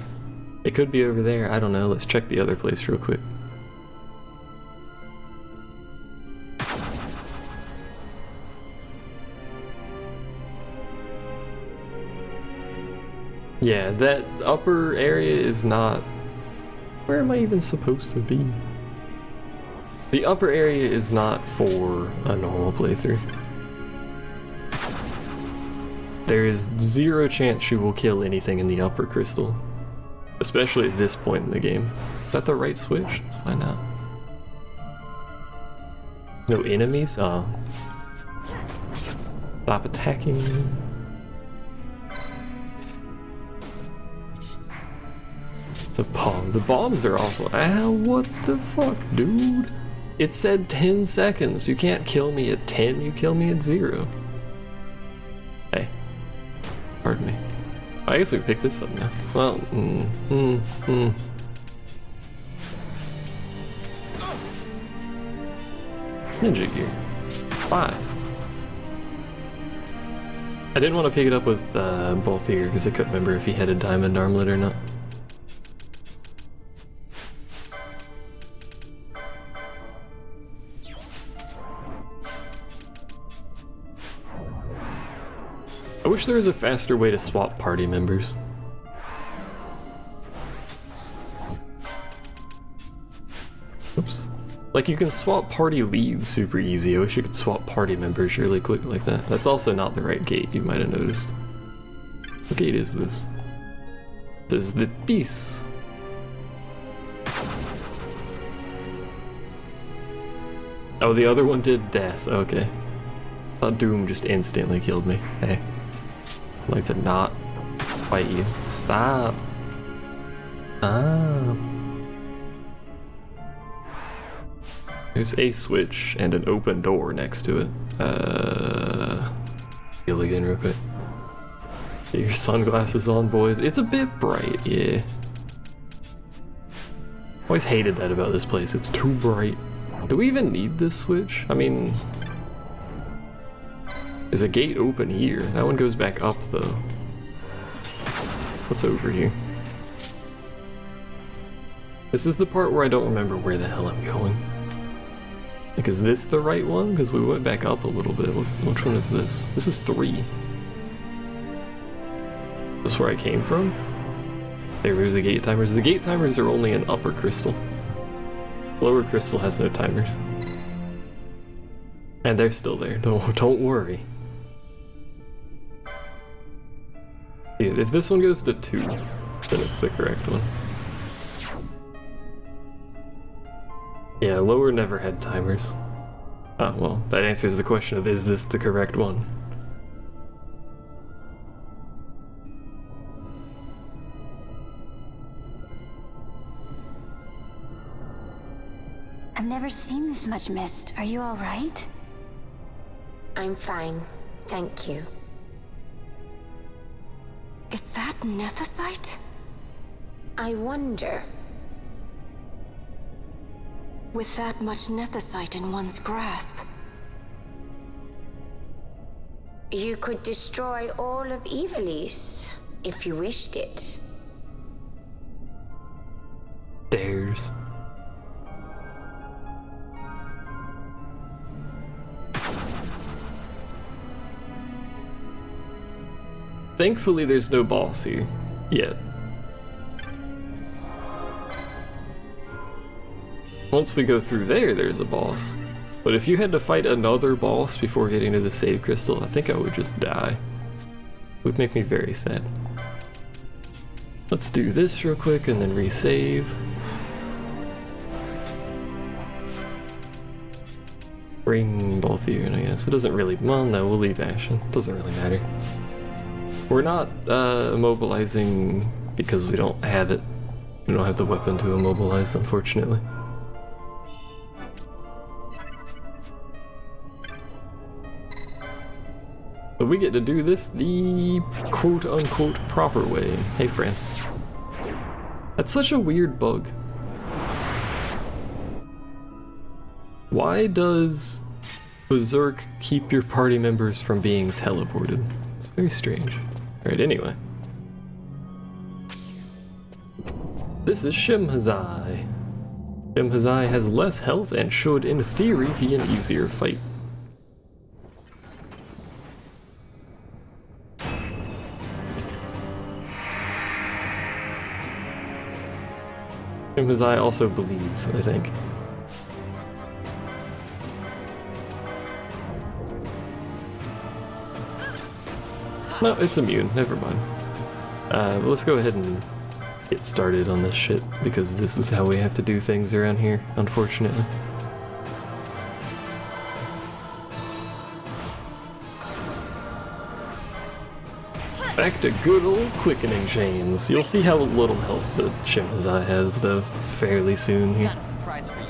It could be over there, I don't know. Let's check the other place real quick. Yeah, that upper area is not... Where am I even supposed to be? The upper area is not for a normal playthrough. There is zero chance she will kill anything in the upper crystal. Especially at this point in the game. Is that the right switch? Let's find out. No enemies? Oh. Stop attacking. The bombs are awful. Ow, what the fuck, dude? It said 10 seconds. You can't kill me at 10, you kill me at 0. Hey. Pardon me. I guess we can pick this up now. Well, Ninja gear. Bye. I didn't want to pick it up with both here because I couldn't remember if he had a diamond armlet or not. I wish there was a faster way to swap party members. Oops. Like, you can swap party leads super easy. I wish you could swap party members really quick like that. That's also not the right gate, you might have noticed. What gate is this? This is the peace. Oh, the other one did death. Okay. I thought Doom just instantly killed me. Hey. I'd like to not fight you. Stop. Ah. There's a switch and an open door next to it. Heal again real quick. Get your sunglasses on, boys. It's a bit bright, yeah. Always hated that about this place. It's too bright. Do we even need this switch? I mean... There's a gate open here. That one goes back up, though. What's over here? This is the part where I don't remember where the hell I'm going. Like, is this the right one? Because we went back up a little bit. Which one is this? This is 3. Is this where I came from? There were the gate timers. The gate timers are only in upper crystal. Lower crystal has no timers. And they're still there. Don't worry. Yeah, if this one goes to 2, then it's the correct one. Yeah, lower never had timers. Ah, well, that answers the question of, is this the correct one? I've never seen this much mist. Are you all right? I'm fine, thank you. Is that nethicite? I wonder. With that much nethicite in one's grasp. You could destroy all of Ivalice, if you wished it. There's... Thankfully there's no boss here, yet. Once we go through there, there's a boss. But if you had to fight another boss before getting to the save crystal, I think I would just die. It would make me very sad. Let's do this real quick and then resave. Bring both of you in, I guess. It doesn't really, well, no, we'll leave Ashen. Doesn't really matter. We're not immobilizing because we don't have it. We don't have the weapon to immobilize, unfortunately. But we get to do this the quote-unquote proper way. Hey, Fran. That's such a weird bug. Why does Berserk keep your party members from being teleported? It's very strange. Alright, anyway. This is Shimhazai. Shimhazai has less health and should, in theory, be an easier fight. Shimhazai also bleeds, I think. No, it's immune. Never mind. But let's go ahead and get started on this shit, because this is how we have to do things around here, unfortunately. Back to good old quickening chains. You'll see how little health the Shimhazai has, though, fairly soon here. Got a surprise for you.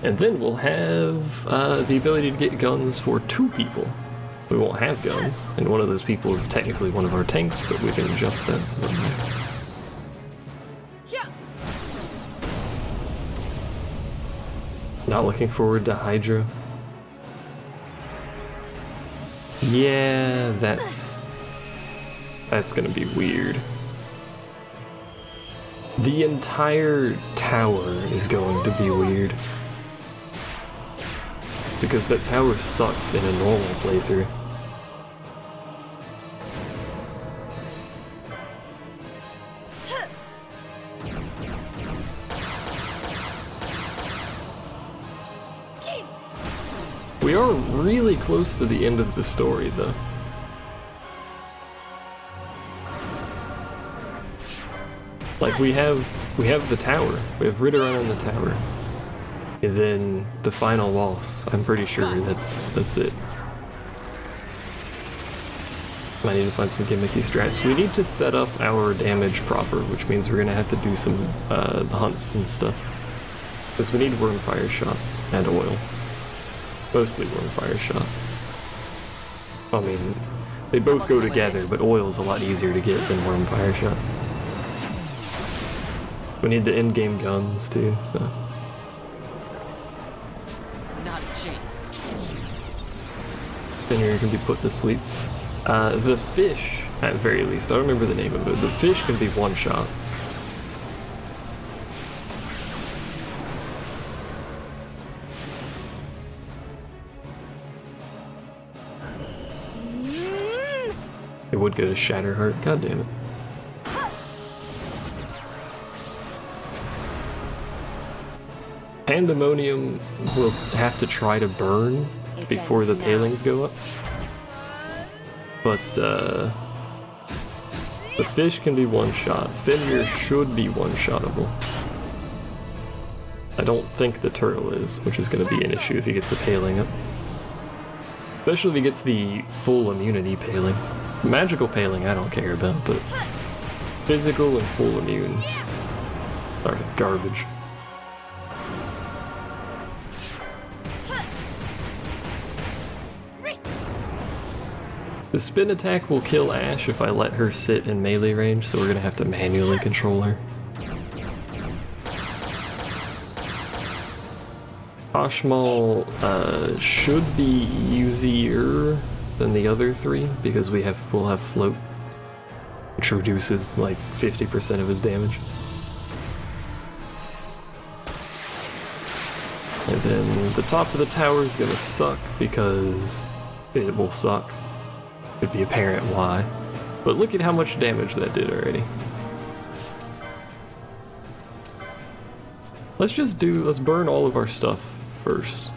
And then we'll have the ability to get guns for 2 people. We won't have guns, and one of those people is technically one of our tanks, but we can adjust that, so it doesn't matter. Not looking forward to Hydra. Yeah, that's gonna be weird. The entire tower is going to be weird. Because that tower sucks in a normal playthrough. We are really close to the end of the story, though. Like, we have the tower. We have Ridderon in the tower. And then the final boss. I'm pretty sure that's it. I need to find some gimmicky strats. We need to set up our damage proper, which means we're gonna have to do some hunts and stuff. Because we need Wormfire Shot and oil. Mostly Wormfire Shot. I mean, they both go together, but oil's a lot easier to get than Wormfire Shot. We need the in-game guns too, so. Not a chance. Fenrir can be put to sleep. The fish, at very least, I don't remember the name of it, the fish can be one shot. It would go to Shatterheart, god damn it. Pandemonium will have to try to burn before the palings go up. But, the fish can be one-shot. Fenrir should be one-shottable. I don't think the turtle is, which is going to be an issue if he gets a paling up. Especially if he gets the full immunity paling. Magical paling I don't care about, but physical and full immune are garbage. The spin attack will kill Ashe if I let her sit in melee range, so we're gonna have to manually control her. Ashmal should be easier than the other 3 because we'll have float, which reduces like 50% of his damage. And then the top of the tower is gonna suck because it will suck. It'd be apparent why. But look at how much damage that did already. Let's burn all of our stuff first.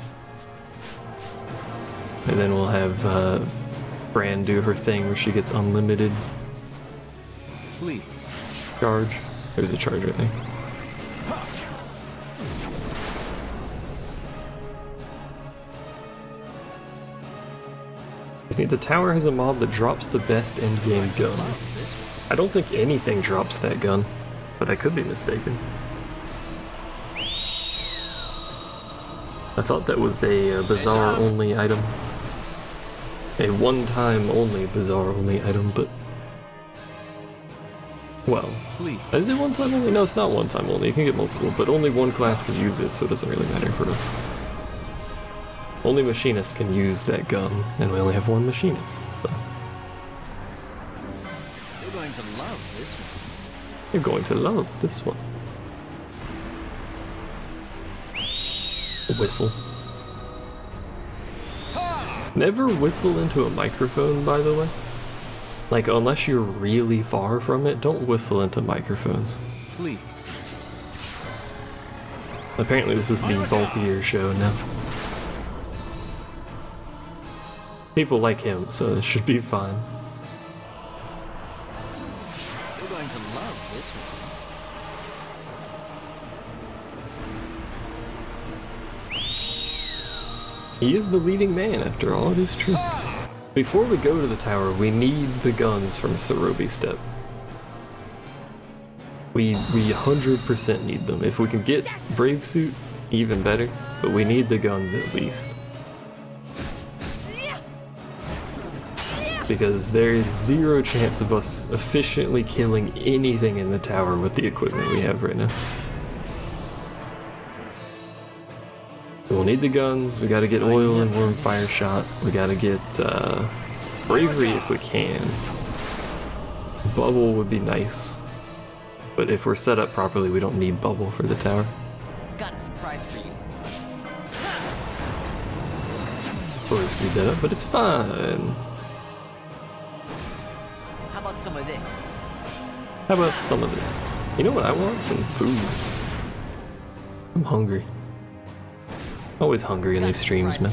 And then we'll have Fran do her thing where she gets unlimited Please. charge. There's a charge right there. I think the tower has a mob that drops the best endgame gun. I don't think anything drops that gun, but I could be mistaken. I thought that was a bazaar only item. A one-time only bazaar only item, but... Well, Please. is it one-time only? No, it's not one-time only. You can get multiple, but only one class can use it, so it doesn't really matter for us. Only machinists can use that gun, and we only have one machinist, so... You're going to love this one. You're going to love this one. Whistle. Never whistle into a microphone, by the way. Like, unless you're really far from it, don't whistle into microphones. Please. Apparently this is the Balthier show now. People like him, so it should be fine. You're going to love this one. He is the leading man, after all, it is true. Before we go to the tower, we need the guns from Sarobi Step. We 100% need them. If we can get Brave Suit, even better, but we need the guns at least. Because there is zero chance of us efficiently killing anything in the tower with the equipment we have right now. We'll need the guns, we gotta get oil and warm fire shot, we gotta get bravery if we can. Bubble would be nice, but if we're set up properly we don't need bubble for the tower. Got a surprise for you. Totally screwed that up, but it's fine. How about some of this? How about some of this? You know what I want? Some food. I'm hungry. Always hungry in these streams, man.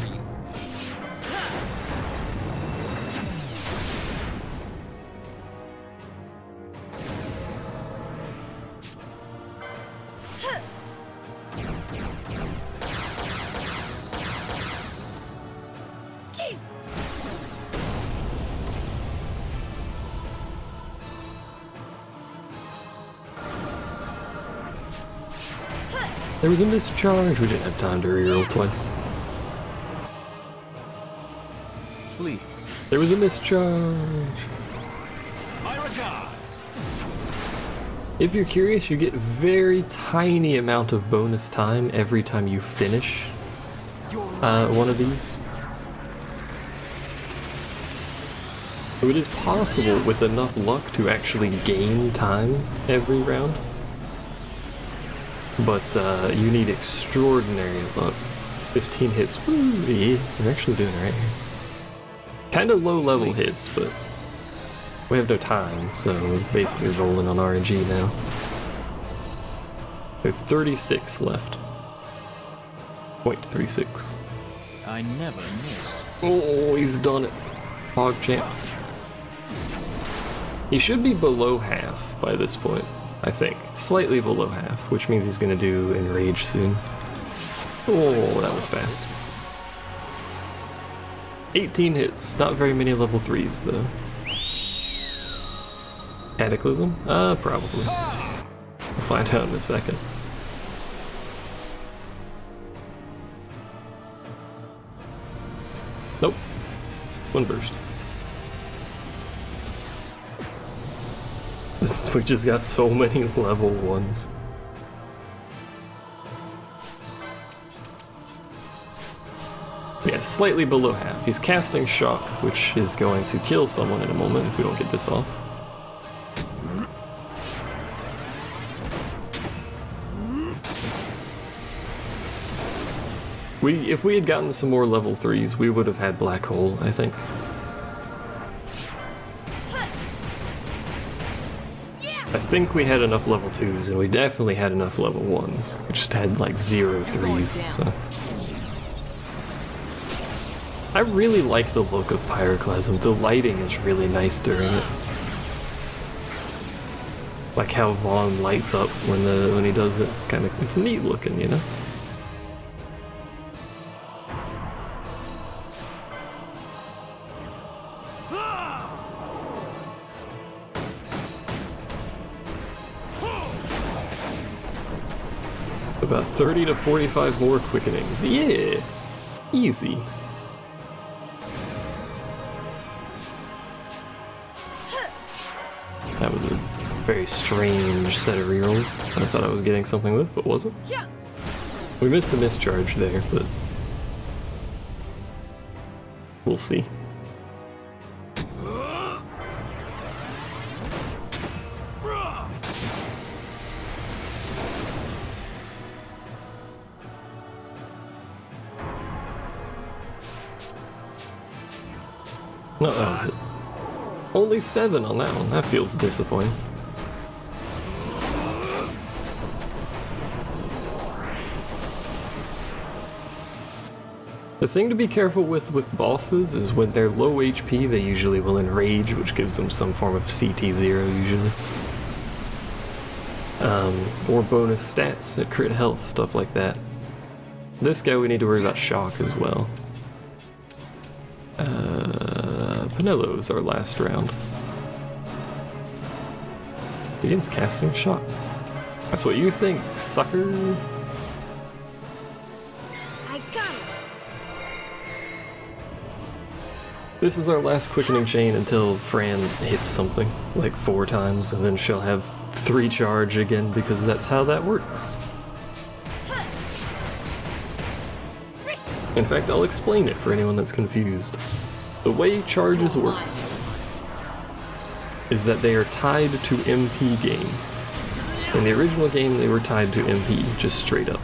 There was a mischarge. We didn't have time to reroll twice. Please. There was a mischarge. My regards. If you're curious, you get very tiny amount of bonus time every time you finish one of these. So it is possible with enough luck to actually gain time every round. But you need extraordinary luck. 15 hits. Woo, yeah, we're actually doing it right here. Kind of low level hits, but we have no time, so we're basically rolling on RNG now. We have 36 left. 0.36. I never miss. Oh, he's done it. PogChamp. He should be below half by this point. I think. Slightly below half, which means he's gonna do Enrage soon. Oh, that was fast. 18 hits. Not very many level 3s, though. Cataclysm? Probably. We'll find out in a second. Nope. One burst. We just got so many level 1s. Yeah, slightly below half. He's casting Shock, which is going to kill someone in a moment if we don't get this off. If we had gotten some more level 3s, we would have had Black Hole, I think. I think we had enough level 2s, and we definitely had enough level 1s. We just had like 0 3s, so... I really like the look of Pyroclasm. The lighting is really nice during it. Like how Vaughn lights up when he does it. It's neat looking, you know? About 30 to 45 more quickenings. Yeah! Easy. That was a very strange set of rerolls that I thought I was getting something with, but wasn't. We missed a mischarge there, but we'll see. No, that was it. Only 7 on that one. That feels disappointing. The thing to be careful with bosses is when they're low HP, they usually will enrage, which gives them some form of CT0 usually. Or bonus stats at crit health, stuff like that. This guy we need to worry about shock as well. Pinello's our last round. Begins casting shock. That's what you think, sucker. I got it. This is our last quickening chain until Fran hits something, like 4 times, and then she'll have 3 charge again because that's how that works. In fact, I'll explain it for anyone that's confused. The way charges work is that they are tied to MP gain. In the original game, they were tied to MP, just straight up.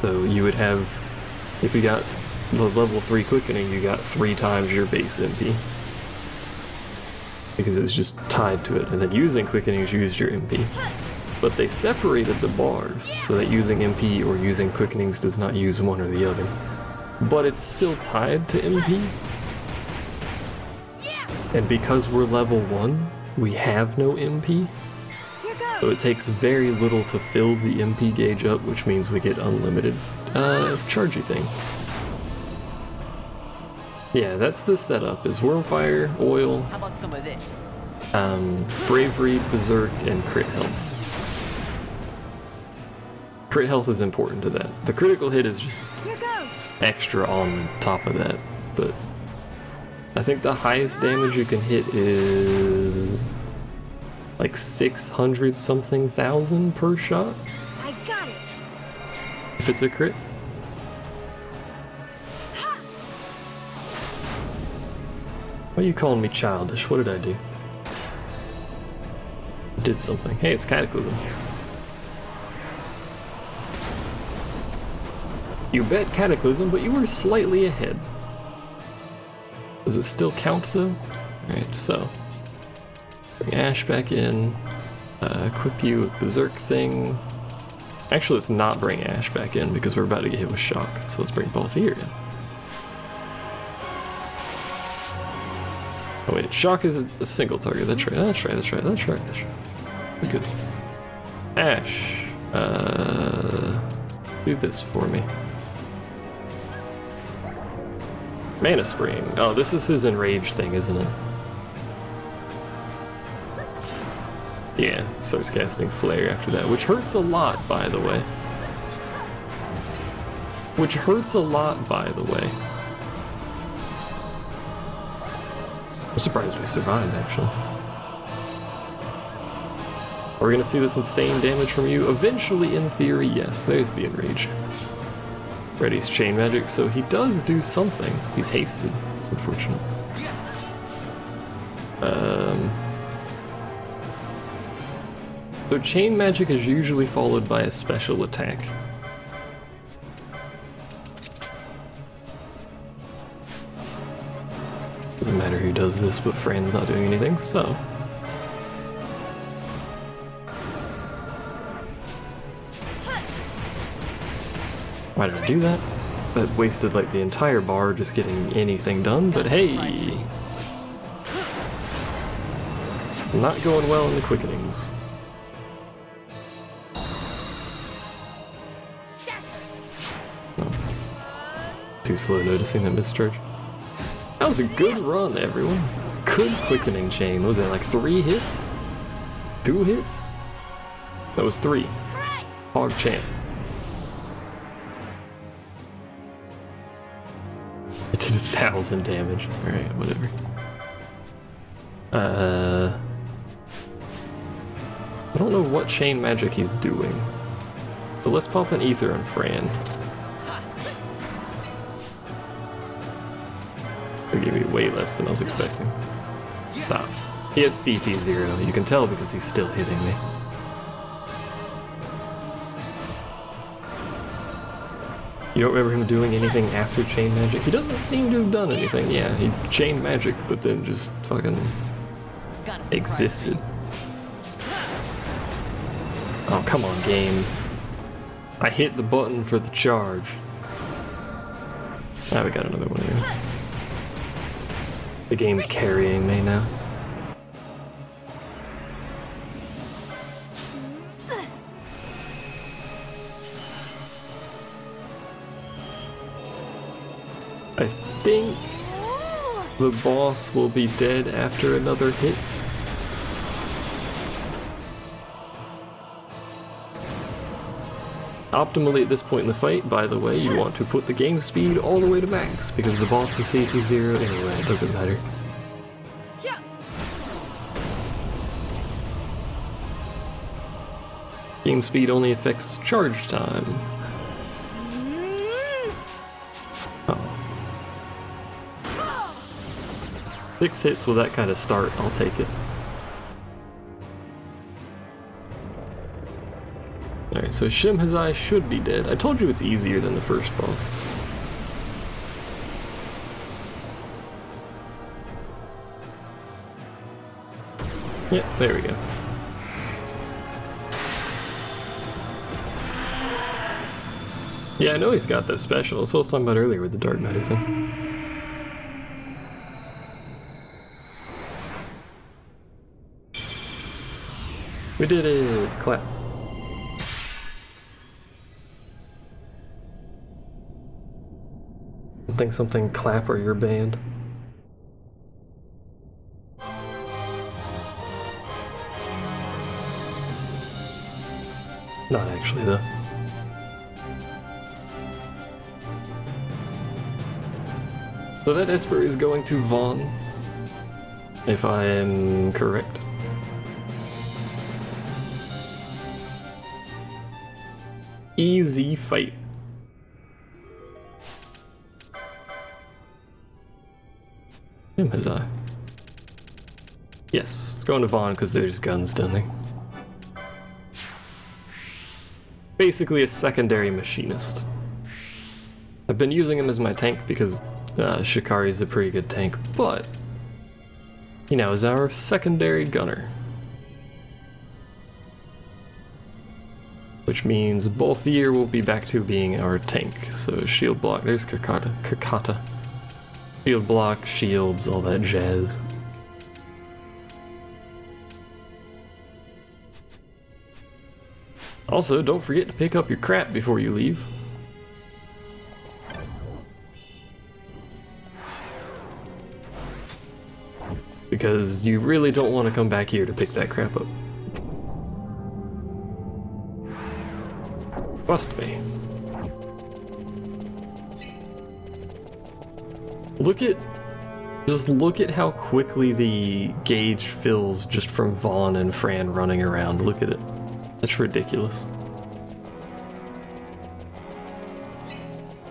So you would have, if you got the level 3 quickening, you got 3 times your base MP. Because it was just tied to it, and then using quickenings used your MP. But they separated the bars, so that using MP or using quickenings does not use one or the other. But it's still tied to MP. And because we're level 1, we have no MP. So it takes very little to fill the MP gauge up, which means we get unlimited chargey thing. Yeah, that's the setup, is Wormfire, Oil, How about some of this? Bravery, Berserk, and Crit Health. Crit Health is important to that. The critical hit is just extra on top of that, but I think the highest damage you can hit is like 600 something thousand per shot. I got it. If it's a crit. Why are you calling me childish? What did I do? Did something. Hey, it's Cataclysm. You bet Cataclysm, but you were slightly ahead. Does it still count though? Alright, so bring Ash back in, equip you with Berserk thing. Actually, let's not bring Ash back in because we're about to get hit with Shock, so let's bring both here in. Oh wait, Shock is a single target, that's right, that's right, that's right, that's right, that's right. We're good. Ash, do this for me. Mana Spring. Oh, this is his enrage thing, isn't it? Yeah, starts casting Flare after that, which hurts a lot, by the way. Which hurts a lot, by the way. I'm surprised we survived, actually. Are we gonna see this insane damage from you? Eventually, in theory, yes. There's the enrage. Ready's chain magic, so he does do something. He's hasted. It's unfortunate. So chain magic is usually followed by a special attack. Doesn't matter who does this, but Fran's not doing anything, so. Why did I do that? That wasted like the entire bar just getting anything done, but hey! Not going well in the quickenings. Oh. Too slow noticing that mischarge. That was a good run, everyone. Good quickening chain. What was that, like 3 hits? 2 hits? That was 3. Hog champ. It did 1,000 damage. Alright, whatever. I don't know what chain magic he's doing. But let's pop an ether on Fran. They gave me way less than I was expecting. Stop. He has CT0. You can tell because he's still hitting me. You don't remember him doing anything after chain magic? He doesn't seem to have done anything. Yeah, he chained magic, but then just fucking existed. Oh, come on, game. I hit the button for the charge. Ah, we got another one here. The game's carrying me now. I think the boss will be dead after another hit. Optimally at this point in the fight, by the way, you want to put the game speed all the way to max, because the boss is CT0 anyway, it doesn't matter. Game speed only affects charge time. Oh. 6 hits with that kind of start, I'll take it. Alright, so Shimhazai should be dead. I told you it's easier than the first boss. Yep, there we go. Yeah, I know he's got that special. That's what I was talking about earlier with the dark matter thing. We did it! Clap. Something clap or you're banned. Not actually though. So that Esper is going to Vaughn, if I am correct. Easy fight. Shimhazai. Yes, it's going to Vaughn because there's guns down there. Basically a secondary machinist. I've been using him as my tank because Shikari's a pretty good tank, but he now is our secondary gunner. Which means both year will be back to being our tank. So shield block, there's Kakata. Shield block, shields, all that jazz. Also, don't forget to pick up your crap before you leave. Because you really don't want to come back here to pick that crap up. Trust me. Just look at how quickly the gauge fills just from Vaughn and Fran running around. Look at it. That's ridiculous.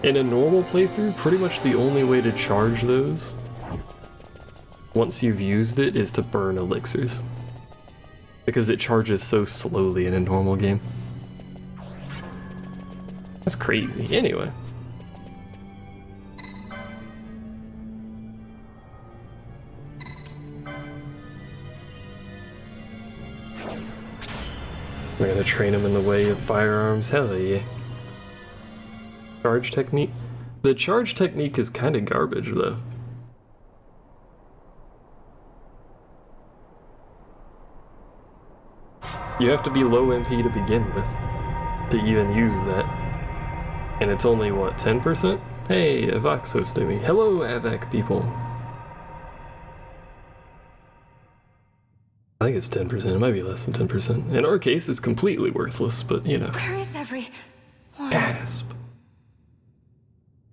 In a normal playthrough, pretty much the only way to charge those, once you've used it, is to burn elixirs. Because it charges so slowly in a normal game. That's crazy. Anyway. We're gonna train him in the way of firearms. Hell yeah. Charge technique. The charge technique is kind of garbage, though. You have to be low MP to begin with, to even use that. And it's only, what, 10%? Hey, Avac's hosting me. Hello, Avac people. I think it's 10%, it might be less than 10%. In our case, it's completely worthless, but you know. Where is everyone? Gasp.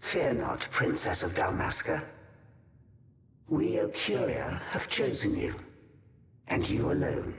Fear not, Princess of Dalmasca. We, Ocuria, have chosen you, and you alone.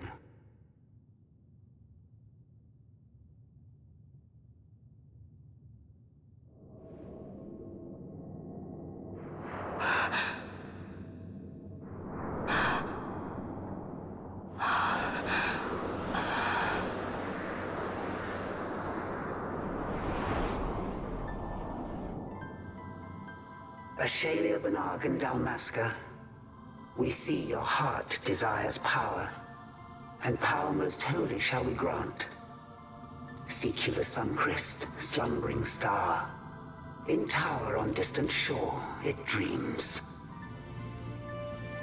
Ashalia Benarg and Dalmasca, we see your heart desires power, and power most holy shall we grant. Seek you the Suncrist, slumbering star. In tower on distant shore, it dreams.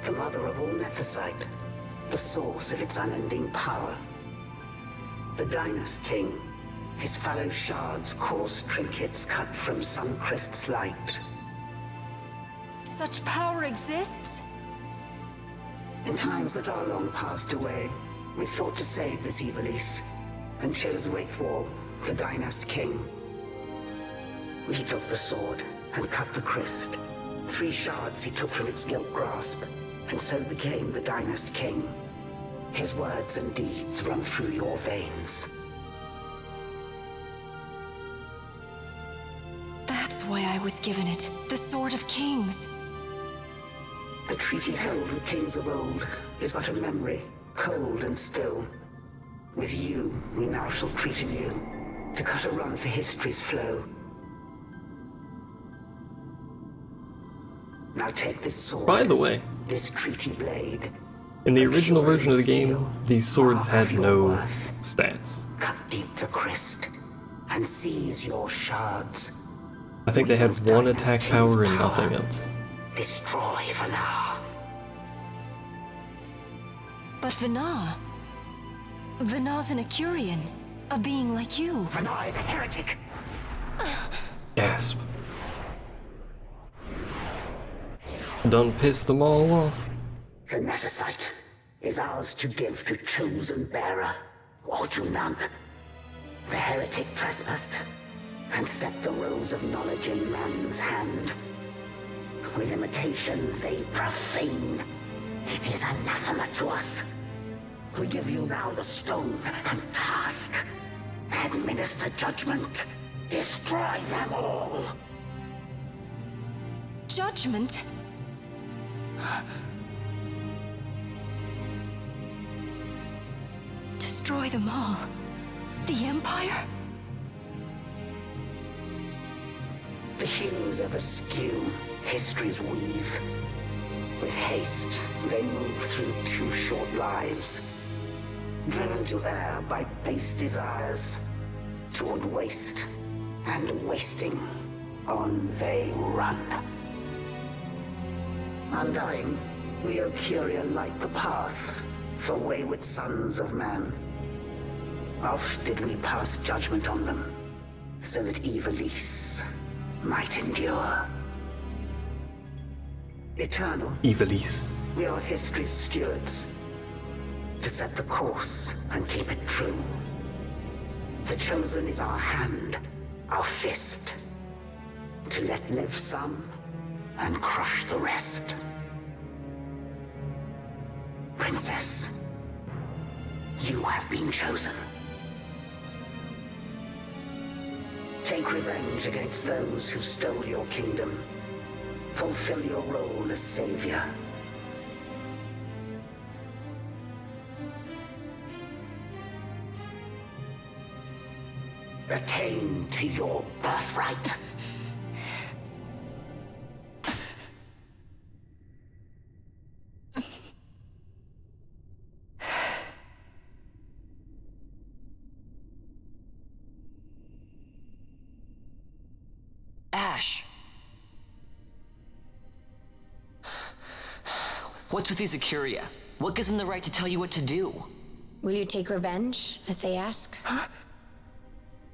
The mother of all Nephesite, the source of its unending power. The Dynast King, his fallow shards coarse trinkets cut from Suncrist's light. Such power exists? In times that are long passed away, we sought to save this Ivalice, and chose Wraithwall, the Dynast King. He took the sword and cut the Christ. 3 shards he took from its gilt grasp, and so became the Dynast King. His words and deeds run through your veins. That's why I was given it. The Sword of Kings. The treaty held with kings of old is but a memory, cold and still. With you, we now shall treat anew, to cut a run for history's flow. Now take this sword. By the way, this treaty blade. in the a original pure version of the game, seal, these swords mark had of your no worth. stats. Cut deep the Christ, and seize your shards. I think they had Wield one Dynast attack King's power and power. nothing else. Destroy Vanar. But Vanar... Vanar's an Ecurian. A being like you. Vanar is a heretic. Gasp. Done pissed them all off. The Nephesite is ours to give to chosen bearer, or to none. The heretic trespassed, and set the rose of knowledge in man's hand. With imitations they profane. It is anathema to us. We give you now the stone and task. Administer judgment. Destroy them all. Judgment? Destroy them all? The Empire? The hues of askew, history's weave. With haste, they move through 2 short lives. Driven to err by base desires, toward waste, and wasting, on they run. Undying, we Ocuria light the path for wayward sons of man. Oft did we pass judgment on them, so that Ivalice might endure. Eternal, Ivalice. we are history's stewards, to set the course and keep it true. The chosen is our hand, our fist, to let live some and crush the rest. Princess, you have been chosen. Take revenge against those who stole your kingdom. Fulfill your role as savior. Attain to your birthright. Ash, What's with these Acuria? What gives them the right to tell you what to do? Will you take revenge, as they ask?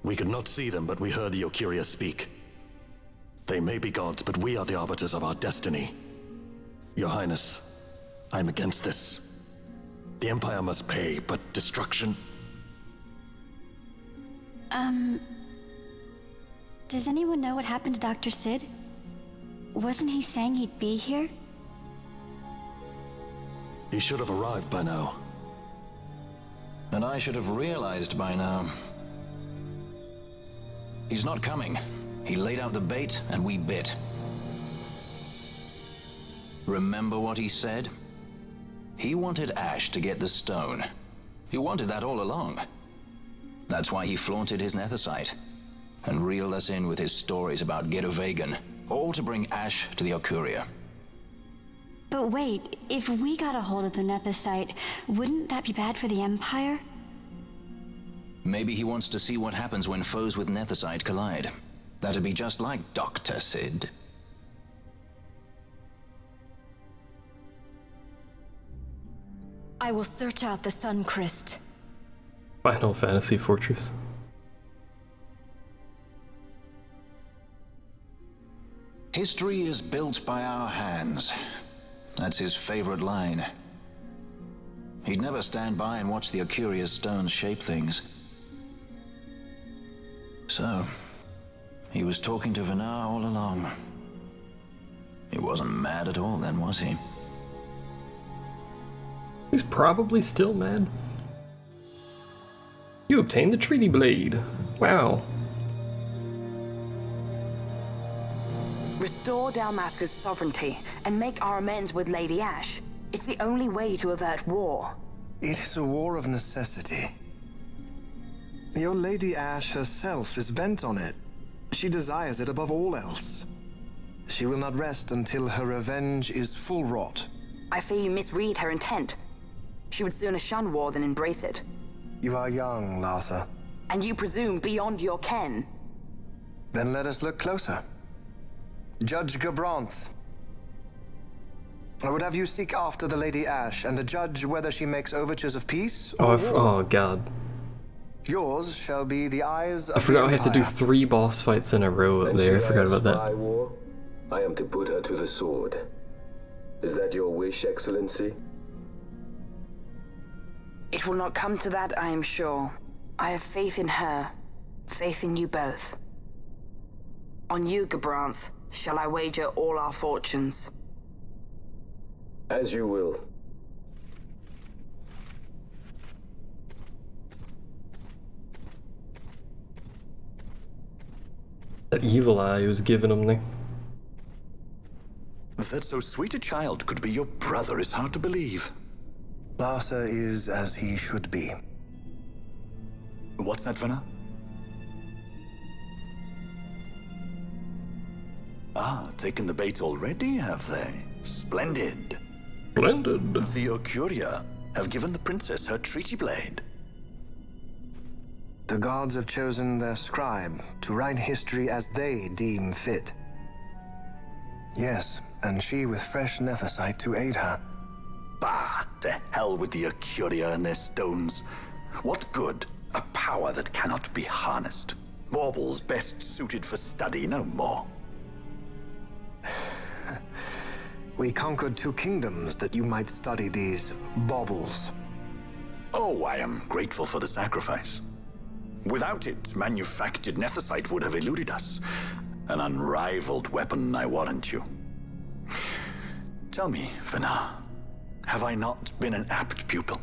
We could not see them, but we heard the Ocuria speak. They may be gods, but we are the arbiters of our destiny. Your Highness, I'm against this. The Empire must pay, but destruction... Does anyone know what happened to Dr. Sid? Wasn't he saying he'd be here? He should have arrived by now. And I should have realized by now. He's not coming. He laid out the bait, and we bit. Remember what he said? He wanted Ash to get the stone. He wanted that all along. That's why he flaunted his nethicite, and reeled us in with his stories about Gidovegan, all to bring Ash to the Ocuria. But wait, if we got a hold of the nethicite, wouldn't that be bad for the Empire? Maybe he wants to see what happens when foes with nethicite collide. That'd be just like Dr. Sid. I will search out the Suncrest. Final Fantasy Fortress. History is built by our hands. That's his favorite line. He'd never stand by and watch the Ocuria's stones shape things. So, he was talking to Venar all along. He wasn't mad at all then, was he? He's probably still mad. You obtained the Treaty Blade. Wow. Restore Dalmasca's sovereignty and make our amends with Lady Ash. It's the only way to avert war. It is a war of necessity. Your Lady Ash herself is bent on it. She desires it above all else. She will not rest until her revenge is full wrought. I fear you misread her intent. She would sooner shun war than embrace it. You are young, Larsa. And you presume beyond your ken. Then let us look closer. Judge Gabranth. I would have you seek after the Lady Ash and adjudge whether she makes overtures of peace or war. Oh god. Yours shall be the eyes of I forgot the I had to do Empire. 3 boss fights in a row up there. I forgot about that. War, I am to put her to the sword. Is that your wish, Excellency? It will not come to that, I am sure. I have faith in her, faith in you both. On you, Gabranth, shall I wager all our fortunes. As you will. That evil eye was giving him there. That so sweet a child could be your brother is hard to believe. Larsa is as he should be. What's that, Venar? Ah, taken the bait already, have they? Splendid. Splendid. The Ocuria have given the princess her treaty blade. The gods have chosen their scribe to write history as they deem fit. Yes, and she with fresh nethicite to aid her. Bah, to hell with the Ocuria and their stones. What good? A power that cannot be harnessed. Baubles best suited for study, no more. We conquered 2 kingdoms that you might study these baubles. Oh, I am grateful for the sacrifice. Without it, manufactured nethicite would have eluded us. An unrivaled weapon, I warrant you. Tell me, Venar, have I not been an apt pupil?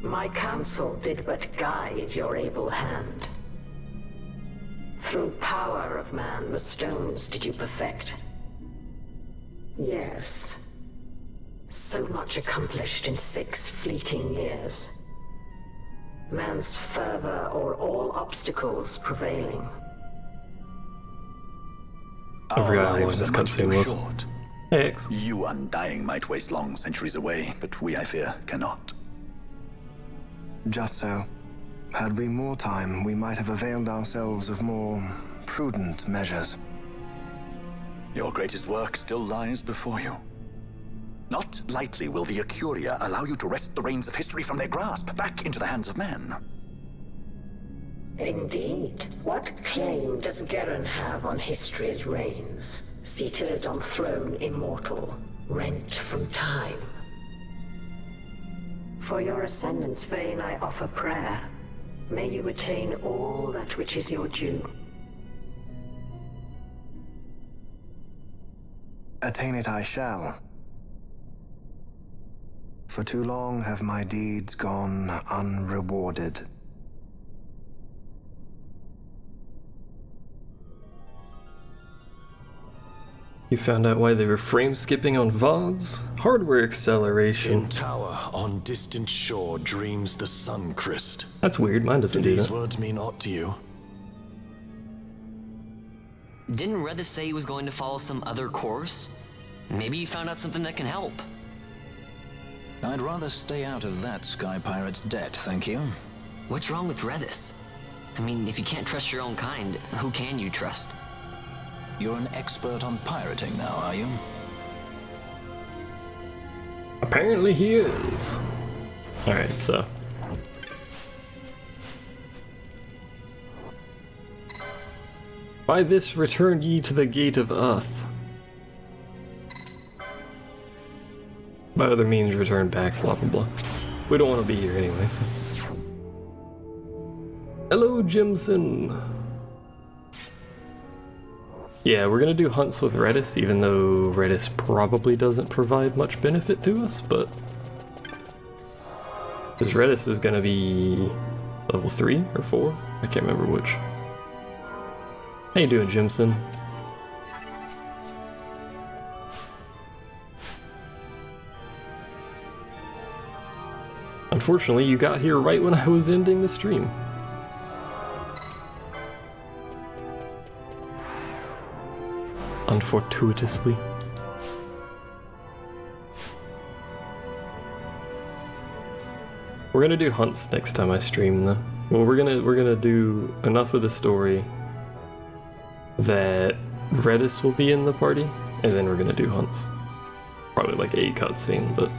My counsel did but guide your able hand. Through power of man, the stones did you perfect. Yes. So much accomplished in 6 fleeting years. Man's fervor o'er all obstacles prevailing. I forgot how long this cutscene was. Hey, X. You undying might waste long centuries away, but we, I fear, cannot. Just so. Had we more time, we might have availed ourselves of more prudent measures. Your greatest work still lies before you. Not lightly will the Ecuria allow you to wrest the reins of history from their grasp, back into the hands of men. Indeed. What claim does Garen have on history's reins? Seated on throne immortal, rent from time. For your ascendant's vein I offer prayer. May you attain all that which is your due. Attain it I shall. For too long have my deeds gone unrewarded. You found out why they were frame skipping on VODs? Hardware acceleration. In tower on distant shore dreams the sun Christ. That's weird, mine doesn't do that. These words mean aught to you? Didn't Redis say he was going to follow some other course? Maybe he found out something that can help. I'd rather stay out of that Sky Pirate's debt, thank you. What's wrong with Redis? I mean, if you can't trust your own kind, who can you trust? You're an expert on pirating now, are you? Apparently he is. Alright, so. By this return ye to the gate of Uth. By other means return back, blah blah blah. We don't want to be here anyway, so. Hello, Jimson! Yeah, we're gonna do hunts with Redis, even though Redis probably doesn't provide much benefit to us, but... because Redis is gonna be level 3 or 4? I can't remember which. How you doing, Jimson? Unfortunately, you got here right when I was ending the stream. Unfortuitously. We're gonna do hunts next time I stream though. Well, we're gonna do enough of the story that Redis will be in the party, and then we're gonna do hunts. Probably like a cutscene, but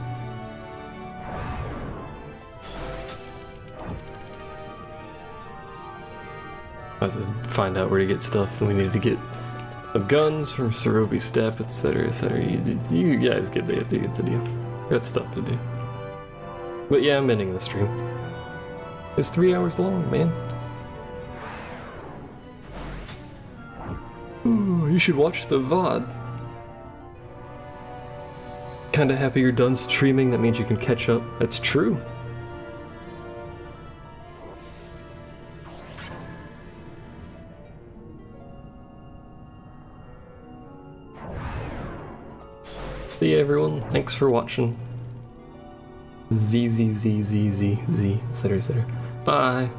I have to find out where to get stuff, and we need to get the guns from Cerobi Step, etc., etc. You guys get the deal. Got stuff to do. But yeah, I'm ending the stream. It's 3 hours long, man. Ooh, you should watch the VOD. Kinda happy you're done streaming, that means you can catch up. That's true. See ya, everyone. Thanks for watching. ZZZZZZ, etc., etc. Bye.